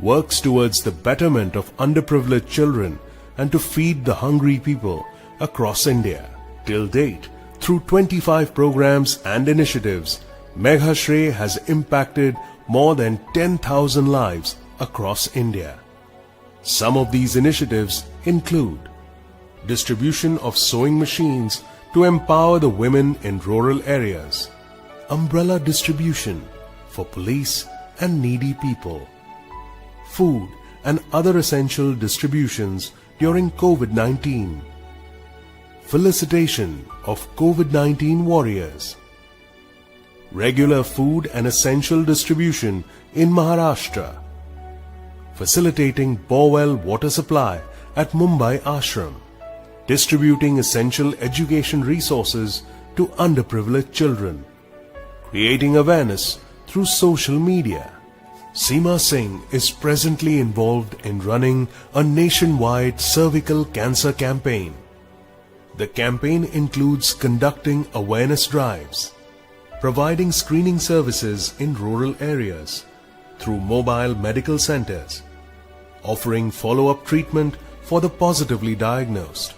works towards the betterment of underprivileged children and to feed the hungry people across India. Till date, through 25 programs and initiatives, Megha Shrey has impacted more than 10,000 lives across India. Some of these initiatives include distribution of sewing machines to empower the women in rural areas, umbrella distribution for police and needy people, food and other essential distributions during COVID-19, felicitation of COVID-19 warriors, regular food and essential distribution in Maharashtra, facilitating borewell water supply at Mumbai Ashram, distributing essential education resources to underprivileged children, creating awareness through social media. Seema Singh is presently involved in running a nationwide cervical cancer campaign. The campaign includes conducting awareness drives, providing screening services in rural areas through mobile medical centers, offering follow-up treatment for the positively diagnosed,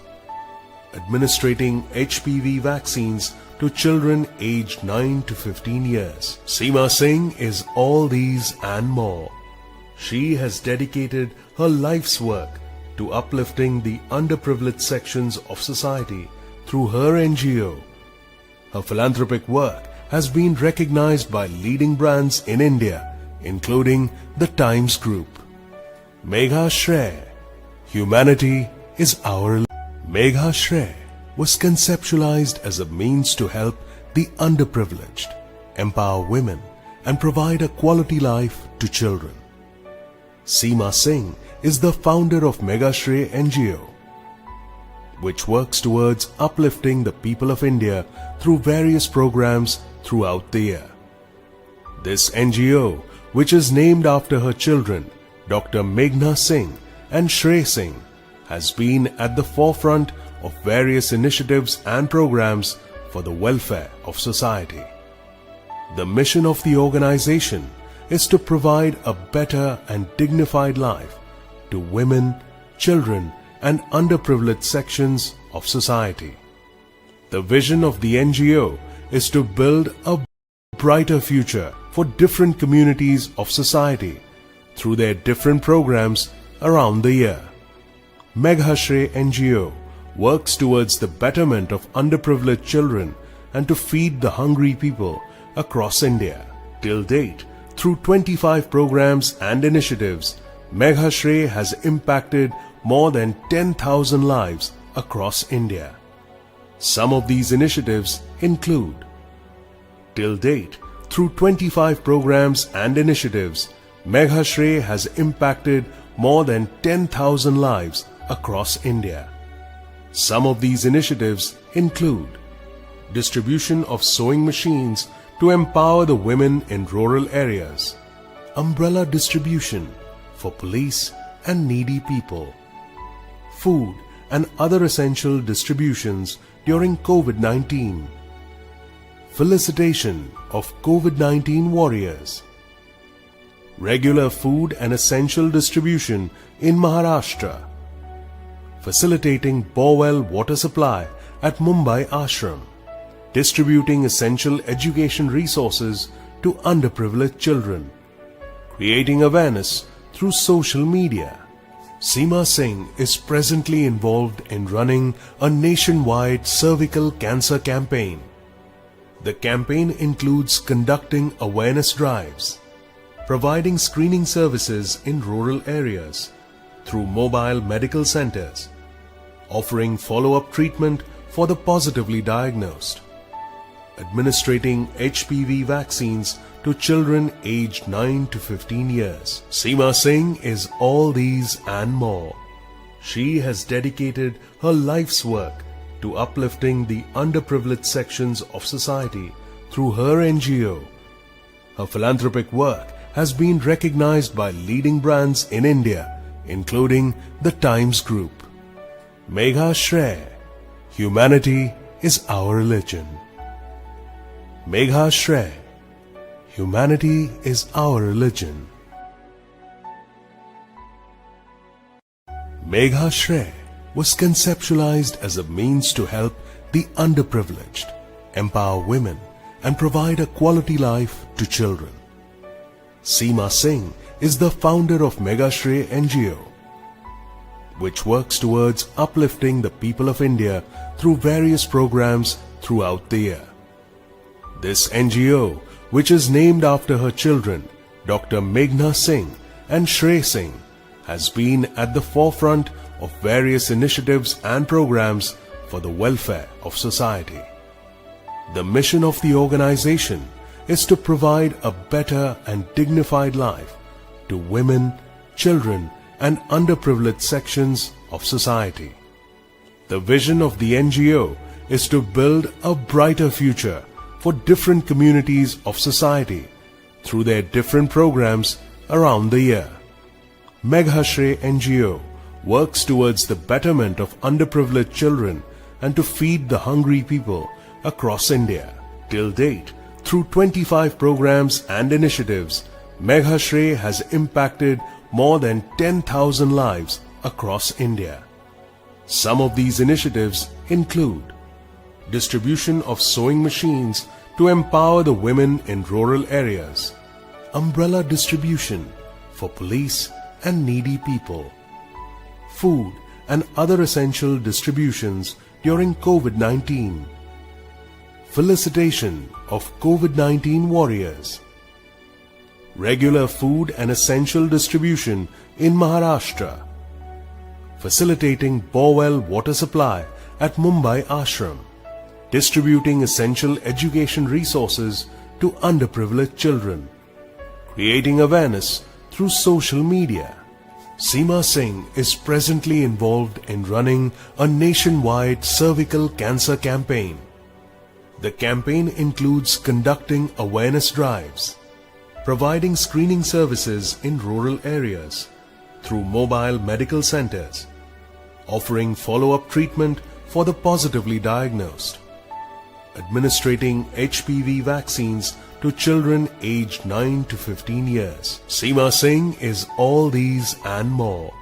administering HPV vaccines to children aged 9 to 15 years. Seema Singh is all these and more. She has dedicated her life's work to uplifting the underprivileged sections of society through her NGO. Her philanthropic work has been recognized by leading brands in India, including the Times Group. Megha Shrey, humanity is our. Megha Shrey was conceptualized as a means to help the underprivileged, empower women, and provide a quality life to children. Seema Singh is the founder of Megha Shrey NGO, which works towards uplifting the people of India through various programs throughout the year. This NGO, which is named after her children, Dr. Meghna Singh and Shrey Singh, has been at the forefront of various initiatives and programs for the welfare of society. The mission of the organization is to provide a better and dignified life to women, children, and underprivileged sections of society. The vision of the NGO is to build a brighter future for different communities of society through their different programs around the year. Megha Shrey NGO works towards the betterment of underprivileged children and to feed the hungry people across India. Till date, through 25 programs and initiatives, Megha Shrey has impacted more than 10,000 lives across India. Some of these initiatives include: till date, through 25 programs and initiatives, Megha Shrey has impacted more than 10,000 lives across India. Some of these initiatives include distribution of sewing machines to empower the women in rural areas, umbrella distribution for police and needy people, food and other essential distributions during COVID-19, felicitation of COVID-19 warriors, regular food and essential distribution in Maharashtra, facilitating borewell water supply at Mumbai Ashram, distributing essential education resources to underprivileged children, creating awareness through social media. Seema Singh is presently involved in running a nationwide cervical cancer campaign. The campaign includes conducting awareness drives, providing screening services in rural areas through mobile medical centers, offering follow-up treatment for the positively diagnosed, administering HPV vaccines to children aged 9 to 15 years. Seema Singh is all these and more. She has dedicated her life's work to uplifting the underprivileged sections of society through her NGO. Her philanthropic work has been recognized by leading brands in India, including the Times Group. Megha Shrey, humanity is our religion. Megha Shrey, humanity is our religion. Megha Shray was conceptualized as a means to help the underprivileged, empower women, and provide a quality life to children. Seema Singh is the founder of Megha Shray NGO, which works towards uplifting the people of India through various programs throughout the year. This NGO, which is named after her children, Dr. Meghna Singh and Shray Singh, has been at the forefront of various initiatives and programs for the welfare of society. The mission of the organization is to provide a better and dignified life to women, children, and underprivileged sections of society. The vision of the NGO is to build a brighter future for different communities of society through their different programs around the year. Megha Shray NGO works towards the betterment of underprivileged children and to feed the hungry people across India. Till date, through 25 programs and initiatives, Megha Shray has impacted more than 10,000 lives across India. Some of these initiatives include distribution of sewing machines to empower the women in rural areas, umbrella distribution for police and needy people, food and other essential distributions during COVID-19, felicitation of COVID-19 warriors, regular food and essential distribution in Maharashtra, facilitating borewell water supply at Mumbai Ashram, distributing essential education resources to underprivileged children, creating awareness through social media. Seema Singh is presently involved in running a nationwide cervical cancer campaign. The campaign includes conducting awareness drives, providing screening services in rural areas through mobile medical centers, offering follow-up treatment for the positively diagnosed, administering HPV vaccines to children aged 9 to 15 years. Seema Singh is all these and more.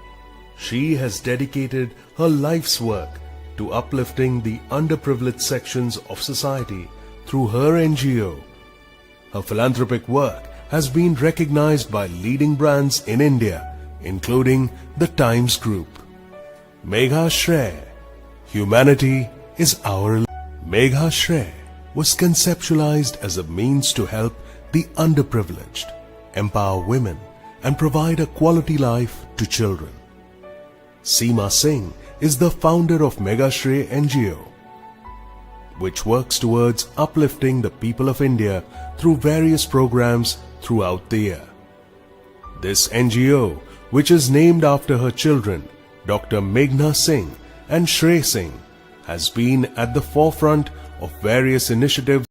She has dedicated her life's work to uplifting the underprivileged sections of society through her NGO. Her philanthropic work has been recognized by leading brands in India, including the Times Group. Megha Shray, humanity is our. Megha Shray was conceptualized as a means to help the underprivileged, empower women, and provide a quality life to children. Seema Singh is the founder of Megha Shray NGO, which works towards uplifting the people of India through various programs throughout the year. This NGO, which is named after her children, Dr. Meghna Singh and Shray Singh, has been at the forefront of various initiatives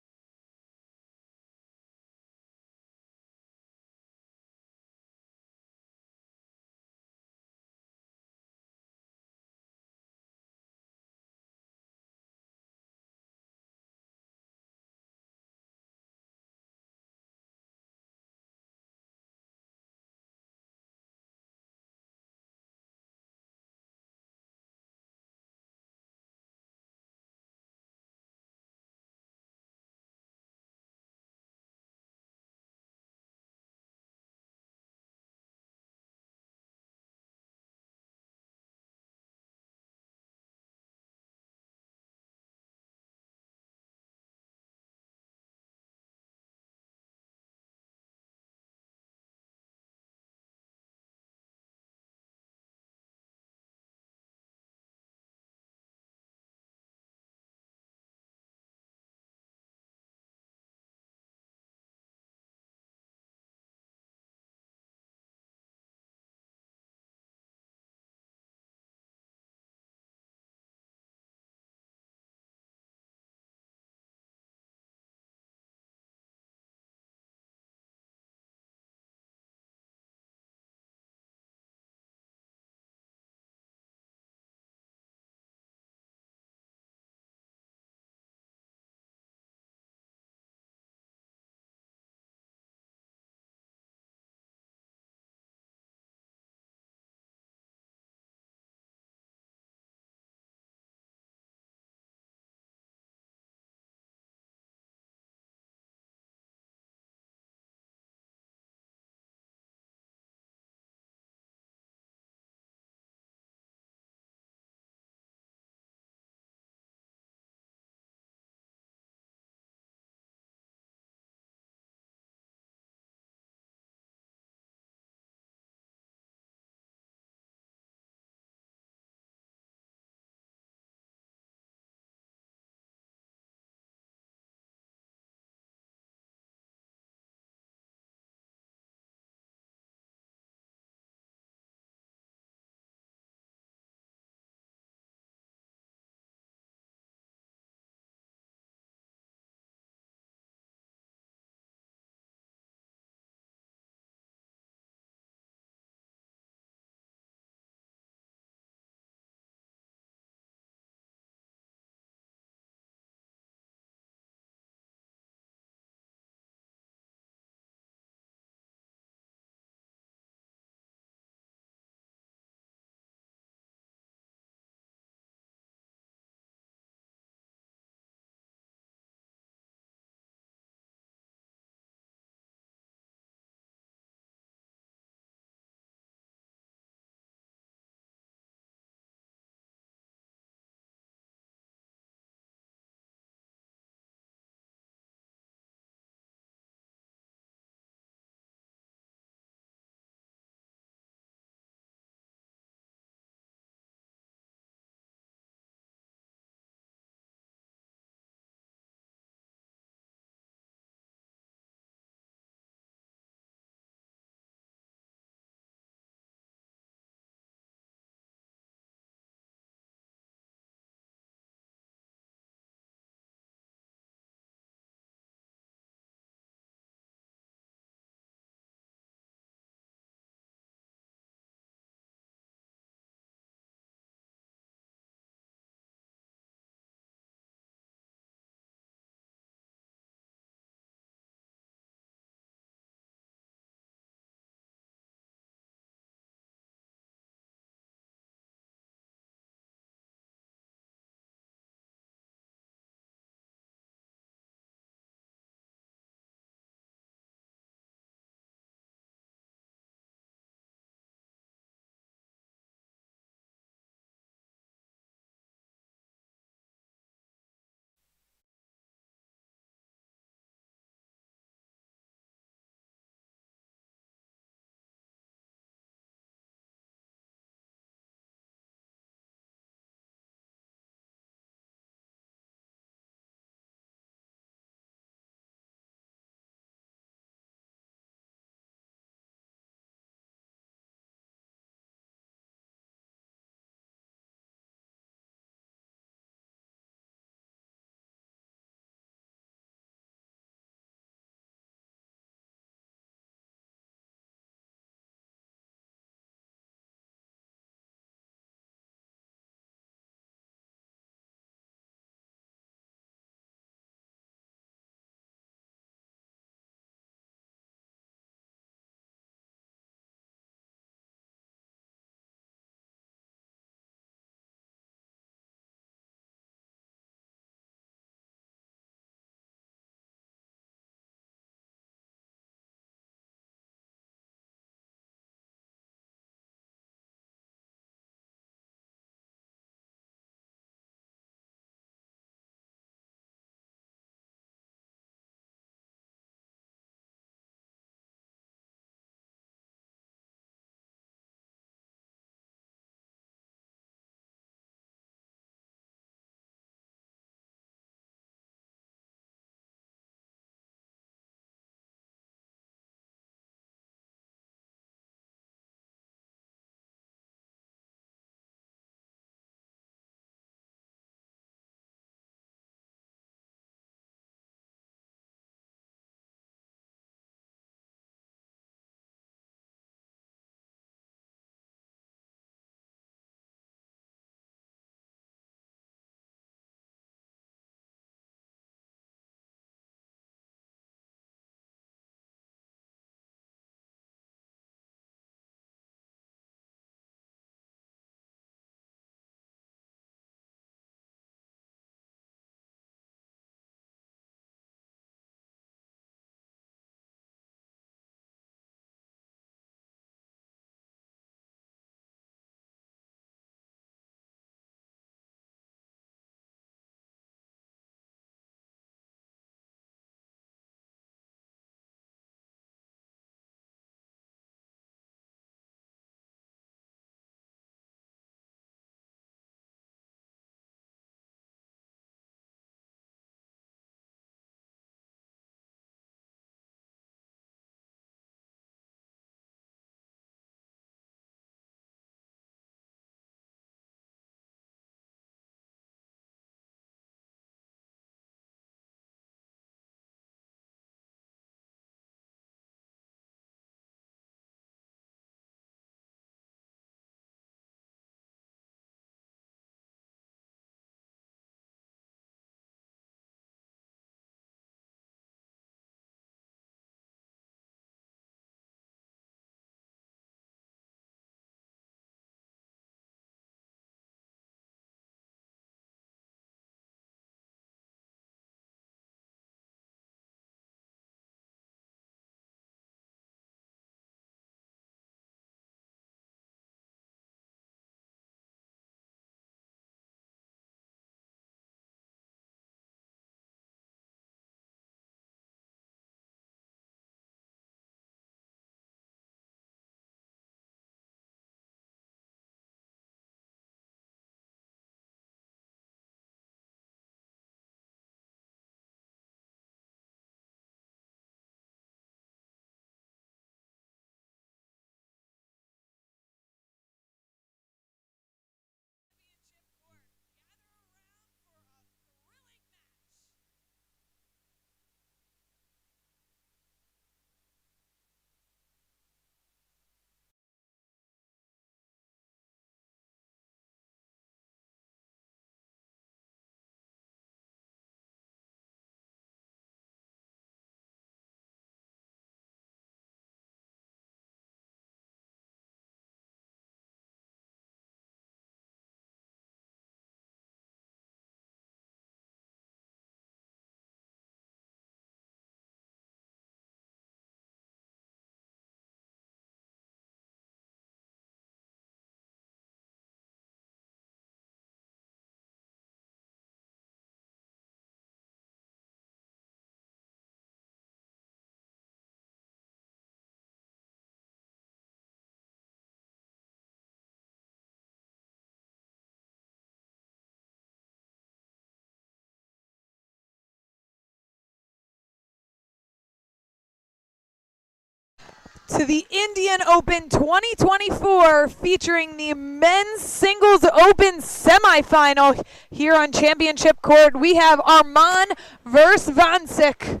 to the Indian Open 2024 featuring the Men's Singles Open semifinal here on Championship Court. We have Arman versus Vancic.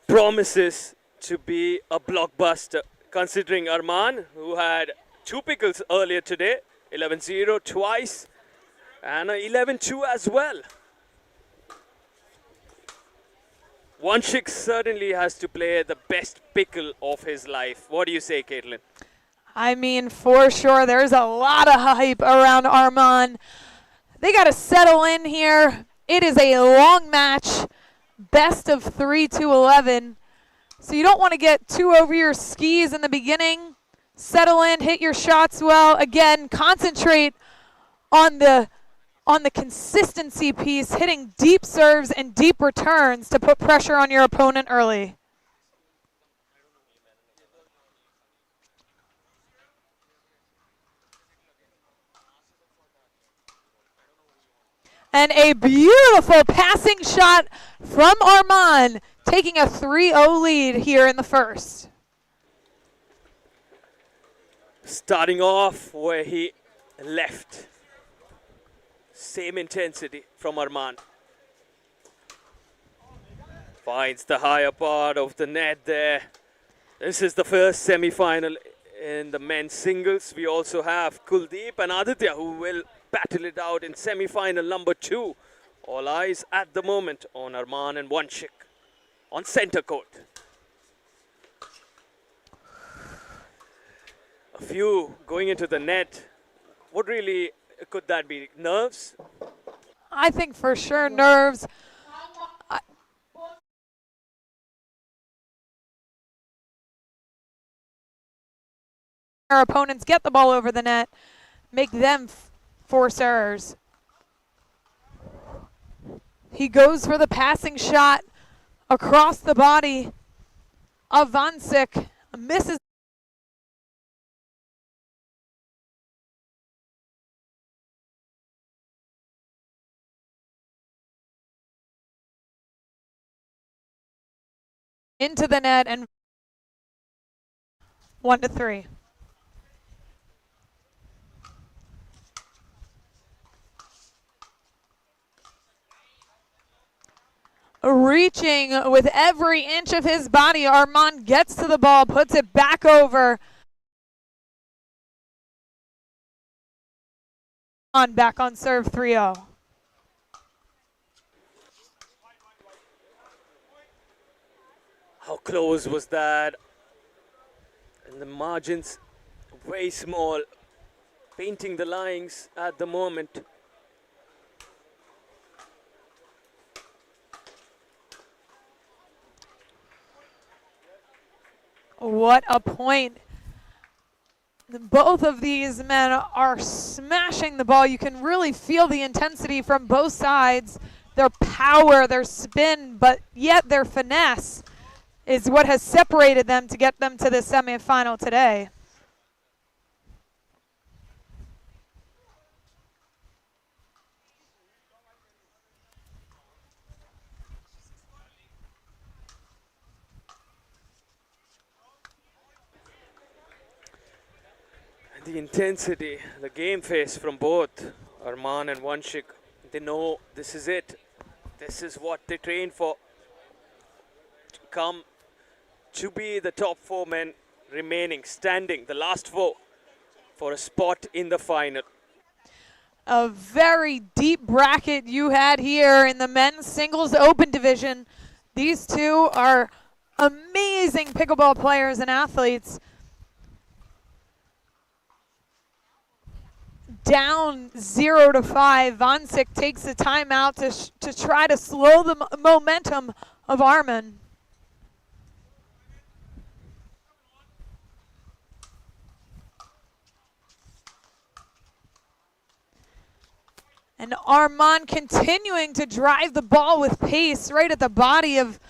Promises to be a blockbuster, considering Arman, who had 2 pickles earlier today, 11-0 twice, and 11-2 as well. Vanchik certainly has to play the best pickle of his life. What do you say, Caitlin? I mean, for sure, there's a lot of hype around Arman. They got to settle in here. It is a long match, best of 3 to 11. So you don't want to get too over your skis in the beginning. Settle in, hit your shots well. Again, concentrate on the consistency piece, hitting deep serves and deep returns to put pressure on your opponent early. And a beautiful passing shot from Arman, taking a 3-0 lead here in the first. Starting off where he left. Same intensity from Arman. Finds the higher part of the net there. This is the first semi-final in the men's singles. We also have Kuldeep and Aditya, who will battle it out in semi-final number 2. All eyes at the moment on Arman and Vanchik on center court. A few going into the net. What really could that be? Nerves? I think for sure nerves. Our opponents get the ball over the net, make them force errors. He goes for the passing shot across the body of Vanchik, misses. Into the net and 1-3. Reaching with every inch of his body, Arman gets to the ball, puts it back over. Back on serve 3-0. How close was that? And the margins very small, painting the lines at the moment. What a point. Both of these men are smashing the ball. You can really feel the intensity from both sides. Their power, their spin, but yet their finesse is what has separated them to get them to the semifinal today. The intensity, the game face from both Arman and Vanchik, they know this is it. This is what they train for. To come to be the top 4 men remaining, standing, the last 4 for a spot in the final. A very deep bracket you had here in the men's singles open division. These two are amazing pickleball players and athletes. Down 0-5, Vanchik takes the timeout to try to slow the momentum of Arman. And Arman continuing to drive the ball with pace right at the body of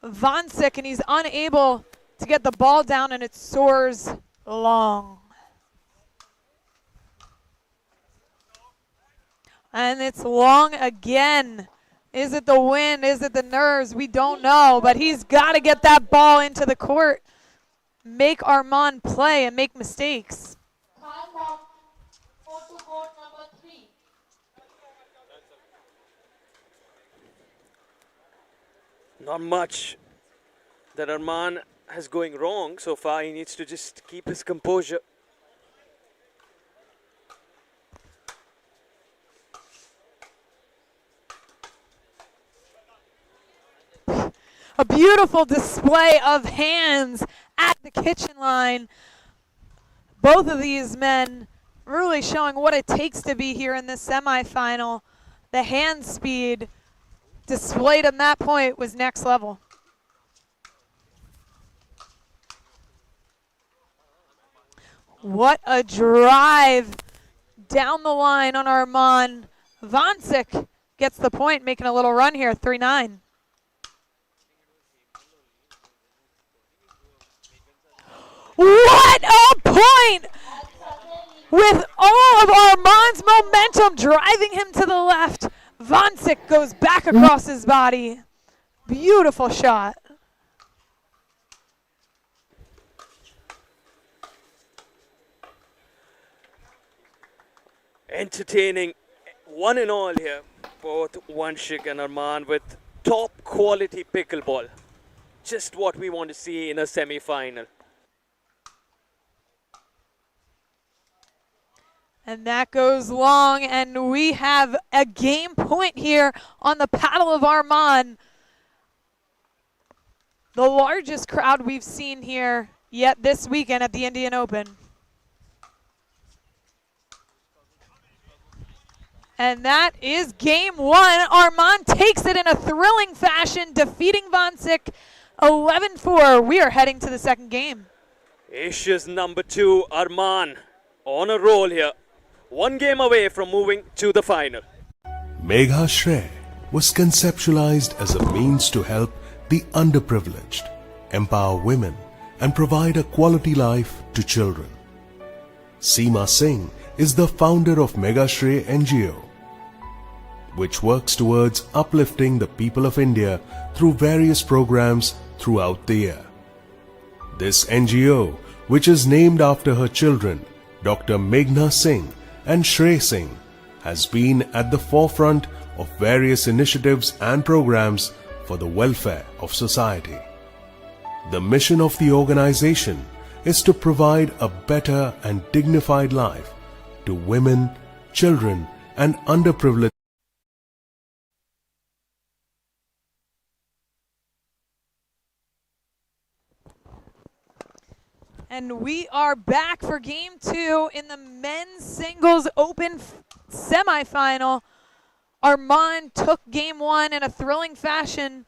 Vanchik, and he's unable to get the ball down, and it soars long. And it's long again. Is it the wind? Is it the nerves? We don't know, but he's got to get that ball into the court, make Arman play and make mistakes. Not much that Arman has going wrong so far. He needs to just keep his composure. A beautiful display of hands at the kitchen line. Both of these men really showing what it takes to be here in this semifinal. The hand speed displayed at that point was next level. What a drive down the line on Arman. Vancic gets the point, making a little run here, 3-9. What a point! With all of Arman's momentum driving him to the left, Vancic goes back across his body. Beautiful shot. Entertaining one and all here, both Vanshik and Arman with top quality pickleball. Just what we want to see in a semi-final. And that goes long, and we have a game point here on the paddle of Arman. The largest crowd we've seen here yet this weekend at the Indian Open. And that is game one. Arman takes it in a thrilling fashion, defeating Vancic 11-4. We are heading to the second game. Asia's number 2, Arman, on a roll here. One game away from moving to the final. Megha Shray was conceptualized as a means to help the underprivileged, empower women, and provide a quality life to children. Seema Singh is the founder of Megha Shray NGO, which works towards uplifting the people of India through various programs throughout the year. This NGO, which is named after her children, Dr. Meghna Singh and Shray Singh, has been at the forefront of various initiatives and programs for the welfare of society. The mission of the organization is to provide a better and dignified life to women, children, and underprivileged. And we are back for game two in the men's singles open semifinal. Arman took game one in a thrilling fashion,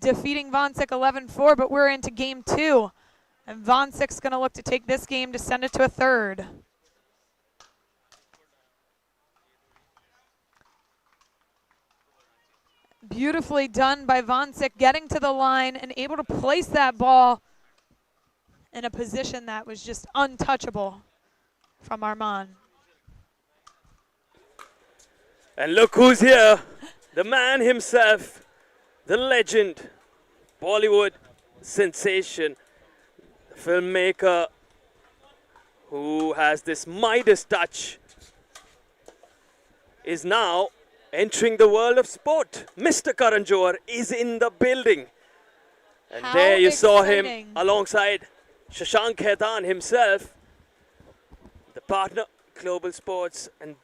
defeating Vancic 11-4, but we're into game two. And Vancic's going to look to take this game to send it to a third. Beautifully done by Vancic, getting to the line and able to place that ball in a position that was just untouchable from Arman. And look who's here. The man himself, the legend, Bollywood sensation, filmmaker who has this Midas touch, is now entering the world of sport. Mr. Karan Johar is in the building. And How there you saw him exciting. alongside Shashank Khaitan himself, the partner, Global Sports, and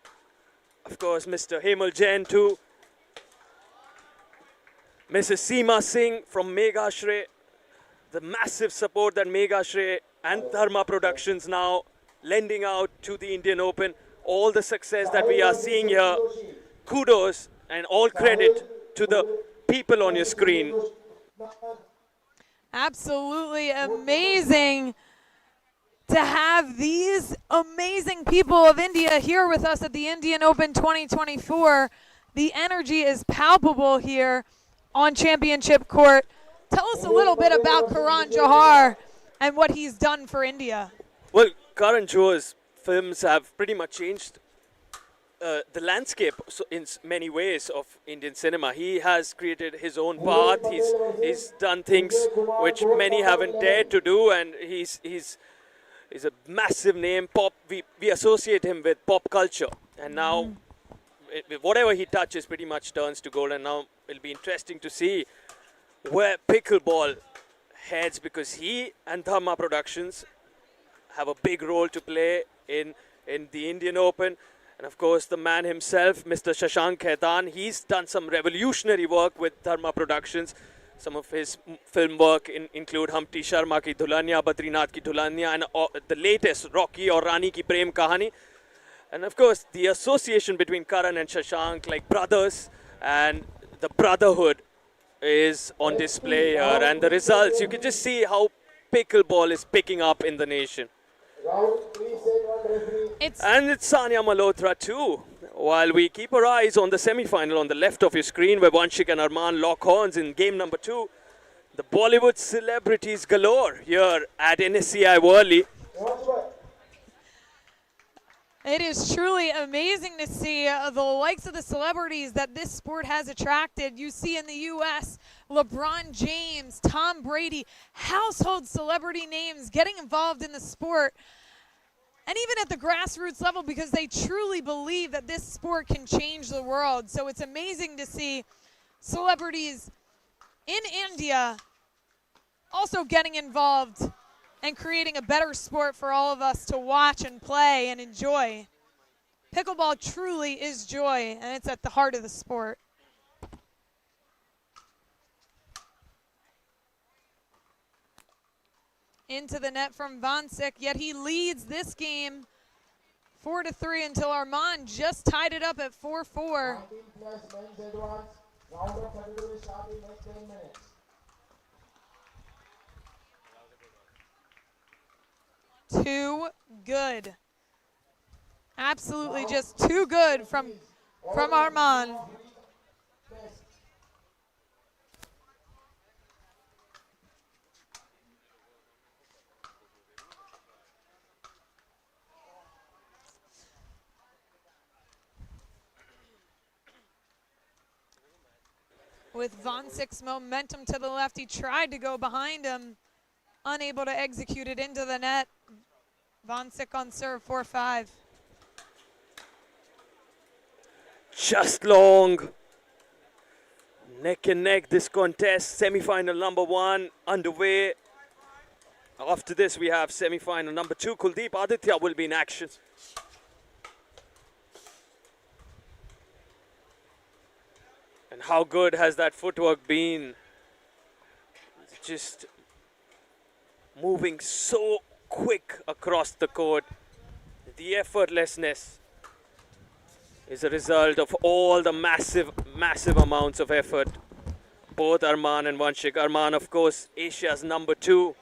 of course Mr. Hemal Jain too. Mrs. Seema Singh from Megha Shray, the massive support that Megha Shray and Dharma Productions now lending out to the Indian Open. All the success that we are seeing here, kudos and all credit to the people on your screen. Absolutely amazing to have these amazing people of India here with us at the Indian Open 2024. The energy is palpable here on championship court. Tell us a little bit about Karan Johar and what he's done for India. Well, Karan Johar's films have pretty much changed the landscape in many ways of Indian cinema. He has created his own path. He's done things which many haven't dared to do, and he's a massive name. We associate him with pop culture, and now whatever he touches pretty much turns to gold. And now it'll be interesting to see where Pickleball heads, because he and Dhamma Productions have a big role to play in the Indian Open. And of course, the man himself, Mr. Shashank Khaitan, he's done some revolutionary work with Dharma Productions. Some of his film work include Humpty Sharma Ki Dulhania, Badrinath Ki Dulhania, and the latest Rocky or Rani Ki Prem Kahani. And of course, the association between Karan and Shashank, like brothers, and the brotherhood is on display here. And the results, you can just see how pickleball is picking up in the nation. And it's Sania Malhotra too. While we keep our eyes on the semi-final on the left of your screen, where Vanshik and Arman lock horns in game number 2, the Bollywood celebrities galore here at NSCI Worli. It is truly amazing to see the likes of the celebrities that this sport has attracted. You see in the U.S., LeBron James, Tom Brady, household celebrity names getting involved in the sport. And even at the grassroots level, because they truly believe that this sport can change the world. So it's amazing to see celebrities in India also getting involved and creating a better sport for all of us to watch and play and enjoy. Pickleball truly is joy, and it's at the heart of the sport. Into the net from Vanshik, yet he leads this game 4-3 until Arman just tied it up at 4-4. Too good. Absolutely just too good from Arman. With Vansik's momentum to the left, he tried to go behind him, unable to execute it into the net. Vanshik on serve, 4-5. Just long. Neck and neck, this contest. Semi-final number 1 underway. After this, we have semi-final number 2. Kuldeep Aditya will be in action. And how good has that footwork been? Just moving so quick across the court. The effortlessness is a result of all the massive amounts of effort. Both Arman and Vanshik. Arman, of course, Asia's number 2.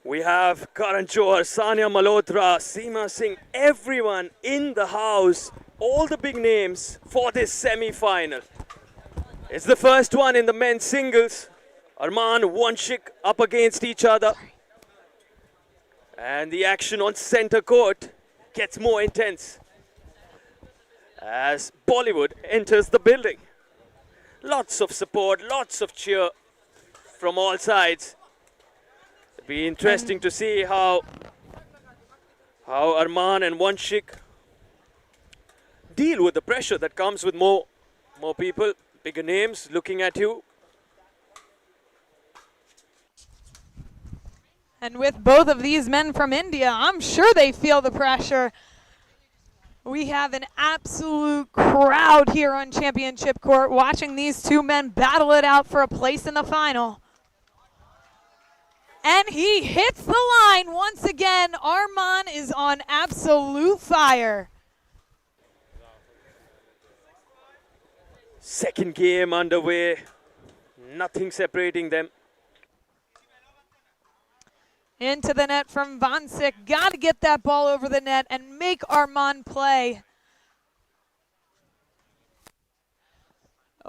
We have Karan Johar, Sania Malhotra, Seema Singh, everyone in the house, all the big names for this semi-final. It's the first one in the men's singles. Arman, Wanshik up against each other. And the action on center court gets more intense as Bollywood enters the building. Lots of support, lots of cheer from all sides. It'll be interesting to see how Arman and Wanshik deal with the pressure that comes with more people, bigger names looking at you. And with both of these men from India, I'm sure they feel the pressure. We have an absolute crowd here on championship court watching these two men battle it out for a place in the final. And he hits the line once again. Arman is on absolute fire. Second game underway. Nothing separating them. Into the net from Vansik. Got to get that ball over the net and make Arman play.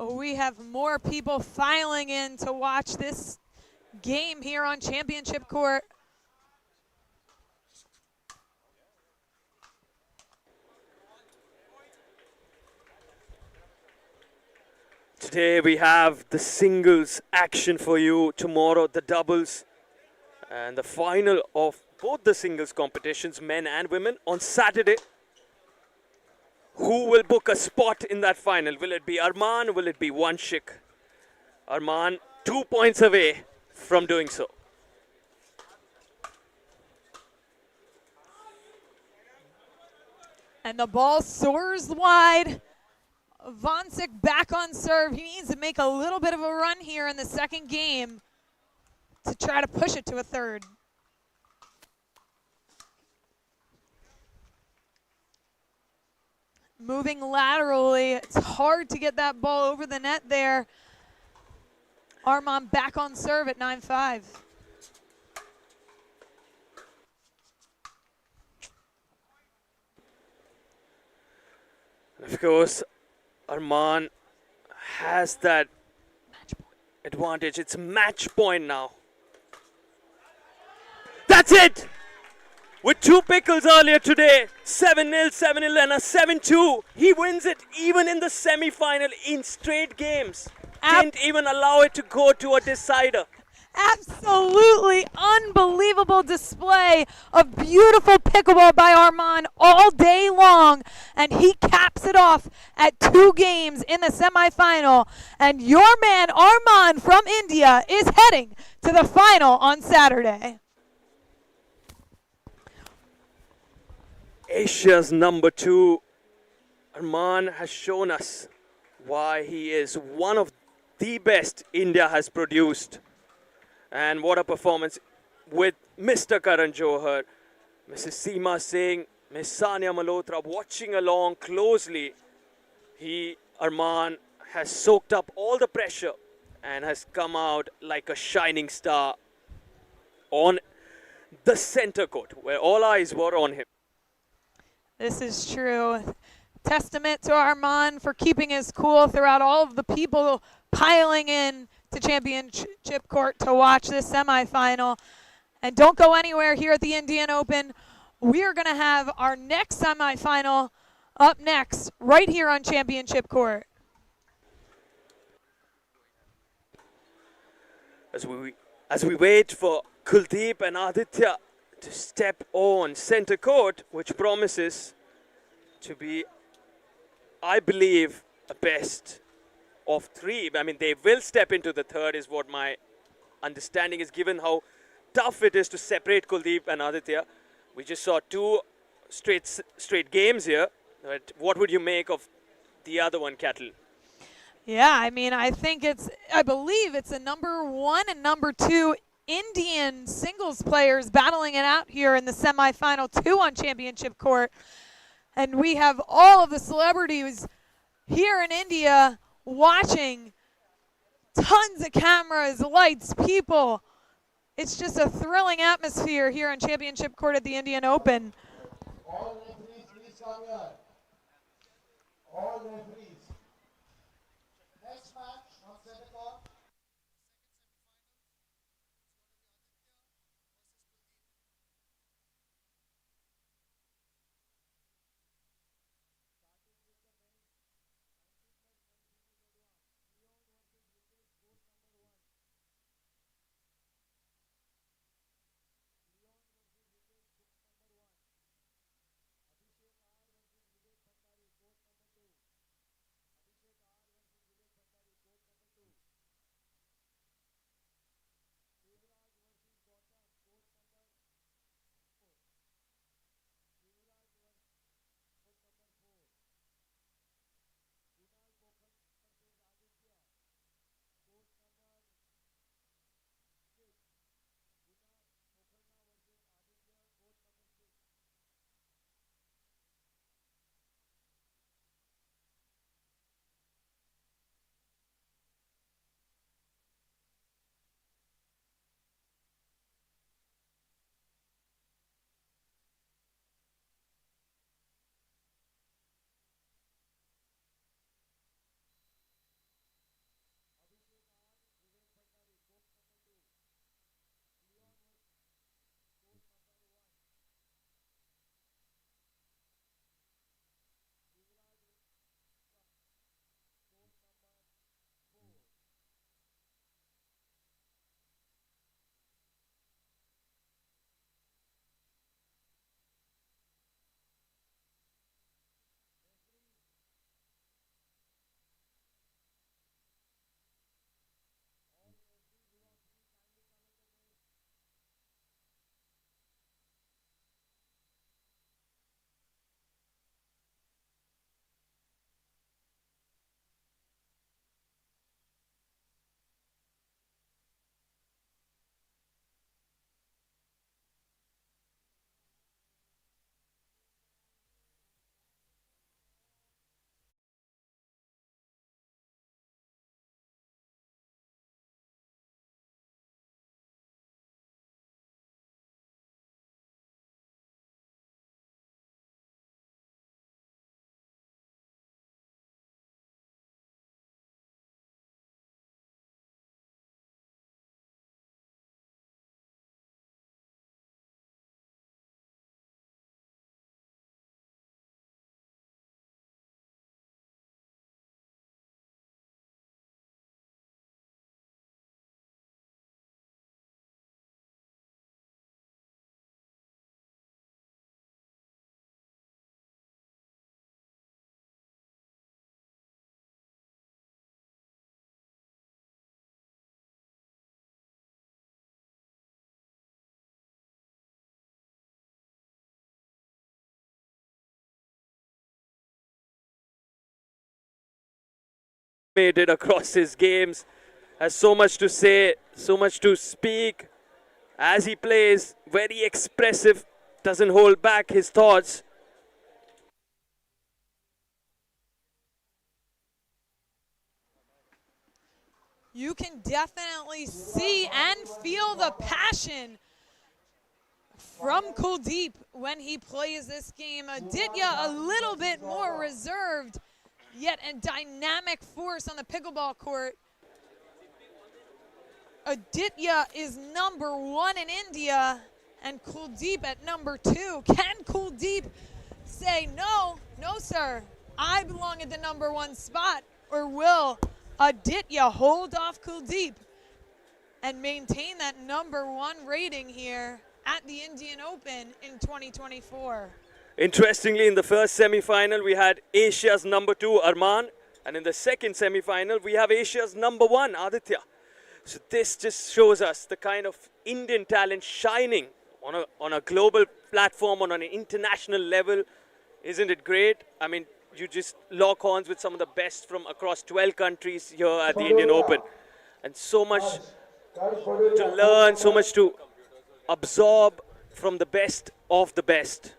We have more people filing in to watch this game here on championship court. Today we have the singles action for you. Tomorrow the doubles. And the final of both the singles competitions, men and women, on Saturday. Who will book a spot in that final? Will it be Arman? Will it be Wanshik? Arman 2 points away from doing so. And the ball soars wide. Vansik back on serve. He needs to make a little bit of a run here in the second game to try to push it to a third. Moving laterally, it's hard to get that ball over the net there. Arman back on serve at 9-5. Of course, Arman has that advantage. It's match point now. That's it! With two pickles earlier today, 7-0, 7-0 and a 7-2. He wins it even in the semi-final in straight games. Didn't even allow it to go to a decider. Absolutely unbelievable display of beautiful pickleball by Arman all day long. And he caps it off at 2 games in the semifinal. And your man Arman from India is heading to the final on Saturday. Asia's number 2, Arman has shown us why he is one of the best India has produced. And what a performance with Mr. Karan Johar, Mrs. Seema Singh, Ms. Sania Malhotra watching along closely. Arman, has soaked up all the pressure and has come out like a shining star on the center court where all eyes were on him. This is true. Testament to Arman for keeping his cool throughout all of the people piling in to championship court to watch this semifinal. And don't go anywhere here at the Indian Open. We are going to have our next semifinal up next right here on championship court. As we wait for Kuldeep and Aditya to step on center court, which promises to be, I believe, a best of 3. I mean, they will step into the third is what my understanding is, given how tough it is to separate Kuldeep and Aditya. We just saw 2 straight games here. But what would you make of the other one, Cattle? Yeah, I mean, I believe it's a number 1 and number 2 Indian singles players battling it out here in the semifinal 2 on championship court. And we have all of the celebrities here in India watching. Tons of cameras, lights, people It's just a thrilling atmosphere here on Championship Court at the Indian Open. All referees, please come here. All referees. Next match on center court. Made it across his games, has so much to say, so much to speak as he plays, very expressive, doesn't hold back his thoughts. You can definitely see and feel the passion from Kuldeep when he plays this game. Aditya a little bit more reserved, yet a dynamic force on the pickleball court. Aditya is #1 in India and Kuldeep at #2. Can Kuldeep say, no, sir, I belong at the #1 spot? Or will Aditya hold off Kuldeep and maintain that #1 rating here at the Indian Open in 2024? Interestingly, in the first semi-final, we had Asia's #2, Arman. And in the second semi-final, we have Asia's #1, Aditya. So this just shows us the kind of Indian talent shining on a global platform, on an international level. Isn't it great? I mean, you just lock horns with some of the best from across 12 countries here at the Indian Open. And so much to learn, so much to absorb from the best of the best.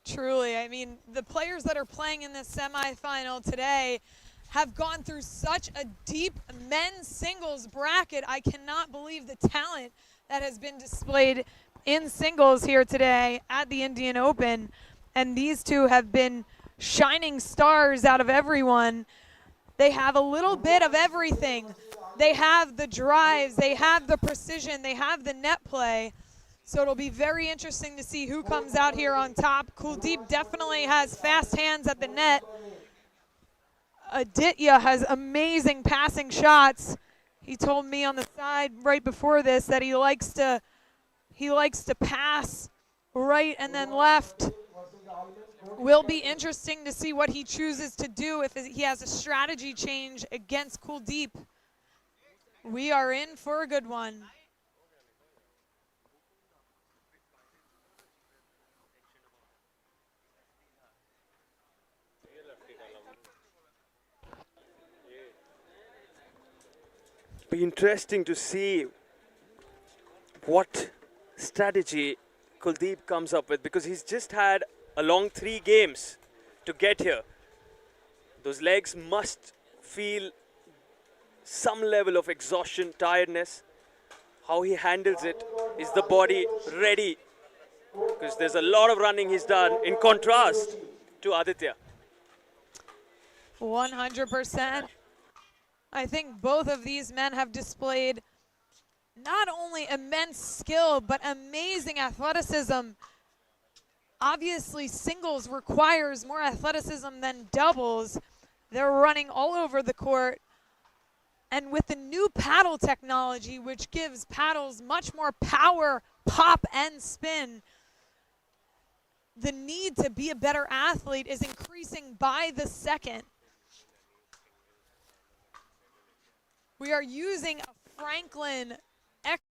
Truly, I mean, the players that are playing in this semifinal today have gone through such a deep men's singles bracket. I cannot believe the talent that has been displayed in singles here today at the Indian Open. And these two have been shining stars out of everyone. They have a little bit of everything. They have the drives, they have the precision, they have the net play. So it'll be very interesting to see who comes out here on top. Kuldeep definitely has fast hands at the net. Aditya has amazing passing shots. He told me on the side right before this that he likes to pass right and then left. Will be interesting to see what he chooses to do if he has a strategy change against Kuldeep. We are in for a good one. Be interesting to see what strategy Kuldeep comes up with, because he's just had a long 3 games to get here. Those legs must feel some level of exhaustion, tiredness. How he handles it, is the body ready? Because there's a lot of running he's done in contrast to Aditya. 100%. I think both of these men have displayed not only immense skill, but amazing athleticism. Obviously, singles requires more athleticism than doubles. They're running all over the court. And with the new paddle technology, which gives paddles much more power, pop, and spin, the need to be a better athlete is increasing by the second. We are using a Franklin X.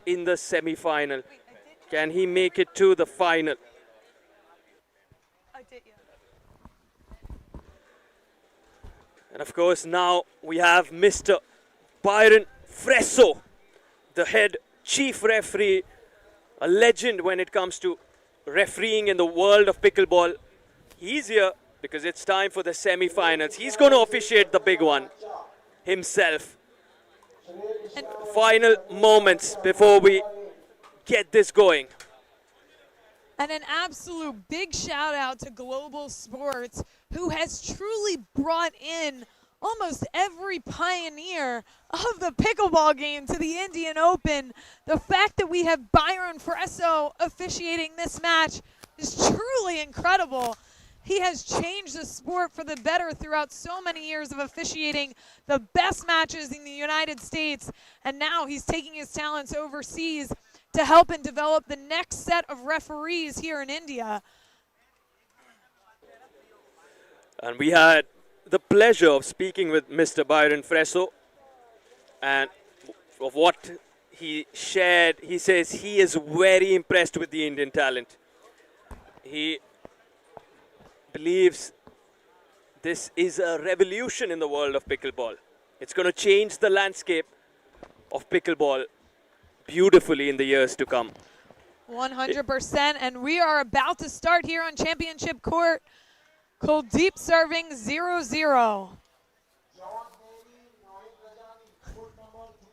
In the semi-final. Can he make it to the final? And of course, now we have Mr. Byron Fresso, the head chief referee, a legend when it comes to refereeing in the world of pickleball. He's here because it's time for the semi-finals. He's going to officiate the big one himself. And Final moments before we get this going. And an absolute big shout out to Global Sports, who has truly brought in almost every pioneer of the pickleball game to the Indian Open. The fact that we have Byron Fresso officiating this match is truly incredible. He has changed the sport for the better throughout so many years of officiating the best matches in the United States, and now he's taking his talents overseas to help and develop the next set of referees here in India. And we had the pleasure of speaking with Mr. Byron Fresso, and of what he shared, he says he is very impressed with the Indian talent. He believes this is a revolution in the world of pickleball. It's going to change the landscape of pickleball. beautifully in the years to come. 100%. And we are about to start here on championship court. Kuldeep serving 0-0. John Navy, Rohit Rajani, court number 3.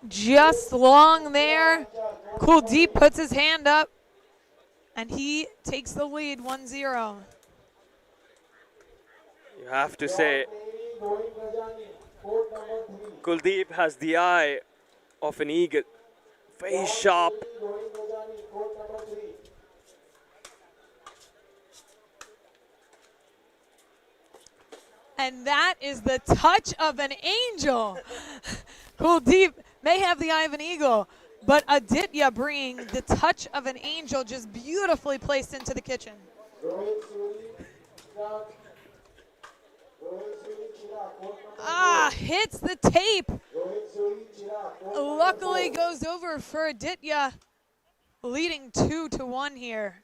Just long there. Kuldeep puts his hand up, and he takes the lead 1-0. You have to say, Navy, Rohit Rajani, court number 3. Kuldeep has the eye of an eagle. Very sharp. Rohit Rajani, court number 3. And that is the touch of an angel. Kuldeep may have the eye of an eagle, but Aditya bringing the touch of an angel, just beautifully placed into the kitchen. Rohit Suri, Chirag. Rohit Suri, Chirag, court number Ah, hits the tape. Rohit Suri, Chirag, court number Luckily goes over for Aditya, leading 2-1 here.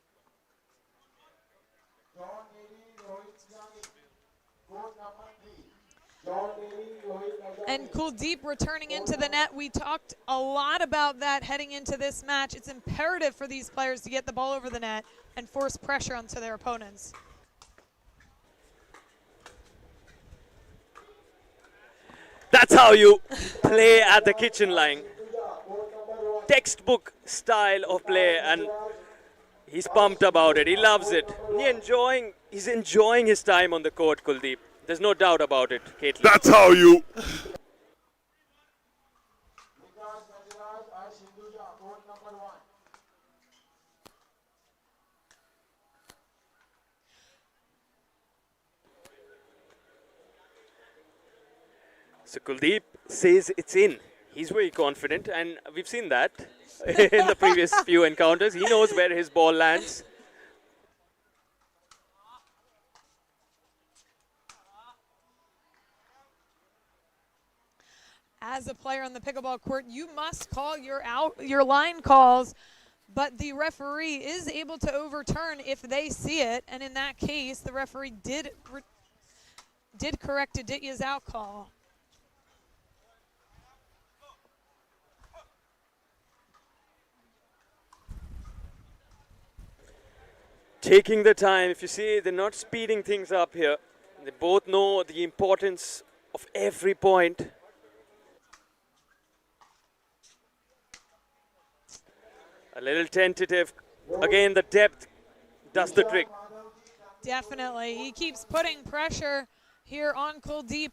John Navy, Rohit Rajani, court number 3. John Navy, Rohit Rajani. And Kuldeep returning into the net. We talked a lot about that heading into this match. It's imperative for these players to get the ball over the net and force pressure onto their opponents. That's how you play at the kitchen line. Textbook style of play, and he's pumped about it. He loves it. He's enjoying his time on the court, Kuldeep. There's no doubt about it, Caitlin. That's how you. Vikas Gajraj, I. Sindhuja, court number 1. So Kuldeep says it's in. He's very confident, and we've seen that in the previous few encounters. He knows where his ball lands. As a player on the pickleball court, you must call your line calls, but the referee is able to overturn if they see it, and in that case, the referee did correct Aditya's out call. Taking the time. If you see, they're not speeding things up here. They both know the importance of every point. A little tentative. Again, the depth does the trick. Definitely. He keeps putting pressure here on Kuldeep.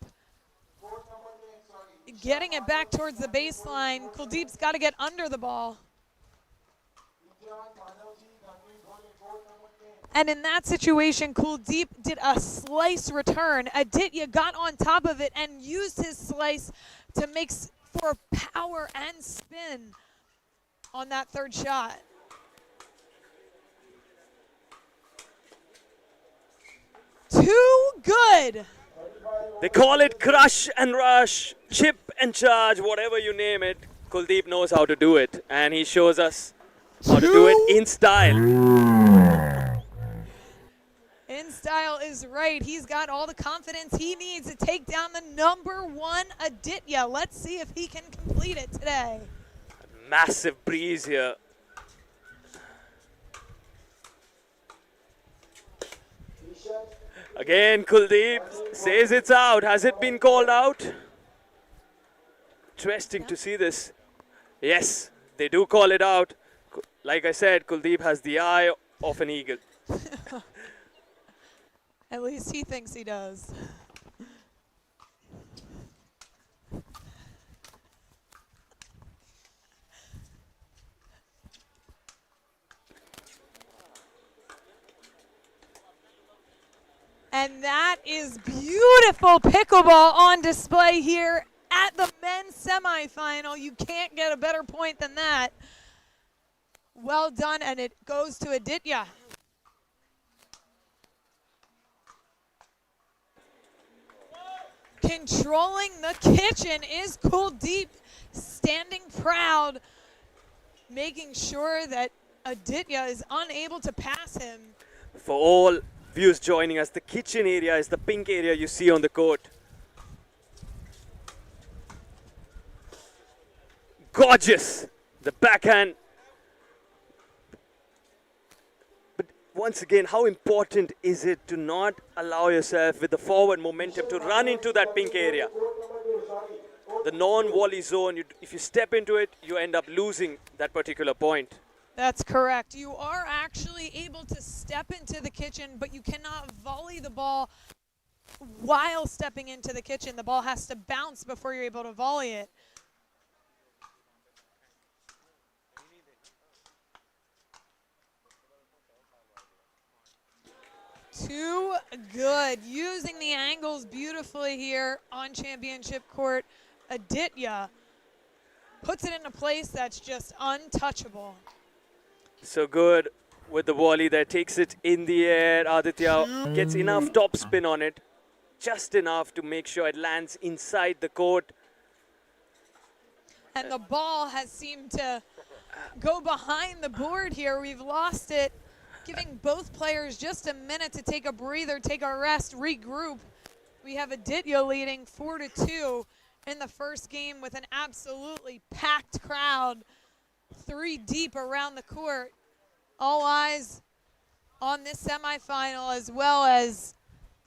Getting it back towards the baseline. Kuldeep's got to get under the ball. And in that situation, Kuldeep did a slice return. Aditya got on top of it and used his slice to make for power and spin on that third shot. Too good. They call it crush and rush, chip and charge, whatever you name it. Kuldeep knows how to do it, and he shows us how to do it in style. In style is right. He's got all the confidence he needs to take down the #1 Aditya. Let's see if he can complete it today. Massive breeze here. Again, Kuldeep says it's out. Has it been called out? Interesting to see this. Yes, they do call it out. Like I said, Kuldeep has the eye of an eagle. At least he thinks he does. And that is beautiful pickleball on display here at the men's semifinal. You can't get a better point than that. Well done, and it goes to Aditya. Controlling the kitchen is Kuldeep, standing proud, making sure that Aditya is unable to pass him. For all viewers joining us, the kitchen area is the pink area you see on the court. Gorgeous! The backhand. But once again, how important is it to not allow yourself with the forward momentum to run into that pink area? The non-volley zone, if you step into it, you end up losing that particular point. That's correct. You are actually able to step into the kitchen, but you cannot volley the ball while stepping into the kitchen. The ball has to bounce before you're able to volley it. Too good. Using the angles beautifully here on championship court. Aditya puts it in a place that's just untouchable. So good with the volley there, takes it in the air. Aditya gets enough topspin on it, just enough to make sure it lands inside the court. And the ball has seemed to go behind the board here. We've lost it, giving both players just a minute to take a breather, take a rest, regroup. We have Aditya leading 4-2 in the first game with an absolutely packed crowd, 3 deep around the court. All eyes on this semifinal, as well as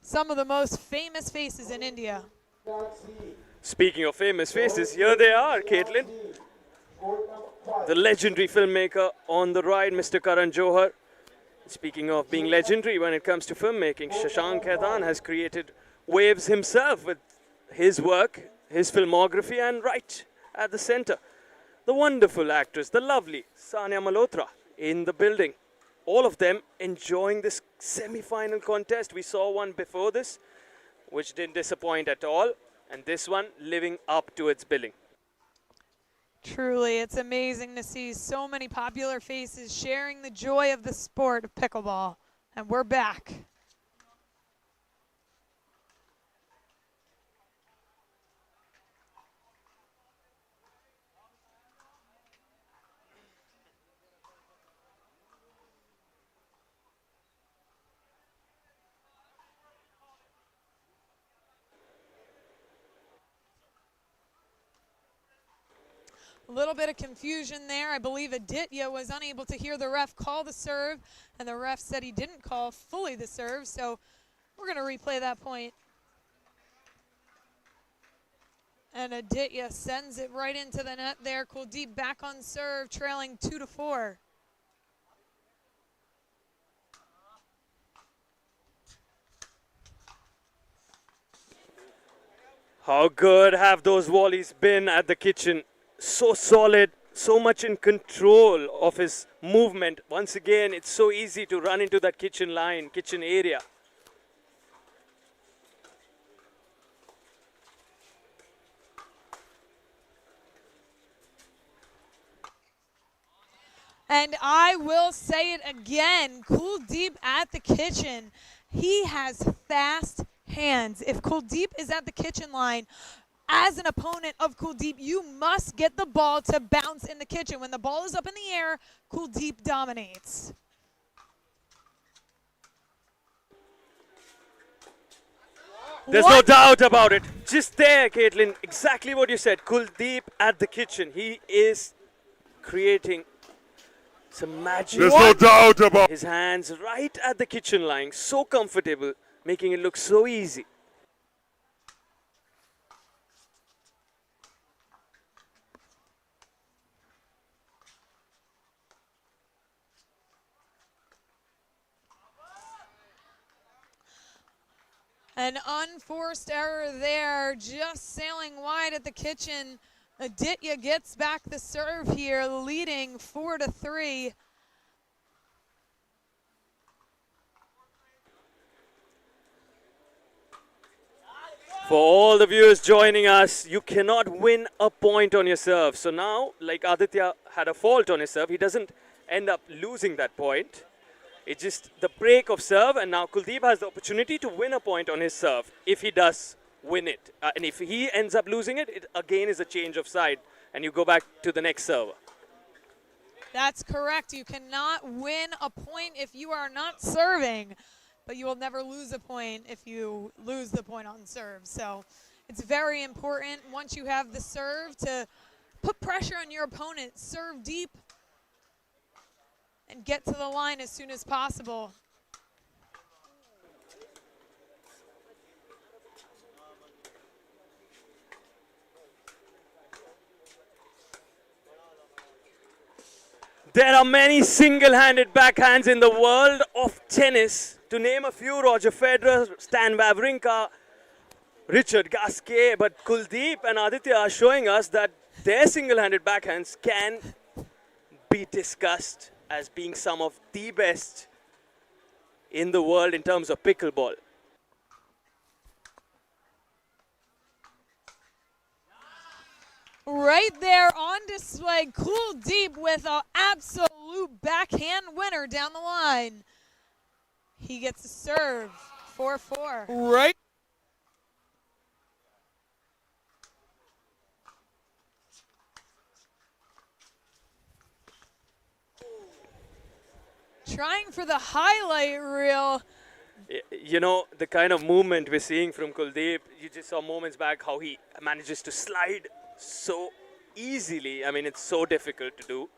some of the most famous faces in India. Speaking of famous faces, here they are, Caitlin. The legendary filmmaker on the right, Mr. Karan Johar. Speaking of being legendary when it comes to filmmaking, Shashank Khaitan has created waves himself with his work, his filmography, and right at the center, the wonderful actress, the lovely Sania Malhotra in the building. All of them enjoying this semi-final contest. We saw one before this, which didn't disappoint at all, and this one living up to its billing. Truly, it's amazing to see so many popular faces sharing the joy of the sport of pickleball. And we're back. A little bit of confusion there. I believe Aditya was unable to hear the ref call the serve, and the ref said he didn't call fully the serve, so we're going to replay that point. And Aditya sends it right into the net there. Kuldeep back on serve, trailing 2-4. How good have those volleys been at the kitchen? So solid, so much in control of his movement. Once again, it's so easy to run into that kitchen line, kitchen area. And I will say it again, Kuldeep at the kitchen. He has fast hands. If Kuldeep is at the kitchen line, as an opponent of Kuldeep, you must get the ball to bounce in the kitchen. When the ball is up in the air, Kuldeep dominates. There's no doubt about it. Just there, Caitlin, exactly what you said. Kuldeep at the kitchen. He is creating some magic. There's no doubt about it. His hands right at the kitchen line, so comfortable, making it look so easy. An unforced error there, just sailing wide at the kitchen. Aditya gets back the serve here, leading 4-3. For all the viewers joining us, you cannot win a point on your serve. So now, like Aditya had a fault on his serve, he doesn't end up losing that point. It's just the break of serve, and now Kuldeep has the opportunity to win a point on his serve if he does win it. And if he ends up losing it, it again is a change of side, and you go back to the next server. That's correct. You cannot win a point if you are not serving, but you will never lose a point if you lose the point on serve. So it's very important once you have the serve to put pressure on your opponent, serve deep, and get to the line as soon as possible. There are many single-handed backhands in the world of tennis. To name a few, Roger Federer, Stan Wawrinka, Richard Gasquet, but Kuldeep and Aditya are showing us that their single-handed backhands can be discussed as being some of the best in the world in terms of pickleball. Right there on display, Kuldeep with an absolute backhand winner down the line. He gets a serve, 4-4. Right. Trying for the highlight reel. You know, the kind of movement we're seeing from Kuldeep, you just saw moments back how he manages to slide so easily. I mean, it's so difficult to do.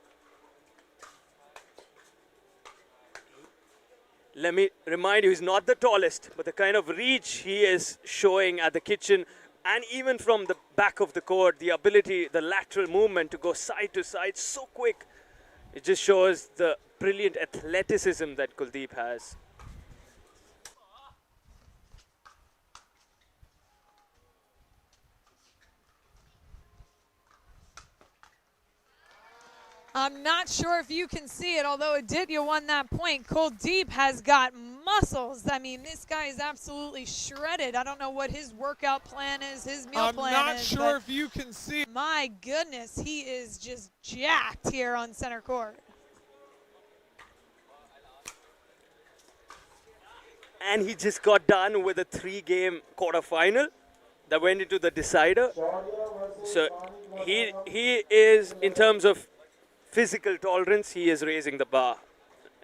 Let me remind you, he's not the tallest, but the kind of reach he is showing at the kitchen and even from the back of the court, the ability, the lateral movement to go side to side so quick. It just shows the brilliant athleticism that Kuldeep has. I'm not sure if you can see it, although Aditya won that point. Kuldeep has got muscles. I mean, this guy is absolutely shredded. I don't know what his workout plan is, his meal plan is. I'm not sure if you can see it. My goodness, he is just jacked here on center court. And he just got done with a 3-game quarterfinal that went into the decider. So he is, in terms of physical tolerance, he is raising the bar.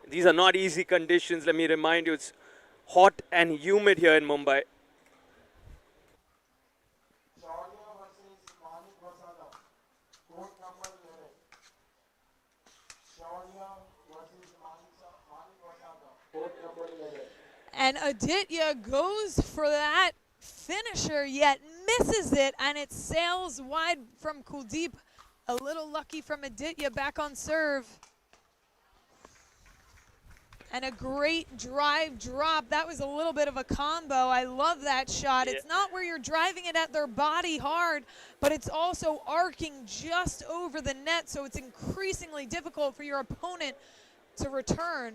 These are not easy conditions. Let me remind you, it's hot and humid here in Mumbai. And Aditya goes for that finisher, yet misses it, and it sails wide from Kuldeep. A little lucky from Aditya back on serve. And a great drive drop. That was a little bit of a combo. I love that shot. Yeah. It's not where you're driving it at their body hard, but it's also arcing just over the net, so it's increasingly difficult for your opponent to return.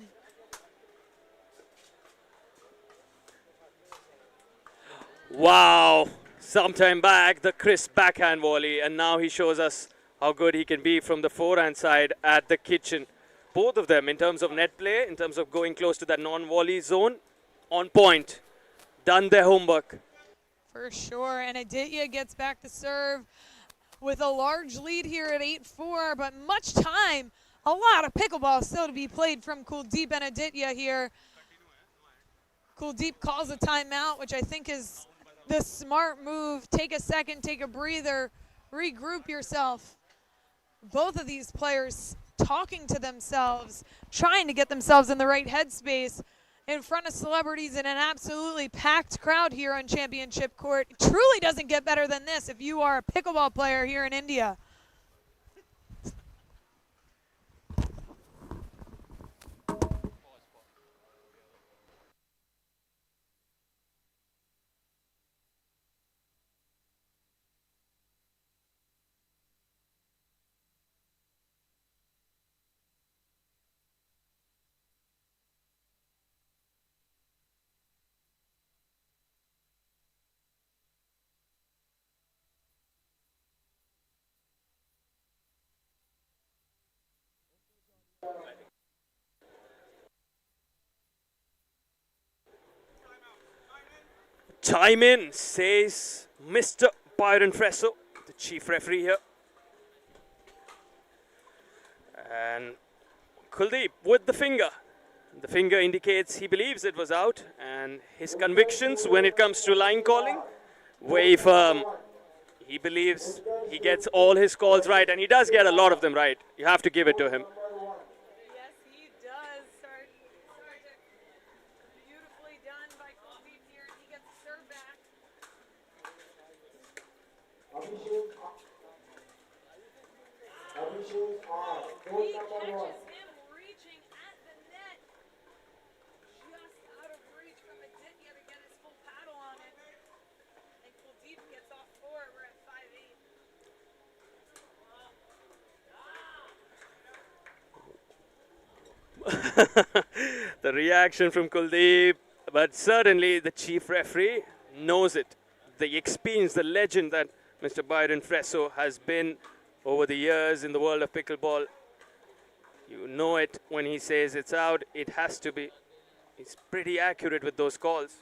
Wow. Sometime back, the crisp backhand volley, and now he shows us how good he can be from the forehand side at the kitchen. Both of them, in terms of net play, in terms of going close to that non-volley zone, on point. Done their homework. For sure, and Aditya gets back to serve with a large lead here at 8-4, but much time, a lot of pickleball still to be played from Kuldeep and Aditya here. Kuldeep calls a timeout, which I think is the smart move. Take a second, take a breather, regroup yourself. Both of these players talking to themselves, trying to get themselves in the right headspace in front of celebrities in an absolutely packed crowd here on Championship Court. It truly doesn't get better than this if you are a pickleball player here in India. Time in, says Mr. Byron Fresso, the chief referee here. And Kuldeep with the finger. The finger indicates he believes it was out, and his convictions when it comes to line calling, very firm. He believes he gets all his calls right, and he does get a lot of them right. You have to give it to him. Yes, he does. Sergeant. Beautifully done by Kuldeep here. He gets the serve back. Abhishek R. He Goal number 1. catches him reaching at the net. Just out of reach from Aditya to get his full paddle on it. And Kuldeep gets off for it. We're at 5-8. The reaction from Kuldeep, but certainly the chief referee knows it. The experience, the legend that Mr. Byron Fresso has been over the years in the world of pickleball. You know it when he says it's out, it has to be. He's pretty accurate with those calls.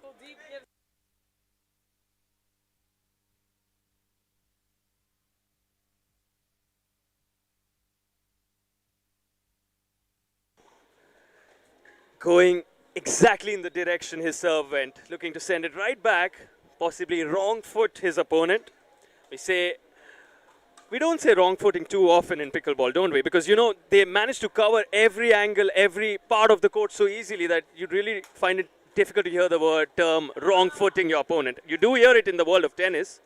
Kuldeep gives Going exactly in the direction his serve went, looking to send it right back, possibly wrong foot his opponent. We don't say wrong footing too often in pickleball, don't we? Because, you know, they manage to cover every angle, every part of the court so easily that you really find it difficult to hear the term wrong footing your opponent. You do hear it in the world of tennis.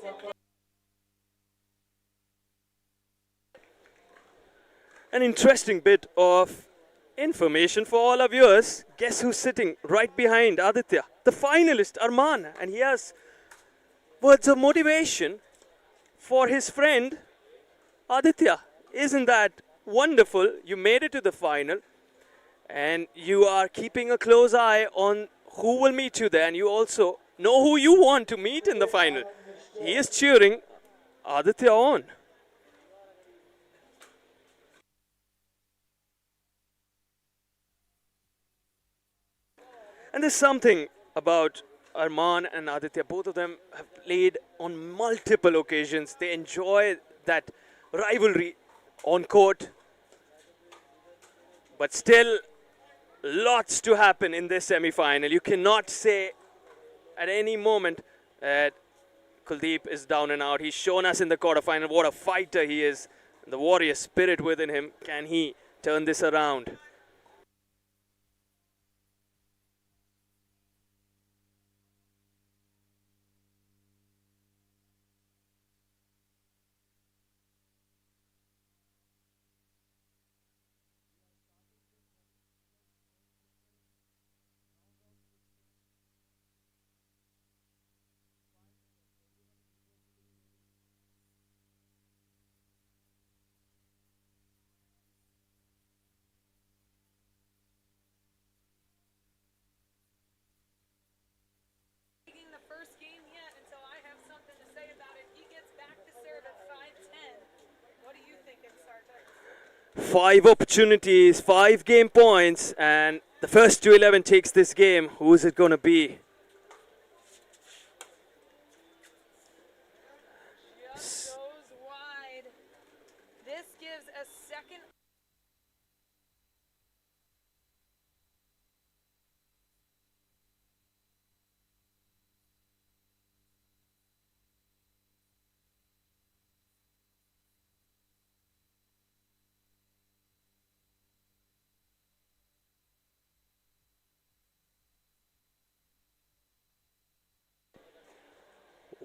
that. An interesting bit of information for all our viewers. Guess who's sitting right behind Aditya? The finalist, Arman. And he has words of motivation for his friend, Aditya. Isn't that wonderful? You made it to the final, and you are keeping a close eye on who will meet you there, and you also know who you want to meet in the final. He is cheering Aditya on. And there's something about Arman and Aditya. Both of them have played on multiple occasions. They enjoy that rivalry on court. But still, lots to happen in this semi-final. You cannot say at any moment that Kuldeep is down and out. He's shown us in the quarterfinal what a fighter he is. The warrior spirit within him. Can he turn this around? The first game yet until I have something to say about it. He gets back to serve at 5-10. What are you thinking, Sartak? 5 opportunities, 5 game points, and the first to 11 takes this game. Who is it going to be? Just goes wide. This gives a second.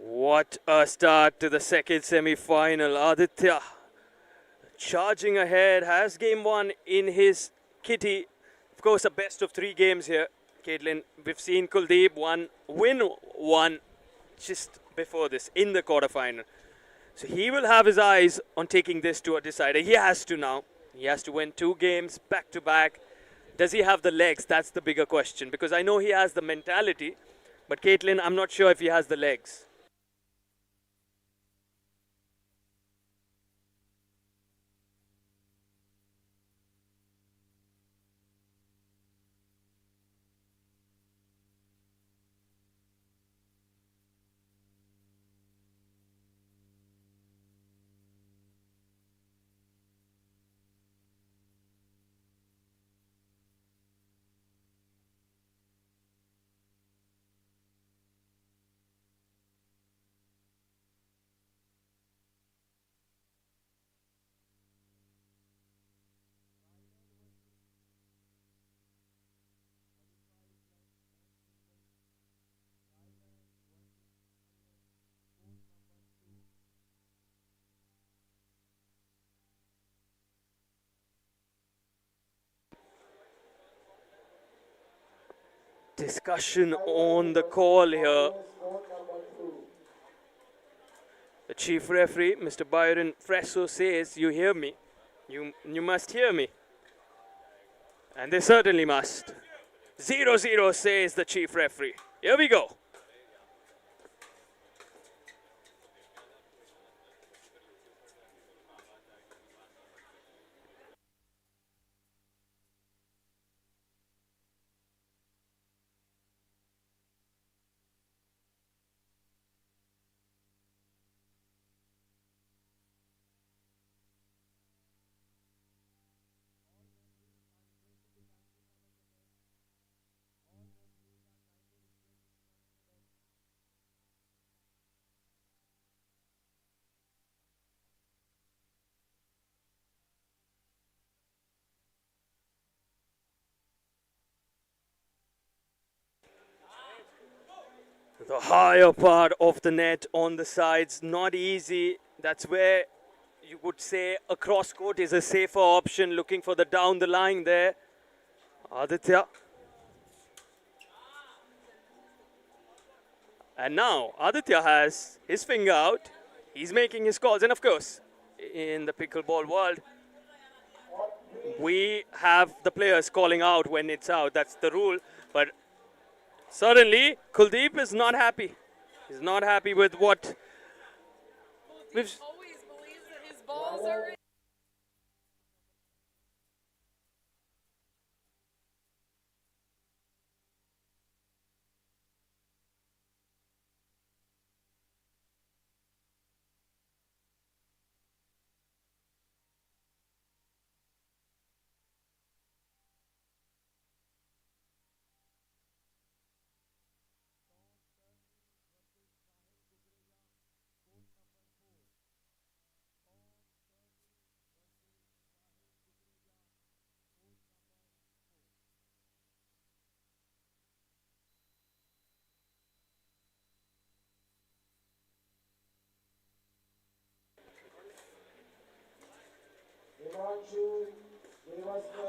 What a start to the second semi-final. Aditya charging ahead, has game 1 in his kitty. Of course, a best of 3 games here, Caitlin. We've seen Kuldeep win one just before this in the quarterfinal. So he will have his eyes on taking this to a decider. He has to now. He has to win 2 games back to back. Does he have the legs? That's the bigger question, because I know he has the mentality, but Caitlin, I'm not sure if he has the legs. discussion on the call here. The chief referee, Mr. Byron Fresso, says, "You hear me? You must hear me." And they certainly must. 0-0 says the chief referee. Here we go. The higher part of the net on the sides, not easy. That's where you would say a cross court is a safer option, looking for the down the line there. Aditya. And now Aditya has his finger out. He's making his calls. And of course, in the pickleball world, we have the players calling out when it's out. That's the rule. But suddenly, Kuldeep is not happy. He's not happy with what we've... Always believes that his balls are.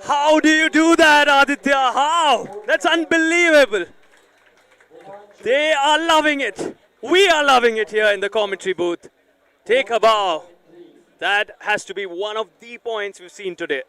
How do you do that, Aditya? How? That's unbelievable. They are loving it. We are loving it here in the commentary booth. Take a bow. That has to be one of the points we've seen today.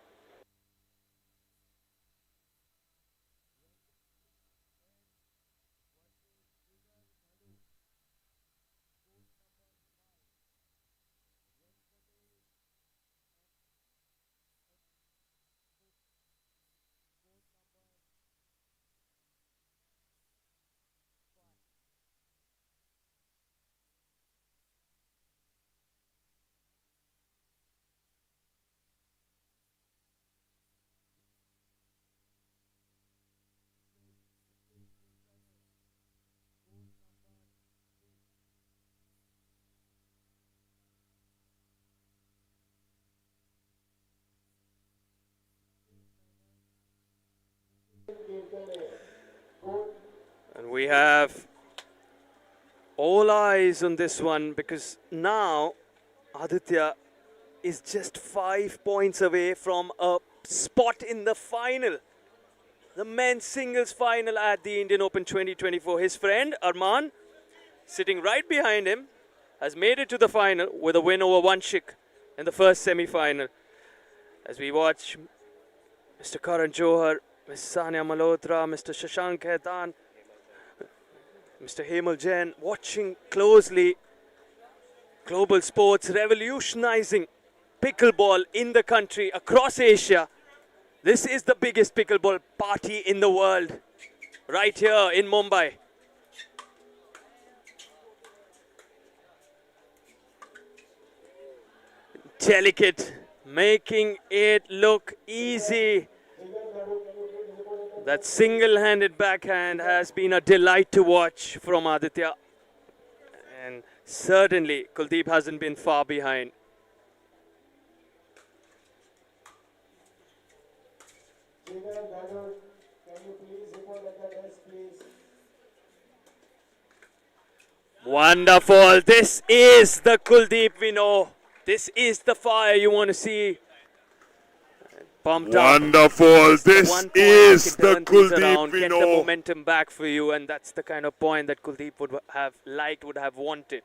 And we have all eyes on this one because now Aditya is just 5 points away from a spot in the final. The men's singles final at the Indian Open 2024. His friend Arman, sitting right behind him, has made it to the final with a win over Vanshik in the first semi-final. As we watch Mr. Karan Johar, Ms. Sania Malhotra, Mr. Shashank Khaitan, Mr. Hemal Jain, watching closely global sports revolutionizing pickleball in the country, across Asia. This is the biggest pickleball party in the world, right here in Mumbai. Delicate, making it look easy. That single-handed backhand has been a delight to watch from Aditya. And certainly, Kuldeep hasn't been far behind. Wonderful. This is the Kuldeep we know. This is the fire you want to see. pumped up. Wonderful. It's the This one point is that the can turn things Kuldeep around, we get the know. momentum back for you, and that's the kind of point that Kuldeep would have liked, would have wanted.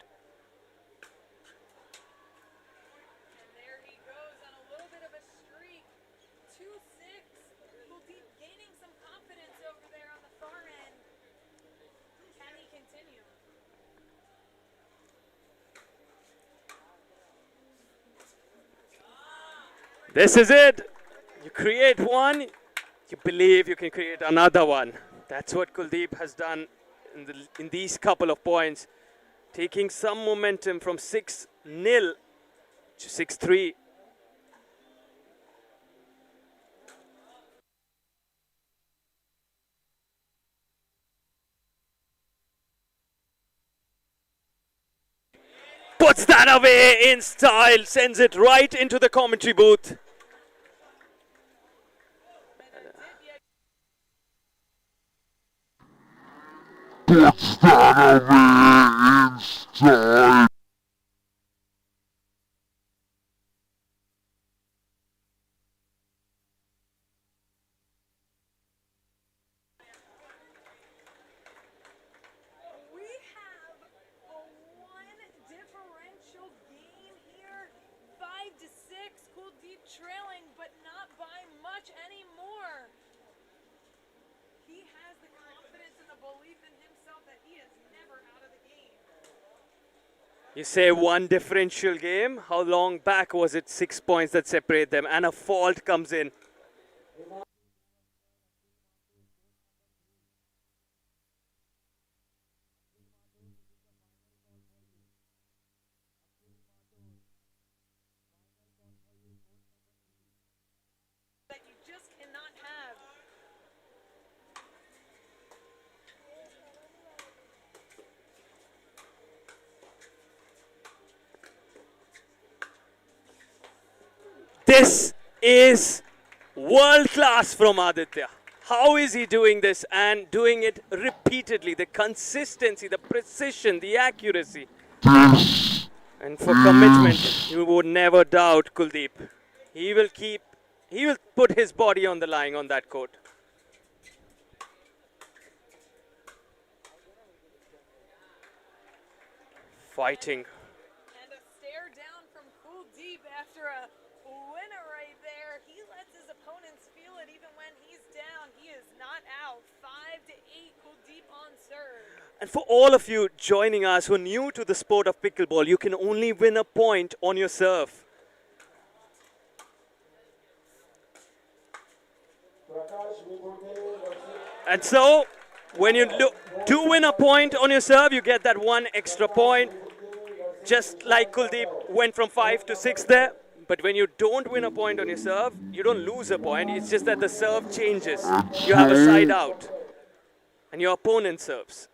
And there he goes on a little bit of a streak. 2-6. Kuldeep gaining some confidence over there on the far end. Can he continue? This is it. You create one, you believe you can create another one. That's what Kuldeep has done in these couple of points, taking some momentum from 6-0 to 6-3. Puts that away in style, sends it right into the commentary booth. We have a one differential game here. 5-6. Kuldeep trailing, but not by much anymore. He has the confidence and the belief in himself that he is never out of the game. You say one differential game. How long back was it? 6 points that separate them, and a fault comes in. That you just cannot have. This is world class from Aditya. How is he doing this and doing it repeatedly? The consistency, the precision, the accuracy. And for commitment, you would never doubt Kuldeep. He will put his body on the line on that court. Fighting. And a stare down from Kuldeep after a winner right there. He lets his opponents feel it even when he's down. He is not out. 5-8, Kuldeep on serve. And for all of you joining us who are new to the sport of pickleball, you can only win a point on your serve. And so, when you do win a point on your serve, you get that one extra point. Just like Kuldeep went from 5 to 6 there. But when you don't win a point on your serve, you don't lose a point. It's just that the serve changes. You have a side out. And your opponent serves.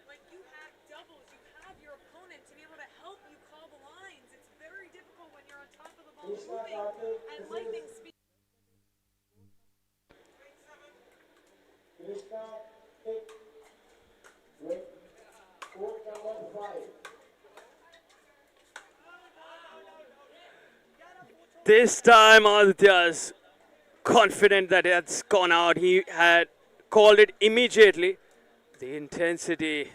Like you have doubles, you have your opponent to be able to help you call the lines. It's very difficult when you're on top of the ball moving at lightning speed. Krishna Pick with court number 5. This time Aditya's confident that it's gone out. He had called it immediately. The intensity,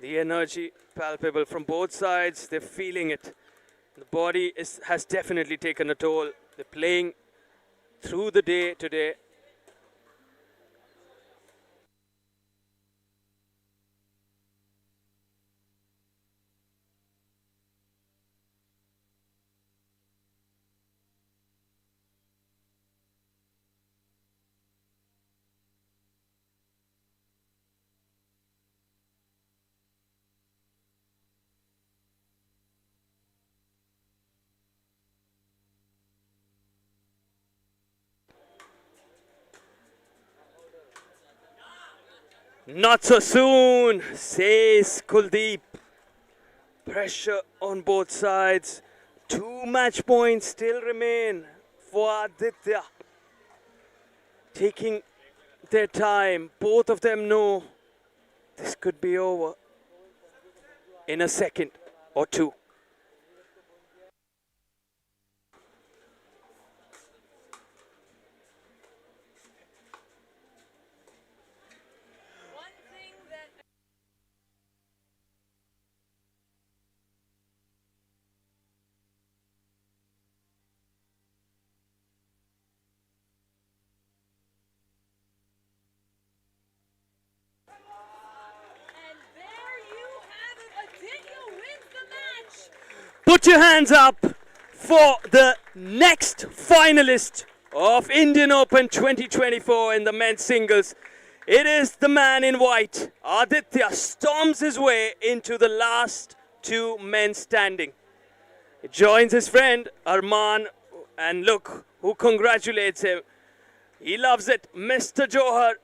the energy palpable from both sides. They're feeling it. The body has definitely taken a toll. They're playing through the day today. Not so soon, says Kuldeep. Pressure on both sides. 2 match points still remain for Aditya. Taking their time. Both of them know this could be over in a second or two. Put your hands up for the next finalist of Indian Open 2024 in the men's singles. It is the man in white. Aditya storms his way into the last two men standing. He joins his friend Arman, and look who congratulates him. He loves it. Mr. Johar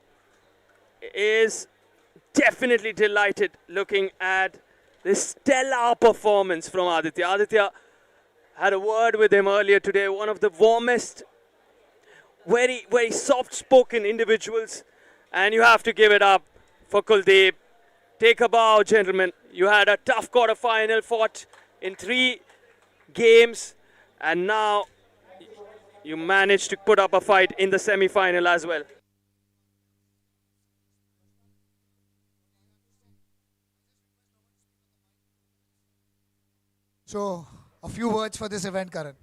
is definitely delighted looking at this stellar performance from Aditya. Aditya had a word with him earlier today. One of the warmest, very, very soft-spoken individuals. And you have to give it up for Kuldeep. Take a bow, gentlemen. You had a tough quarter-final, fought in 3 games. And now you managed to put up a fight in the semi-final as well. So, a few words for this event, Karan.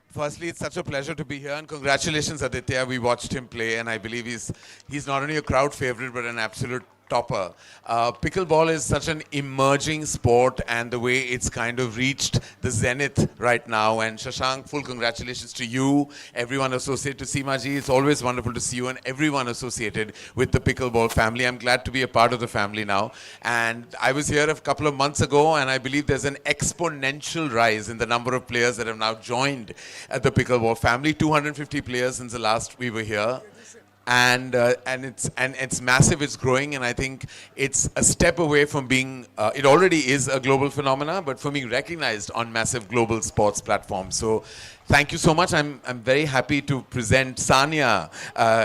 Firstly, it's such a pleasure to be here, and congratulations, Aditya. We watched him play, and I believe he's not only a crowd favorite, but an absolute topper. Pickleball is such an emerging sport, and the way it's kind of reached the zenith right now. And Shashank, full congratulations to you, everyone associated to Seemaji. It's always wonderful to see you and everyone associated with the Pickleball family. I'm glad to be a part of the family now. And I was here a couple of months ago, and I believe there's an exponential rise in the number of players that have now joined the Pickleball family. 250 players since the last we were here. And it's massive, it's growing, and I think it's a step away from being, it already is a global phenomena, but from being recognized on massive global sports platforms. So thank you so much. I'm very happy to present Sania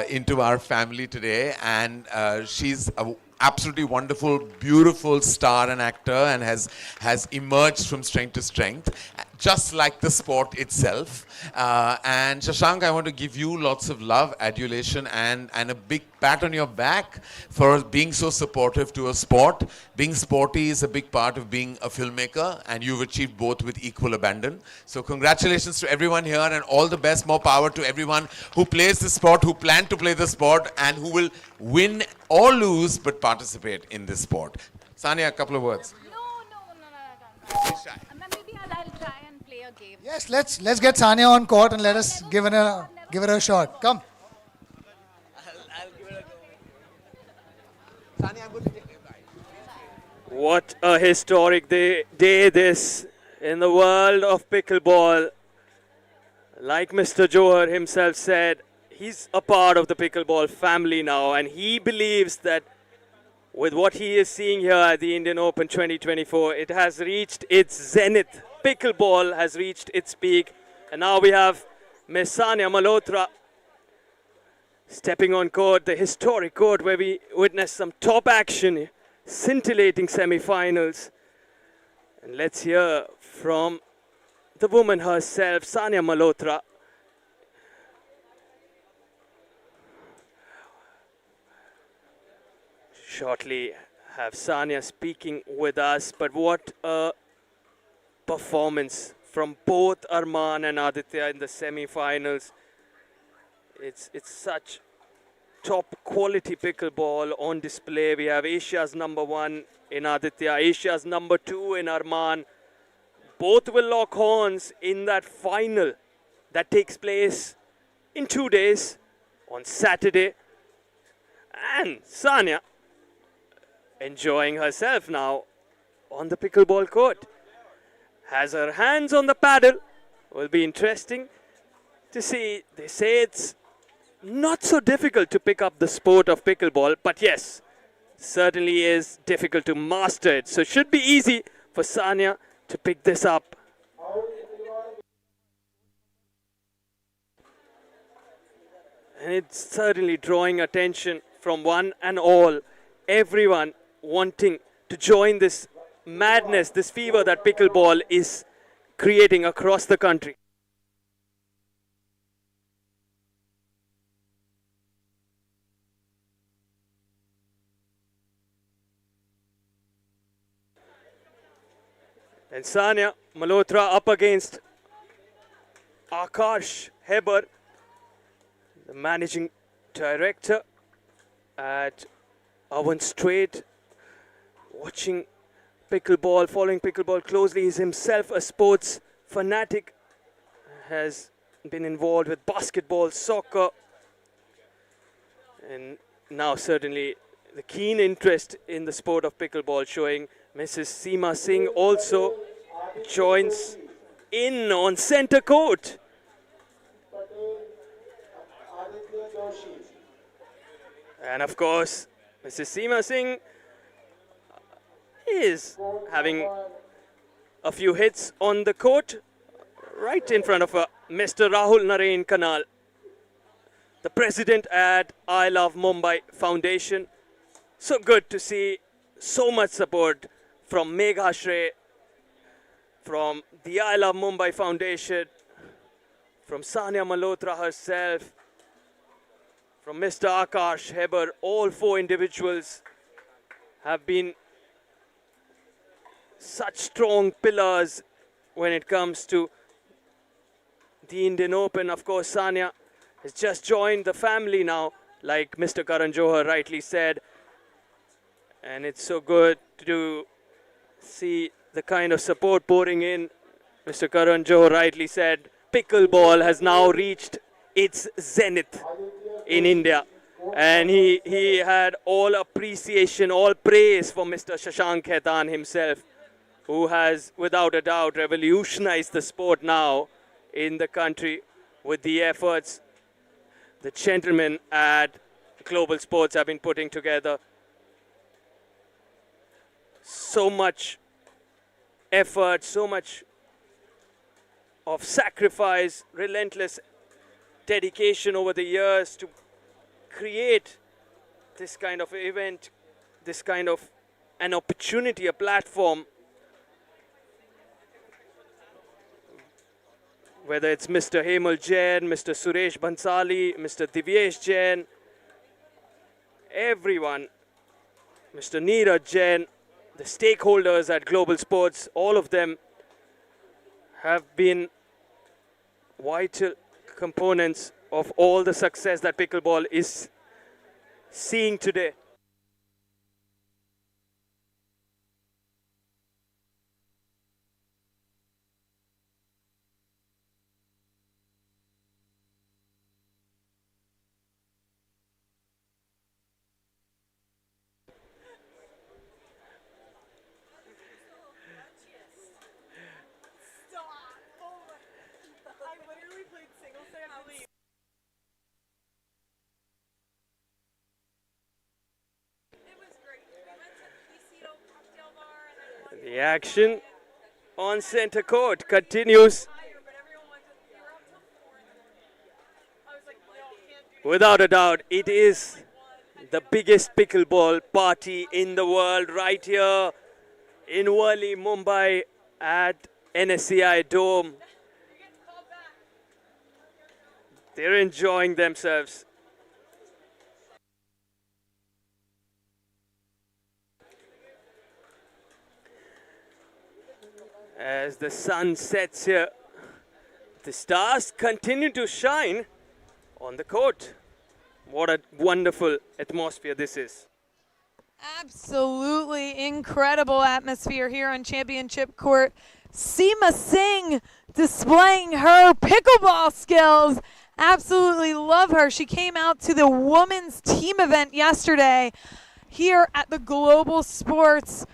into our family today, and she's a absolutely wonderful, beautiful star and actor, and has emerged from strength to strength, just like the sport itself. And Shashank, I want to give you lots of love, adulation, and a big pat on your back for being so supportive to a sport. Being sporty is a big part of being a filmmaker, and you've achieved both with equal abandon. So congratulations to everyone here, and all the best, more power to everyone who plays the sport, who plan to play the sport, and who will win or lose, but participate in this sport. Sania, a couple of words. Maybe I'll try and play a game. Yes, let's get Sania on court and let us give her a shot. Come. I'll give it a go. Sania, I'm going to take it. What a historic day this in the world of pickleball. Like Mr. Johar himself said, he's a part of the pickleball family now, and he believes that with what he is seeing here at the Indian Open 2024, it has reached its zenith. Pickleball has reached its peak, and now we have Miss Sania Malhotra stepping on court, the historic court where we witnessed some top action, scintillating semi-finals. And let's hear from the woman herself, Sania Malhotra. Shortly have Sania speaking with us, but what a performance from both Arman and Aditya in the semi-finals. It's such top quality pickleball on display. We have Asia's #1 in Aditya, Asia's #2 in Arman. Both will lock horns in that final that takes place in 2 days on Saturday. And Sania enjoying herself now on the pickleball court. Has her hands on the paddle. Will be interesting to see. They say it's not so difficult to pick up the sport of pickleball, but yes, certainly is difficult to master it. So it should be easy for Sania to pick this up. And it's certainly drawing attention from one and all. Everyone wanting to join this madness, this fever that pickleball is creating across the country. And Sania Malhotra up against Akash Heber, the managing director at Owen Strait, watching pickleball, following pickleball closely. He's himself a sports fanatic, has been involved with basketball, soccer, and now certainly the keen interest in the sport of pickleball showing. Mrs. Seema Singh also joins in on center court. And of course, Mrs. Seema Singh is having a few hits on the court right in front of Mr. Rahul Narain Kanal, the president at I Love Mumbai Foundation. So good to see so much support from Megha Shray, from the I Love Mumbai Foundation, from Sania Malhotra herself, from Mr. Akash Heber. All four individuals have been such strong pillars when it comes to the Indian Open. Of course, Sania has just joined the family now, like Mr. Karan Johar rightly said. And it's so good to see the kind of support pouring in. Mr. Karan Johar rightly said, pickleball has now reached its zenith in India. And he had all appreciation, all praise for Mr. Shashank Khaitan himself, who has without a doubt revolutionized the sport now in the country with the efforts the gentlemen at Global Sports have been putting together. So much effort, so much of sacrifice, relentless dedication over the years to create this kind of event, this kind of an opportunity, a platform. Whether it's Mr. Hemal Jain, Mr. Suresh Bhansali, Mr. Divyesh Jain, everyone, Mr. Neeraj Jain, the stakeholders at Global Sports, all of them have been vital components of all the success that pickleball is seeing today. The action on center court continues. Without a doubt, it is the biggest pickleball party in the world right here in Worli, Mumbai at NSCI Dome. They're enjoying themselves. As the sun sets here, the stars continue to shine on the court. What a wonderful atmosphere this is. Absolutely incredible atmosphere here on Championship Court. Seema Singh displaying her pickleball skills. Absolutely love her. She came out to the women's team event yesterday here at the Global Sports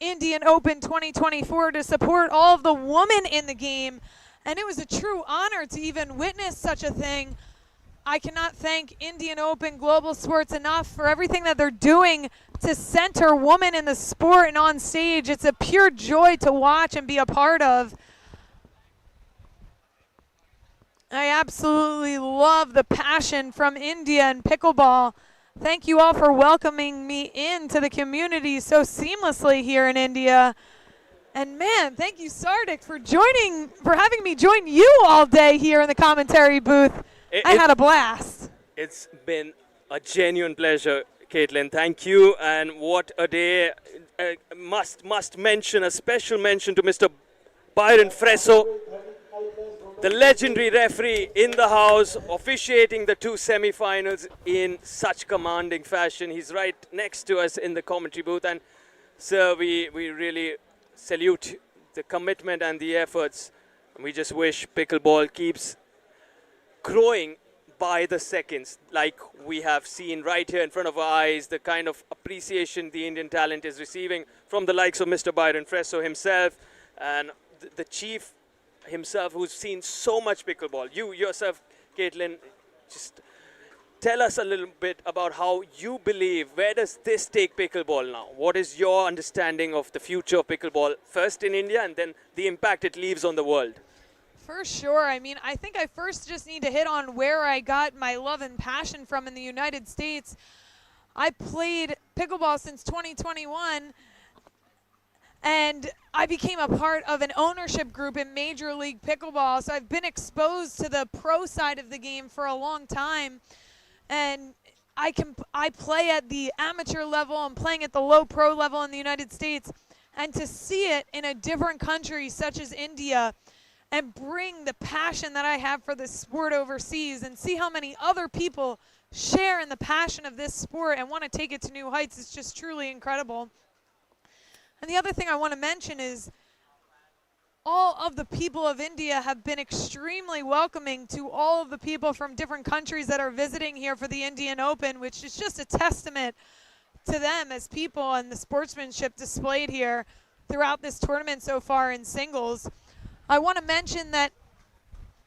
Indian Open 2024 to support all of the women in the game. And it was a true honor to even witness such a thing. I cannot thank Indian Open Global Sports enough for everything that they're doing to center women in the sport and on stage. It's a pure joy to watch and be a part of. I absolutely love the passion from India and pickleball. Thank you all for welcoming me into the community so seamlessly here in India. And man, thank you, Sardik, for having me join you all day here in the commentary booth. I had a blast. It's been a genuine pleasure, Caitlin. Thank you. And what a day. Must mention, a special mention to Mr. Byron Fresso, the legendary referee in the house, officiating the two semifinals in such commanding fashion. He's right next to us in the commentary booth. And sir, we really salute the commitment and the efforts. We just wish pickleball keeps growing by the seconds, like we have seen right here in front of our eyes, the kind of appreciation the Indian talent is receiving from the likes of Mr. Byron Fresso himself and the chief himself, who's seen so much pickleball. You yourself, Caitlin, just tell us a little bit about how you believe, where does this take pickleball now? What is your understanding of the future of pickleball, first in India and then the impact it leaves on the world? For sure. I mean, I think I first just need to hit on where I got my love and passion from in the United States. I played pickleball since 2021, and I became a part of an ownership group in Major League Pickleball. So I've been exposed to the pro side of the game for a long time, and I play at the amateur level. I'm playing at the low pro level in the United States, and to see it in a different country such as India and bring the passion that I have for this sport overseas and see how many other people share in the passion of this sport and want to take it to new heights is just truly incredible. And the other thing I want to mention is all of the people of India have been extremely welcoming to all of the people from different countries that are visiting here for the Indian Open, which is just a testament to them as people and the sportsmanship displayed here throughout this tournament so far in singles. I want to mention that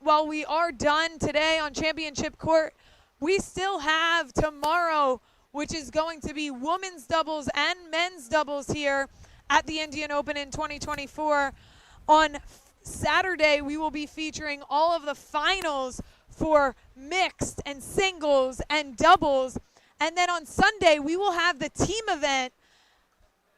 while we are done today on championship court, we still have tomorrow, which is going to be women's doubles and men's doubles here at the Indian Open in 2024. On Saturday, we will be featuring all of the finals for mixed and singles and doubles. And then on Sunday, we will have the team event,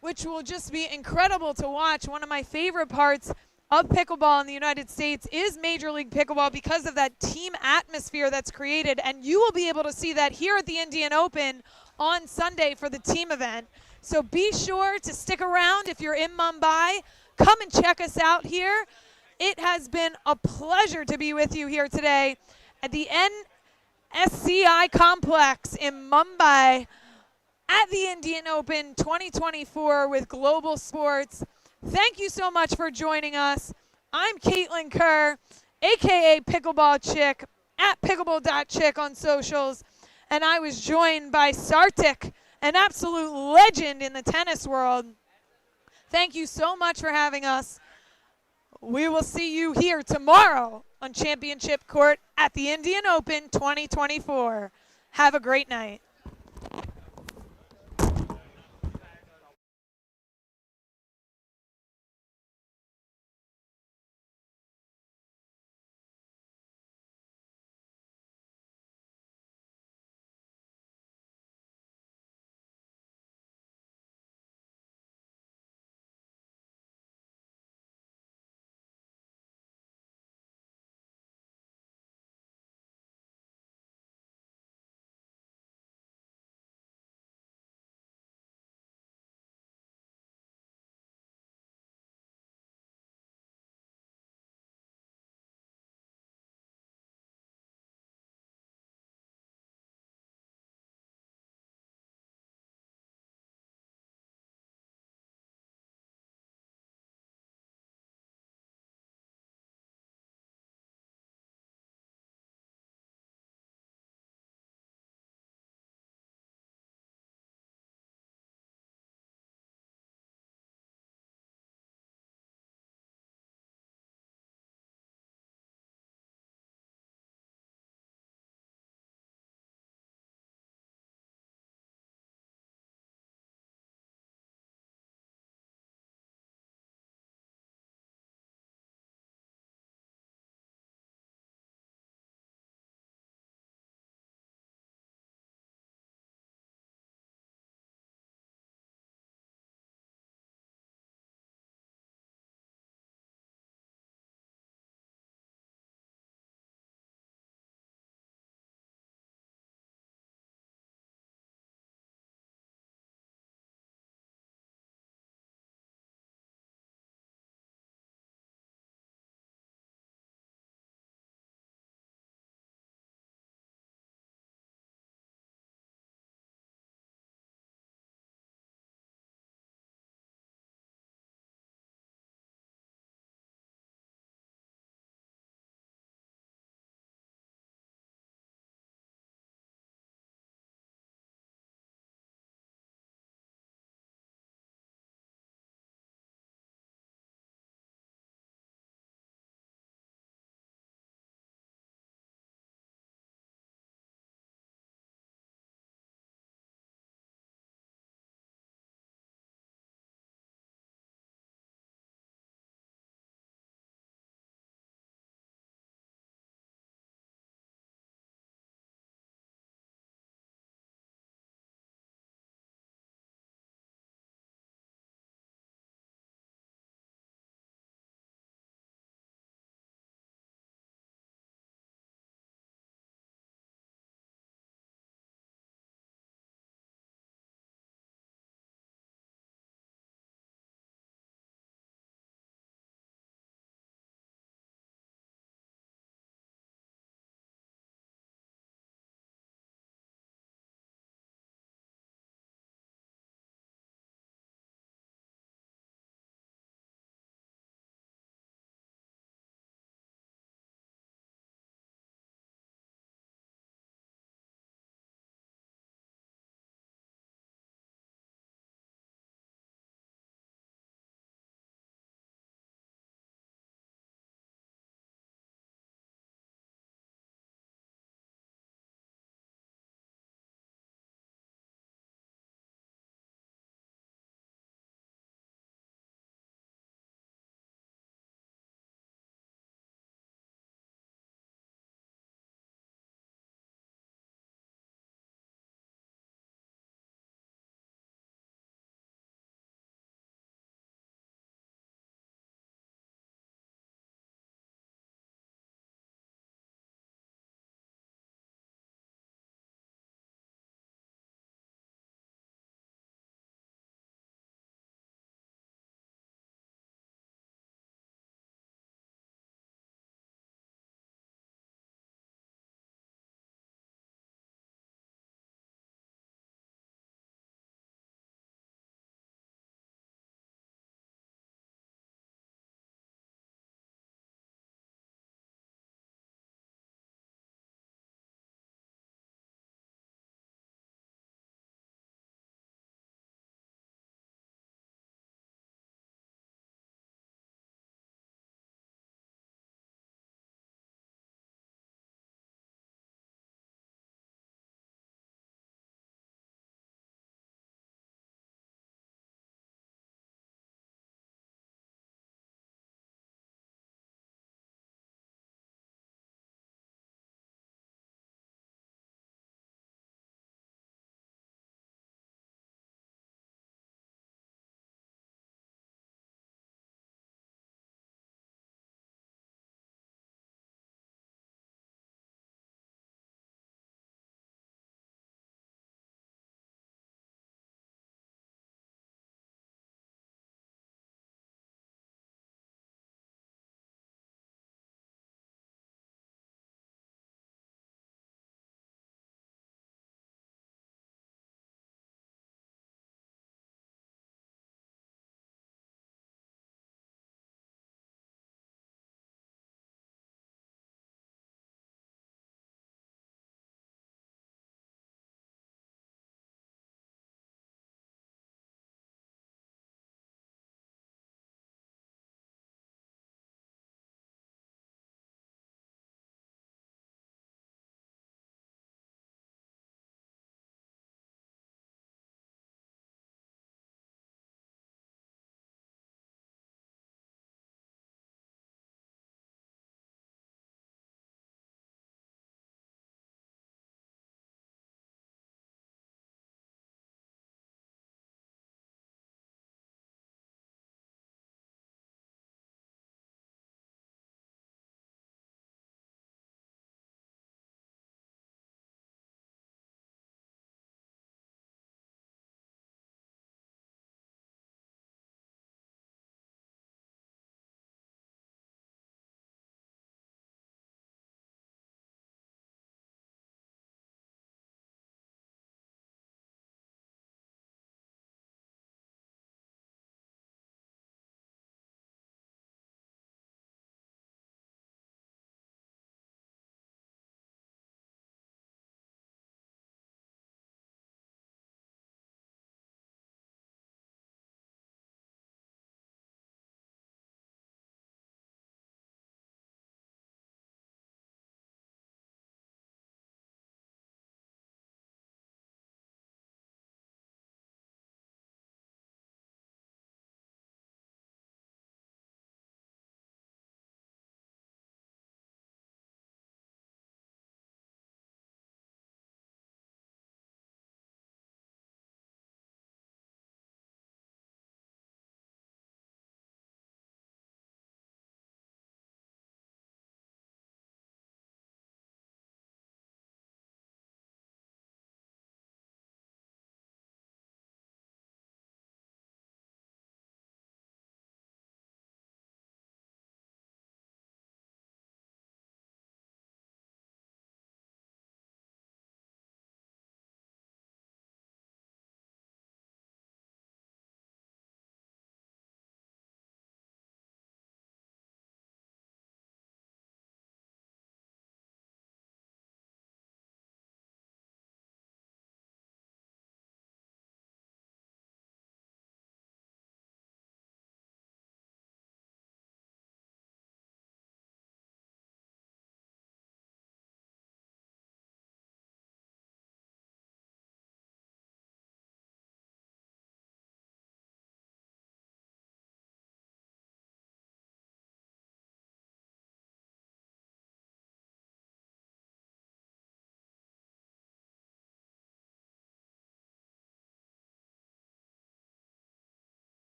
which will just be incredible to watch. One of my favorite parts of pickleball in the United States is Major League Pickleball because of that team atmosphere that's created, and you will be able to see that here at the Indian Open on Sunday for the team event. So be sure to stick around if you're in Mumbai. Come and check us out here. It has been a pleasure to be with you here today at the NSCI Complex in Mumbai at the Indian Open 2024 with Global Sports. Thank you so much for joining us. I'm Caitlin Kerr, a.k.a. Pickleball Chick, at pickleball.chick on socials. And I was joined by Sartik, an absolute legend in the tennis world. Thank you so much for having us. We will see you here tomorrow on Championship Court at the Indian Open 2024. Have a great night.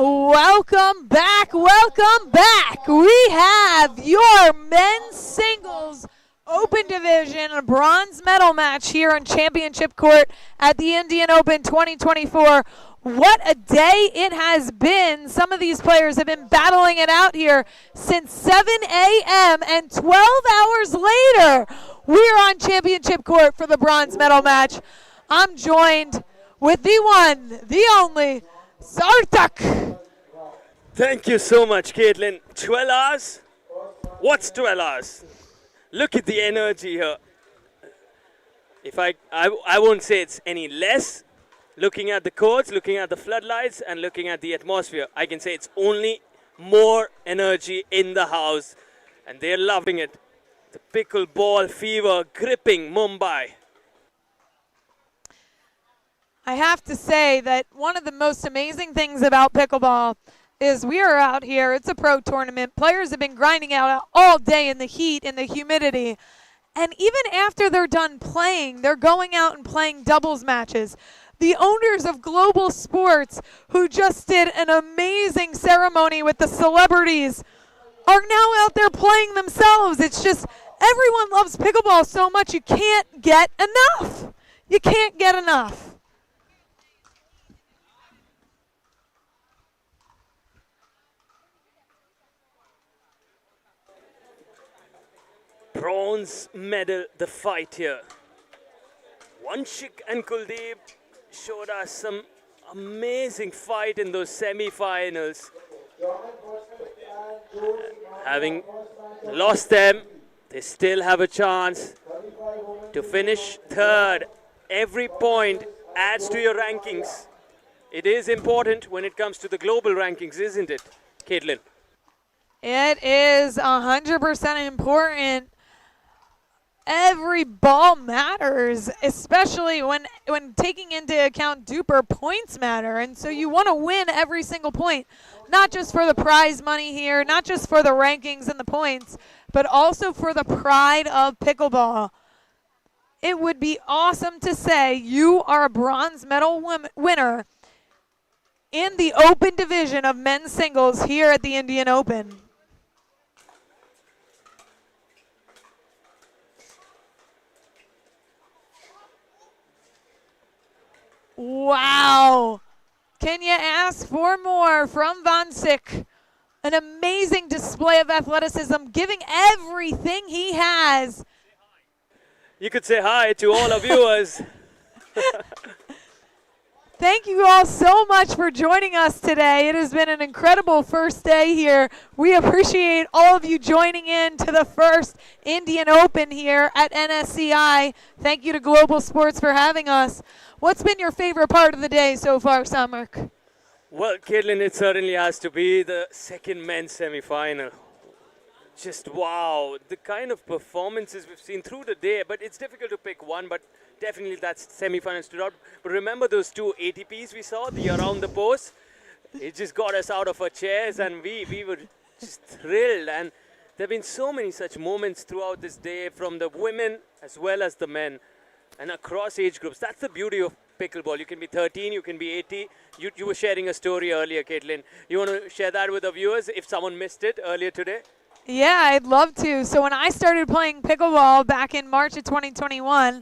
Welcome back, welcome back. We have your men's singles open division bronze medal match here on championship court at the Indian Open 2024. What a day it has been. Some of these players have been battling it out here since 7 a.m. and 12 hours later, we're on championship court for the bronze medal match. I'm joined with the one, the only, Sartak. Thank you so much, Caitlin. 12 hours? What's 12 hours? Look at the energy here. If I won't say it's any less. Looking at the courts, looking at the floodlights, and looking at the atmosphere, I can say it's only more energy in the house. And they're loving it. The pickleball fever gripping Mumbai. I have to say that one of the most amazing things about pickleball is we are out here. It's a pro tournament. Players have been grinding out all day in the heat, in the humidity. And even after they're done playing, they're going out and playing doubles matches. The owners of Global Sports, who just did an amazing ceremony with the celebrities, are now out there playing themselves. It's just everyone loves pickleball so much you can't get enough. You can't get enough. Bronze medal, the fight here. Vanshik and Kuldeep showed us some amazing fight in those semi-finals. Having lost them, they still have a chance to finish third. Every point adds to your rankings. It is important when it comes to the global rankings, isn't it, Caitlin? It is 100% important. Every ball matters, especially when taking into account duper points matter. And so you want to win every single point, not just for the prize money here, not just for the rankings and the points, but also for the pride of pickleball. It would be awesome to say you are a bronze medal winner in the open division of men's singles here at the Indian Open. Wow. Can you ask for more from Vanshik? An amazing display of athleticism, giving everything he has. You could say hi to all our viewers. Thank you all so much for joining us today. It has been an incredible first day here. We appreciate all of you joining in to the first Indian Open here at NSCI. Thank you to Global Sports for having us. What's been your favorite part of the day so far, Samark? Well, Caitlin, it certainly has to be the second men's semi-final. Just wow, the kind of performances we've seen through the day, but it's difficult to pick one, but definitely that semi-final stood out. But remember those two ATPs we saw, the around the post? It just got us out of our chairs and we were just thrilled. And there have been so many such moments throughout this day from the women as well as the men and across age groups. That's the beauty of pickleball. You can be 13, you can be 80. You were sharing a story earlier, Caitlin. You want to share that with the viewers if someone missed it earlier today? Yeah, I'd love to. So when I started playing pickleball back in March of 2021,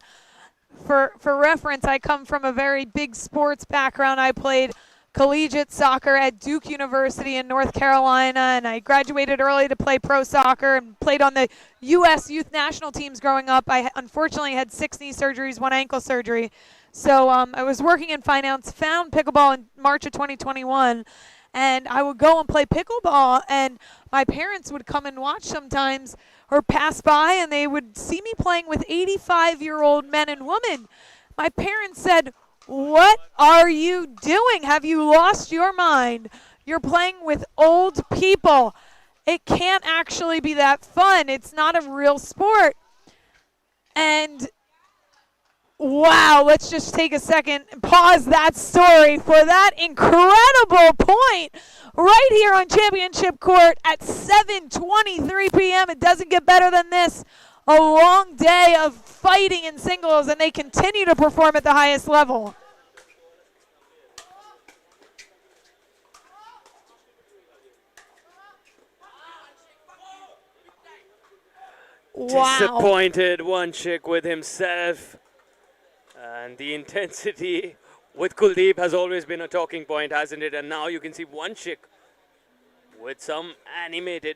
for reference, I come from a very big sports background. I played collegiate soccer at Duke University in North Carolina, and I graduated early to play pro soccer and played on the U.S. youth national teams growing up. I unfortunately had 6 knee surgeries, 1 ankle surgery. So I was working in finance, found pickleball in March of 2021, and I would go and play pickleball, and my parents would come and watch sometimes or pass by, and they would see me playing with 85-year-old men and women. My parents said, "What are you doing? Have you lost your mind? You're playing with old people. It can't actually be that fun. It's not a real sport." And wow, let's just take a second and pause that story for that incredible point right here on Championship Court at 7:23 p.m. It doesn't get better than this. A long day of fighting in singles, and they continue to perform at the highest level. Wow. Disappointed Vanshik with himself. And the intensity with Kuldeep has always been a talking point, hasn't it? And now you can see Vanshik with some animated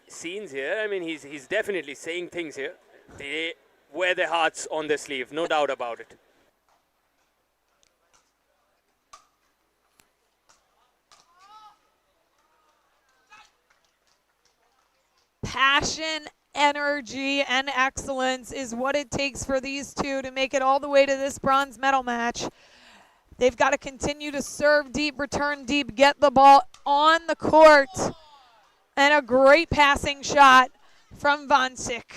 scenes here. I mean, he's definitely saying things here. They wear their hearts on their sleeve, no doubt about it. Passion, energy, and excellence is what it takes for these two to make it all the way to this bronze medal match. They've got to continue to serve deep, return deep, get the ball on the court. And a great passing shot from Vanshik.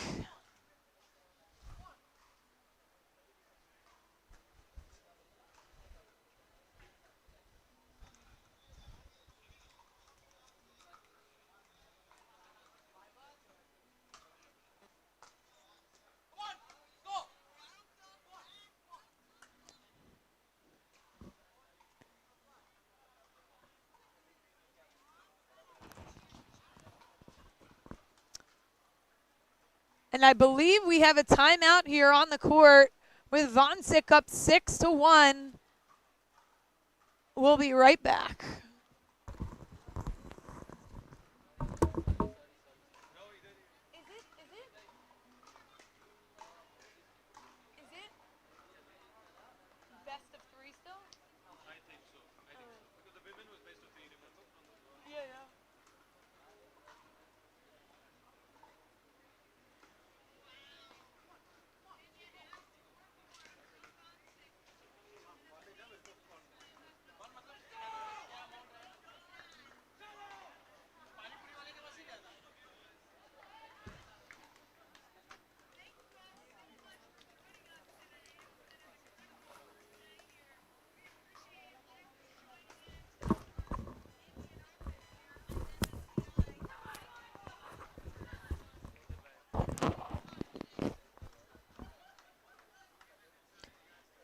And I believe we have a timeout here on the court with Vanshik up 6-1. We'll be right back.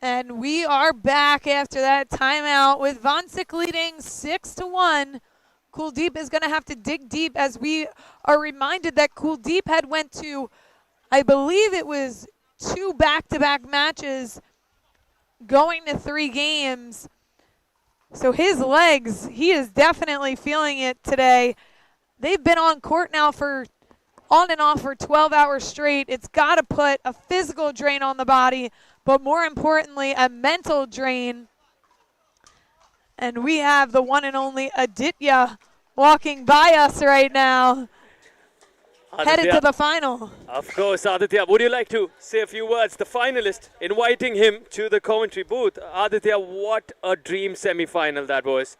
And we are back after that timeout with Vanshik leading 6-1. Kuldeep is going to have to dig deep, as we are reminded that Kuldeep had went to, I believe it was 2 back-to-back matches going to 3 games. So his legs, he is definitely feeling it today. They've been on court now for on and off for 12 hours straight. It's got to put a physical drain on the body, but more importantly, a mental drain. And we have the one and only Aditya walking by us right now, headed to the final. Of course, Aditya. Would you like to say a few words? The finalist, inviting him to the commentary booth. Aditya, what a dream semi-final that was.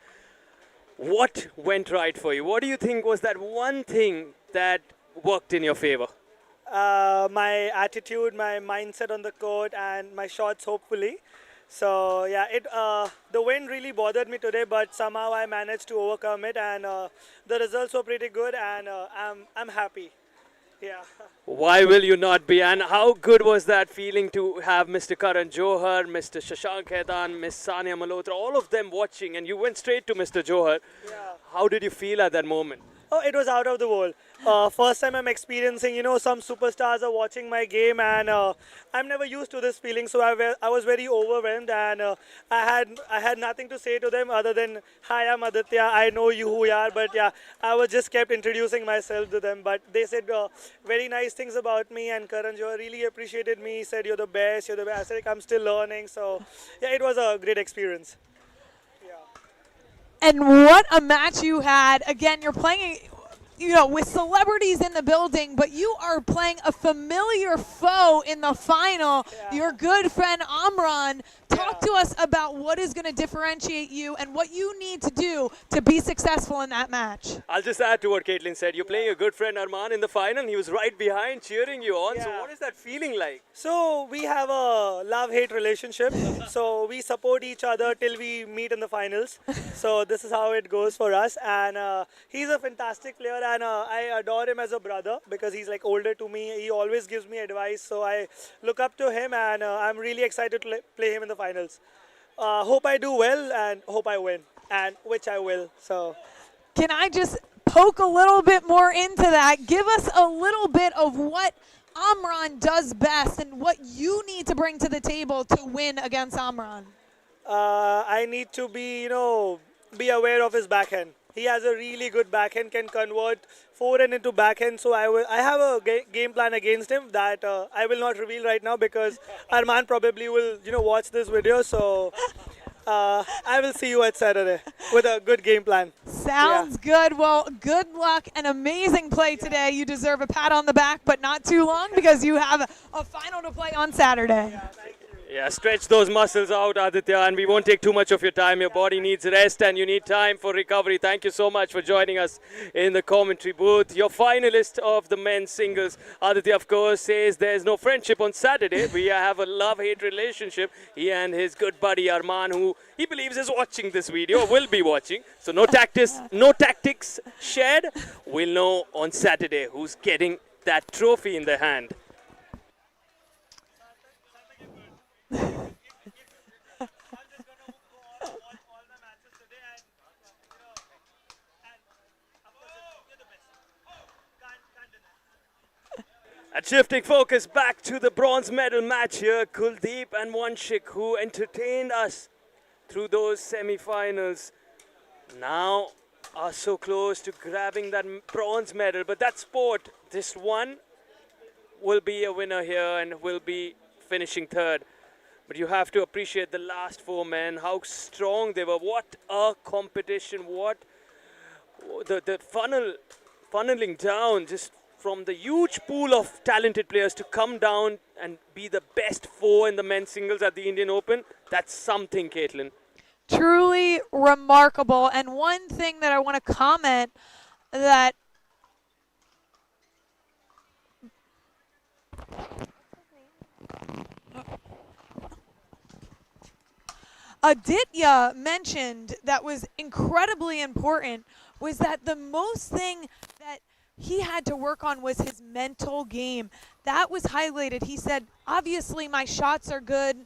What went right for you? What do you think was that one thing that worked in your favor? My attitude, my mindset on the court, and my shots, hopefully. So yeah, the wind really bothered me today, but somehow I managed to overcome it, and the results were pretty good, and I'm happy. Yeah. Why will you not be? And how good was that feeling to have Mr. Karan Johar, Mr. Shashank Khaitan, Miss Sania Malhotra, all of them watching, and you went straight to Mr. Johar. Yeah. How did you feel at that moment? Oh, it was out of the world. First time I'm experiencing, some superstars are watching my game, and I'm never used to this feeling, so I was very overwhelmed, and I had nothing to say to them other than, hi, I'm Aditya, I know you who you are, but yeah, I was just kept introducing myself to them, but they said very nice things about me, and Karan Johar really appreciated me, said you're the best, I said I'm still learning, so yeah, it was a great experience. And what a match you had. Again, you're playing, with celebrities in the building, but you are playing a familiar foe in the final, your good friend Amran. Talk to us about what is going to differentiate you and what you need to do to be successful in that match. I'll just add to what Caitlin said. You're playing a good friend Arman in the final. He was right behind cheering you on. So what is that feeling like? So we have a love-hate relationship. So we support each other till we meet in the finals. So this is how it goes for us. And he's a fantastic player, and I adore him as a brother because he's like older to me. He always gives me advice. So I look up to him, and I'm really excited to play him in the finals. Hope I do well and hope I win, and which I will. So can I just poke a little bit more into that. Give us a little bit of what Amran does best and what you need to bring to the table to win against Amran. I need to be aware of his backhand. He has a really good backhand, can convert forehand into backhand. So I have a game plan against him that I will not reveal right now because Arman probably will watch this video. So I will see you at Saturday with a good game plan. Sounds good. Well, good luck and amazing play today. You deserve a pat on the back, but not too long because you have a final to play on Saturday. Yeah, stretch those muscles out, Aditya, and we won't take too much of your time. Your body needs rest and you need time for recovery. Thank you so much for joining us in the commentary booth. Your finalist of the men's singles, Aditya, of course, says there's no friendship on Saturday. We have a love-hate relationship. He and his good buddy Arman, who he believes is watching this video, will be watching. So no tactics shared. We'll know on Saturday who's getting that trophy in their hand. And shifting focus back to the bronze medal match here, Kuldeep and Vanshik, who entertained us through those semi-finals, now are so close to grabbing that bronze medal. But that sport, this one will be a winner here and will be finishing third. But you have to appreciate the last four men, how strong they were. What a competition, what the funneling down just from the huge pool of talented players to come down and be the best four in the men's singles at the Indian Open. That's something, Caitlin. Truly remarkable. And one thing that I want to comment that Aditya mentioned that was incredibly important was that the most thing that he had to work on was his mental game. That was highlighted. He said, obviously my shots are good,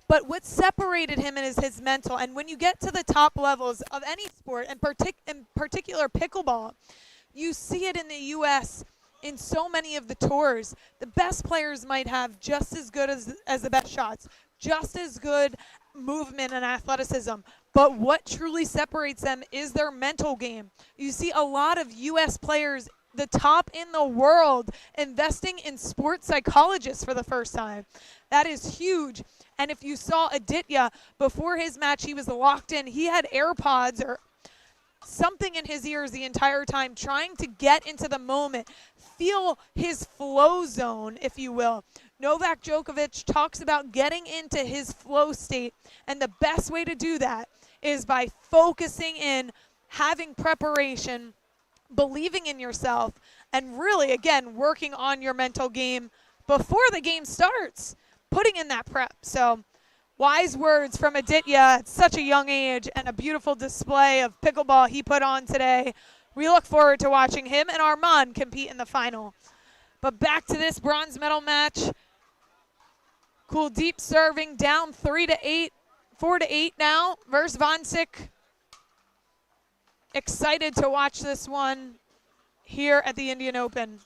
but what separated him is his mental. And when you get to the top levels of any sport, and in particular pickleball, you see it in the U.S. in so many of the tours. The best players might have just as good as the best shots, just as good movement and athleticism. But what truly separates them is their mental game. You see a lot of U.S. players, the top in the world, investing in sports psychologists for the first time. That is huge. And if you saw Aditya, before his match, he was locked in. He had AirPods or something in his ears the entire time, trying to get into the moment, feel his flow zone, if you will. Novak Djokovic talks about getting into his flow state, and the best way to do that is by focusing in, having preparation, believing in yourself, and really, again, working on your mental game before the game starts, putting in that prep. So wise words from Aditya at such a young age, and a beautiful display of pickleball he put on today. We look forward to watching him and Arman compete in the final. But back to this bronze medal match. Kuldeep serving down 3-8, 4-8 now versus Vanshik. Excited to watch this one here at the Indian Open.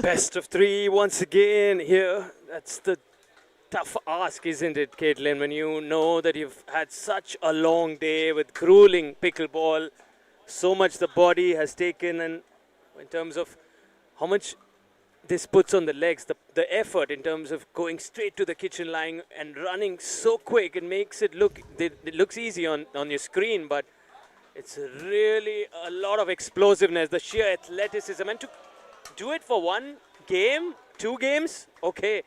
Best of three once again here. That's the tough ask, isn't it, Caitlin, when you know that you've had such a long day with grueling pickleball, so much the body has taken, and in terms of how much this puts on the legs, the effort in terms of going straight to the kitchen line and running so quick, it makes it looks easy on your screen, but it's really a lot of explosiveness, the sheer athleticism, and to do it for one game, 2 games, okay.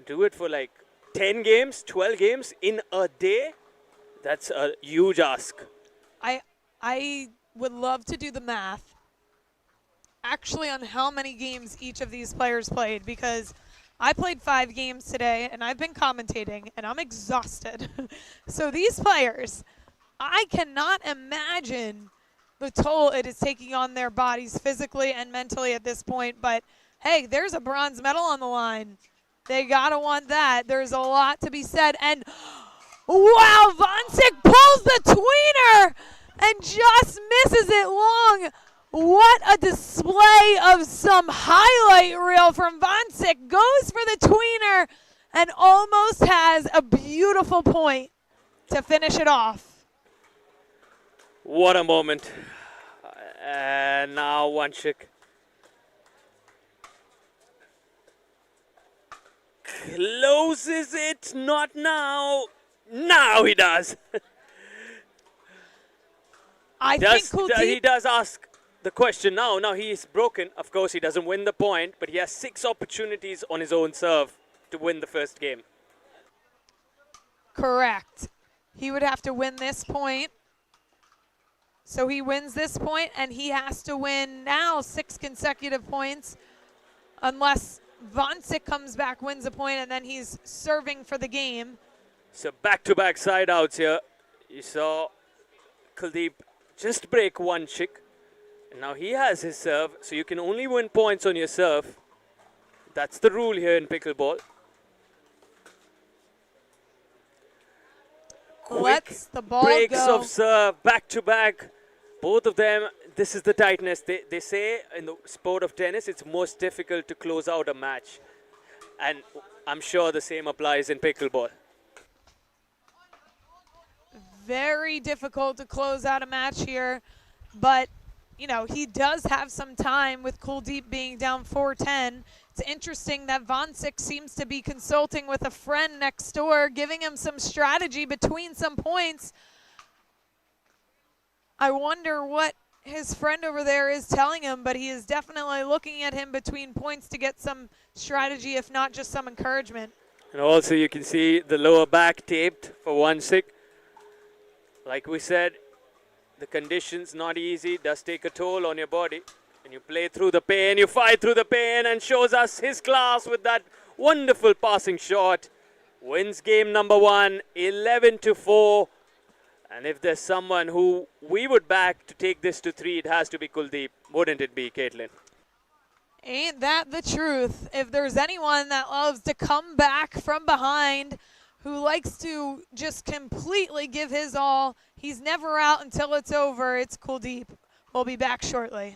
Do it for like 10 games, 12 games in a day. That's a huge ask. I would love to do the math actually on how many games each of these players played, because I played 5 games today, and I've been commentating, and I'm exhausted. So these players, I cannot imagine the toll it is taking on their bodies physically and mentally at this point. But hey, there's a bronze medal on the line. They gotta want that. There's a lot to be said. And wow, Vonsic pulls the tweener and just misses it long. What a display of some highlight reel from Vonsic. Goes for the tweener and almost has a beautiful point to finish it off. What a moment. And now Wanchik closes it. Not now. Now he does. I think Kuldeep, he does ask the question now. Now he's broken. Of course, he doesn't win the point, but he has 6 opportunities on his own serve to win the first game. correct. He would have to win this point. So he wins this point, and he has to win now 6 consecutive points unless Vonsic comes back, wins a point, and then he's serving for the game. So back-to-back side outs here. You saw Kuldeep just break Wanchik. And now he has his serve, so you can only win points on your serve. That's the rule here in pickleball. Lets the ball breaks go. of serve, back-to-back. Both of them, this is the tightness. They say in the sport of tennis, it's most difficult to close out a match. And I'm sure the same applies in pickleball. Very difficult to close out a match here, but you know, he does have some time with Kuldeep being down 4-10. It's interesting that Vonsic seems to be consulting with a friend next door, giving him some strategy between some points. I wonder what his friend over there is telling him, but he is definitely looking at him between points to get some strategy, if not just some encouragement. And also you can see the lower back taped for Wanchik. Like we said, the conditions not easy, does take a toll on your body. And you play through the pain, you fight through the pain, and shows us his class with that wonderful passing shot. Wins game number 1, 11-4. And if there's someone who we would back to take this to 3, it has to be Kuldeep. Wouldn't it be, Caitlin? Ain't that the truth? If there's anyone that loves to come back from behind, who likes to just completely give his all, he's never out until it's over, it's Kuldeep. We'll be back shortly.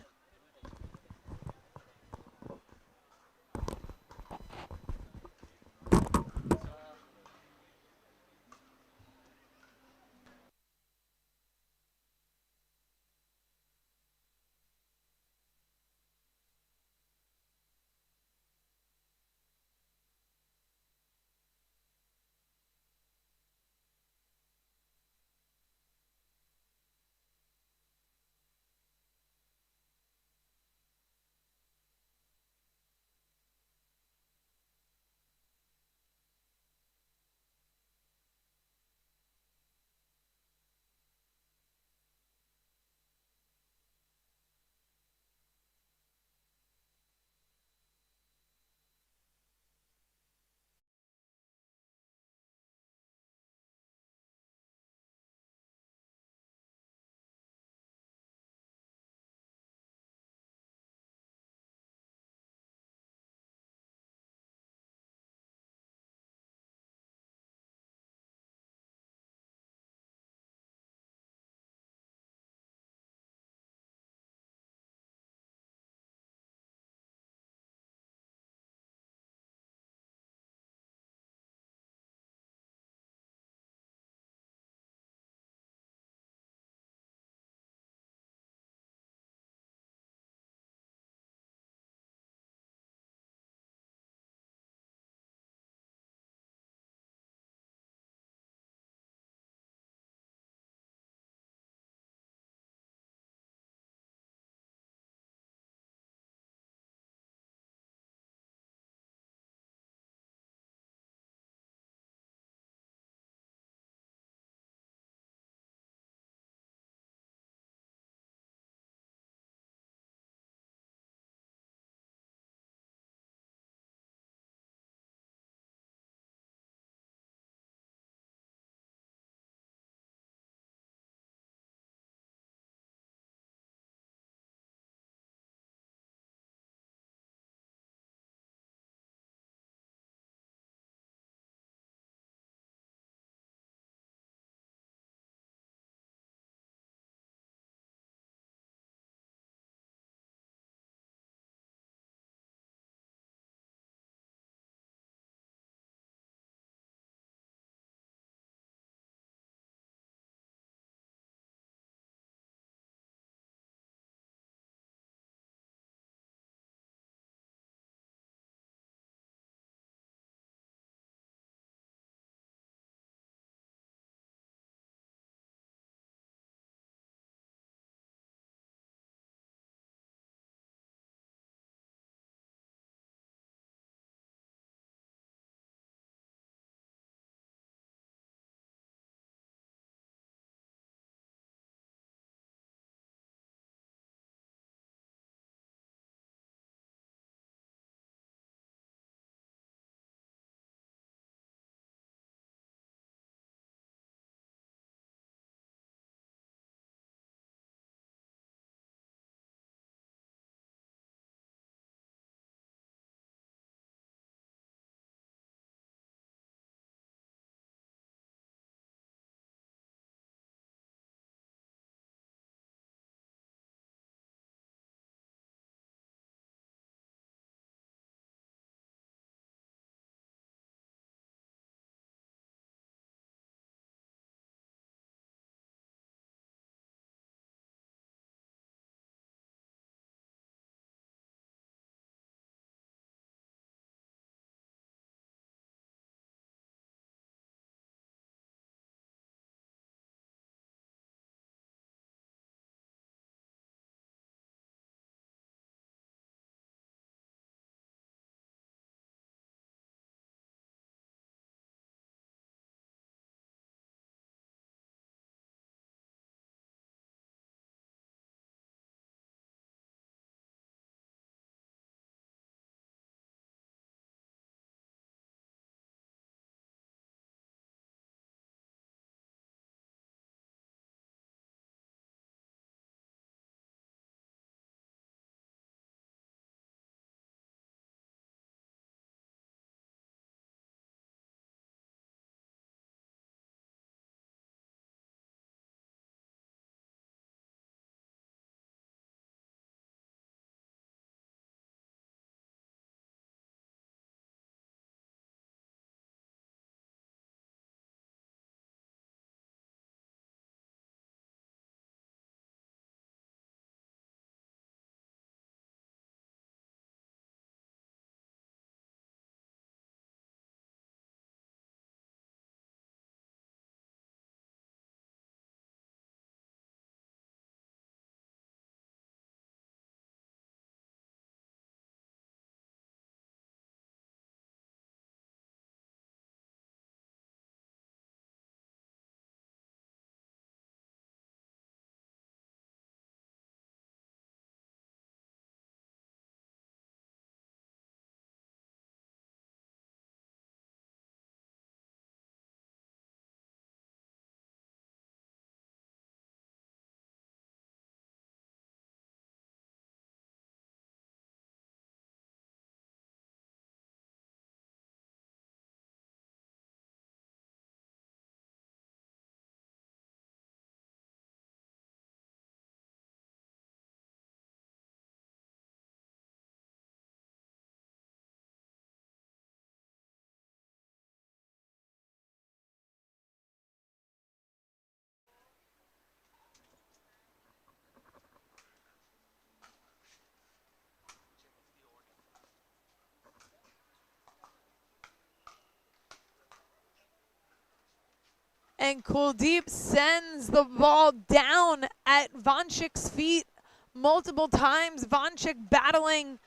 And Kuldeep sends the ball down at Vanchik's feet multiple times. Vanchik battling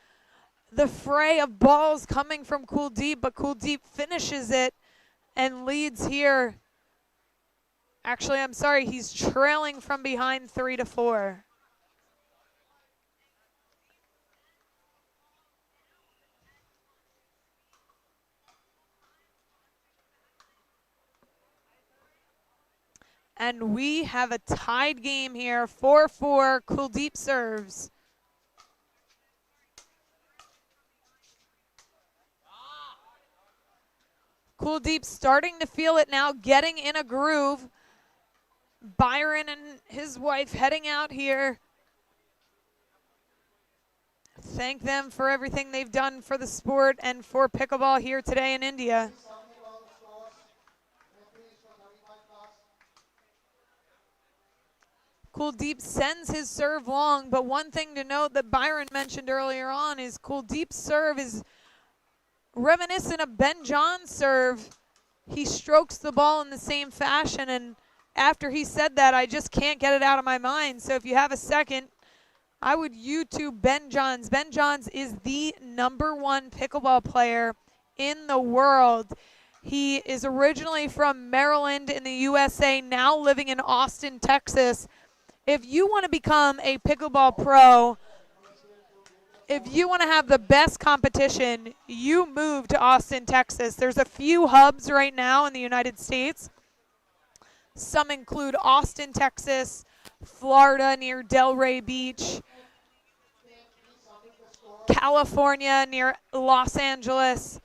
the fray of balls coming from Kuldeep, but Kuldeep finishes it and leads here. Actually, I'm sorry, he's trailing from behind 3-4. And we have a tied game here, 4-4, Kuldeep serves. Kuldeep starting to feel it now, getting in a groove. Byron and his wife heading out here. Thank them for everything they've done for the sport and for pickleball here today in India. Kuldeep sends his serve long, but one thing to note that Byron mentioned earlier on is Kuldeep's serve is reminiscent of Ben John's serve. He strokes the ball in the same fashion, and after he said that, I just can't get it out of my mind. So if you have a second, I would YouTube Ben Johns. Ben Johns is the #1 pickleball player in the world. He is originally from Maryland in the USA, now living in Austin, Texas. If you want to become a pickleball pro, if you want to have the best competition, you move to Austin, Texas. There's a few hubs right now in the United States. Some include Austin, Texas, Florida near Delray Beach, California near Los Angeles,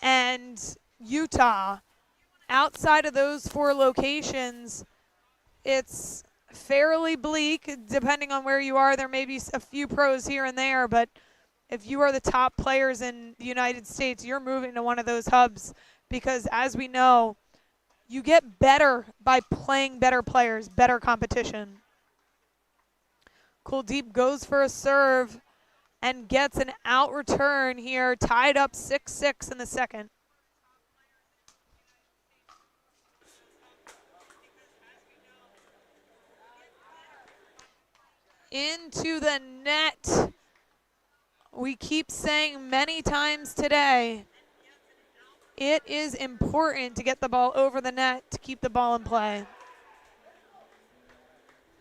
and Utah. Outside of those 4 locations, it's fairly bleak. Depending on where you are, there may be a few pros here and there, but if you are the top players in the United States, you're moving to one of those hubs because, as we know, you get better by playing better players, better competition. Kuldeep goes for a serve and gets an out return here, tied up 6-6 in the second. Into the net. We keep saying many times today, it is important to get the ball over the net to keep the ball in play.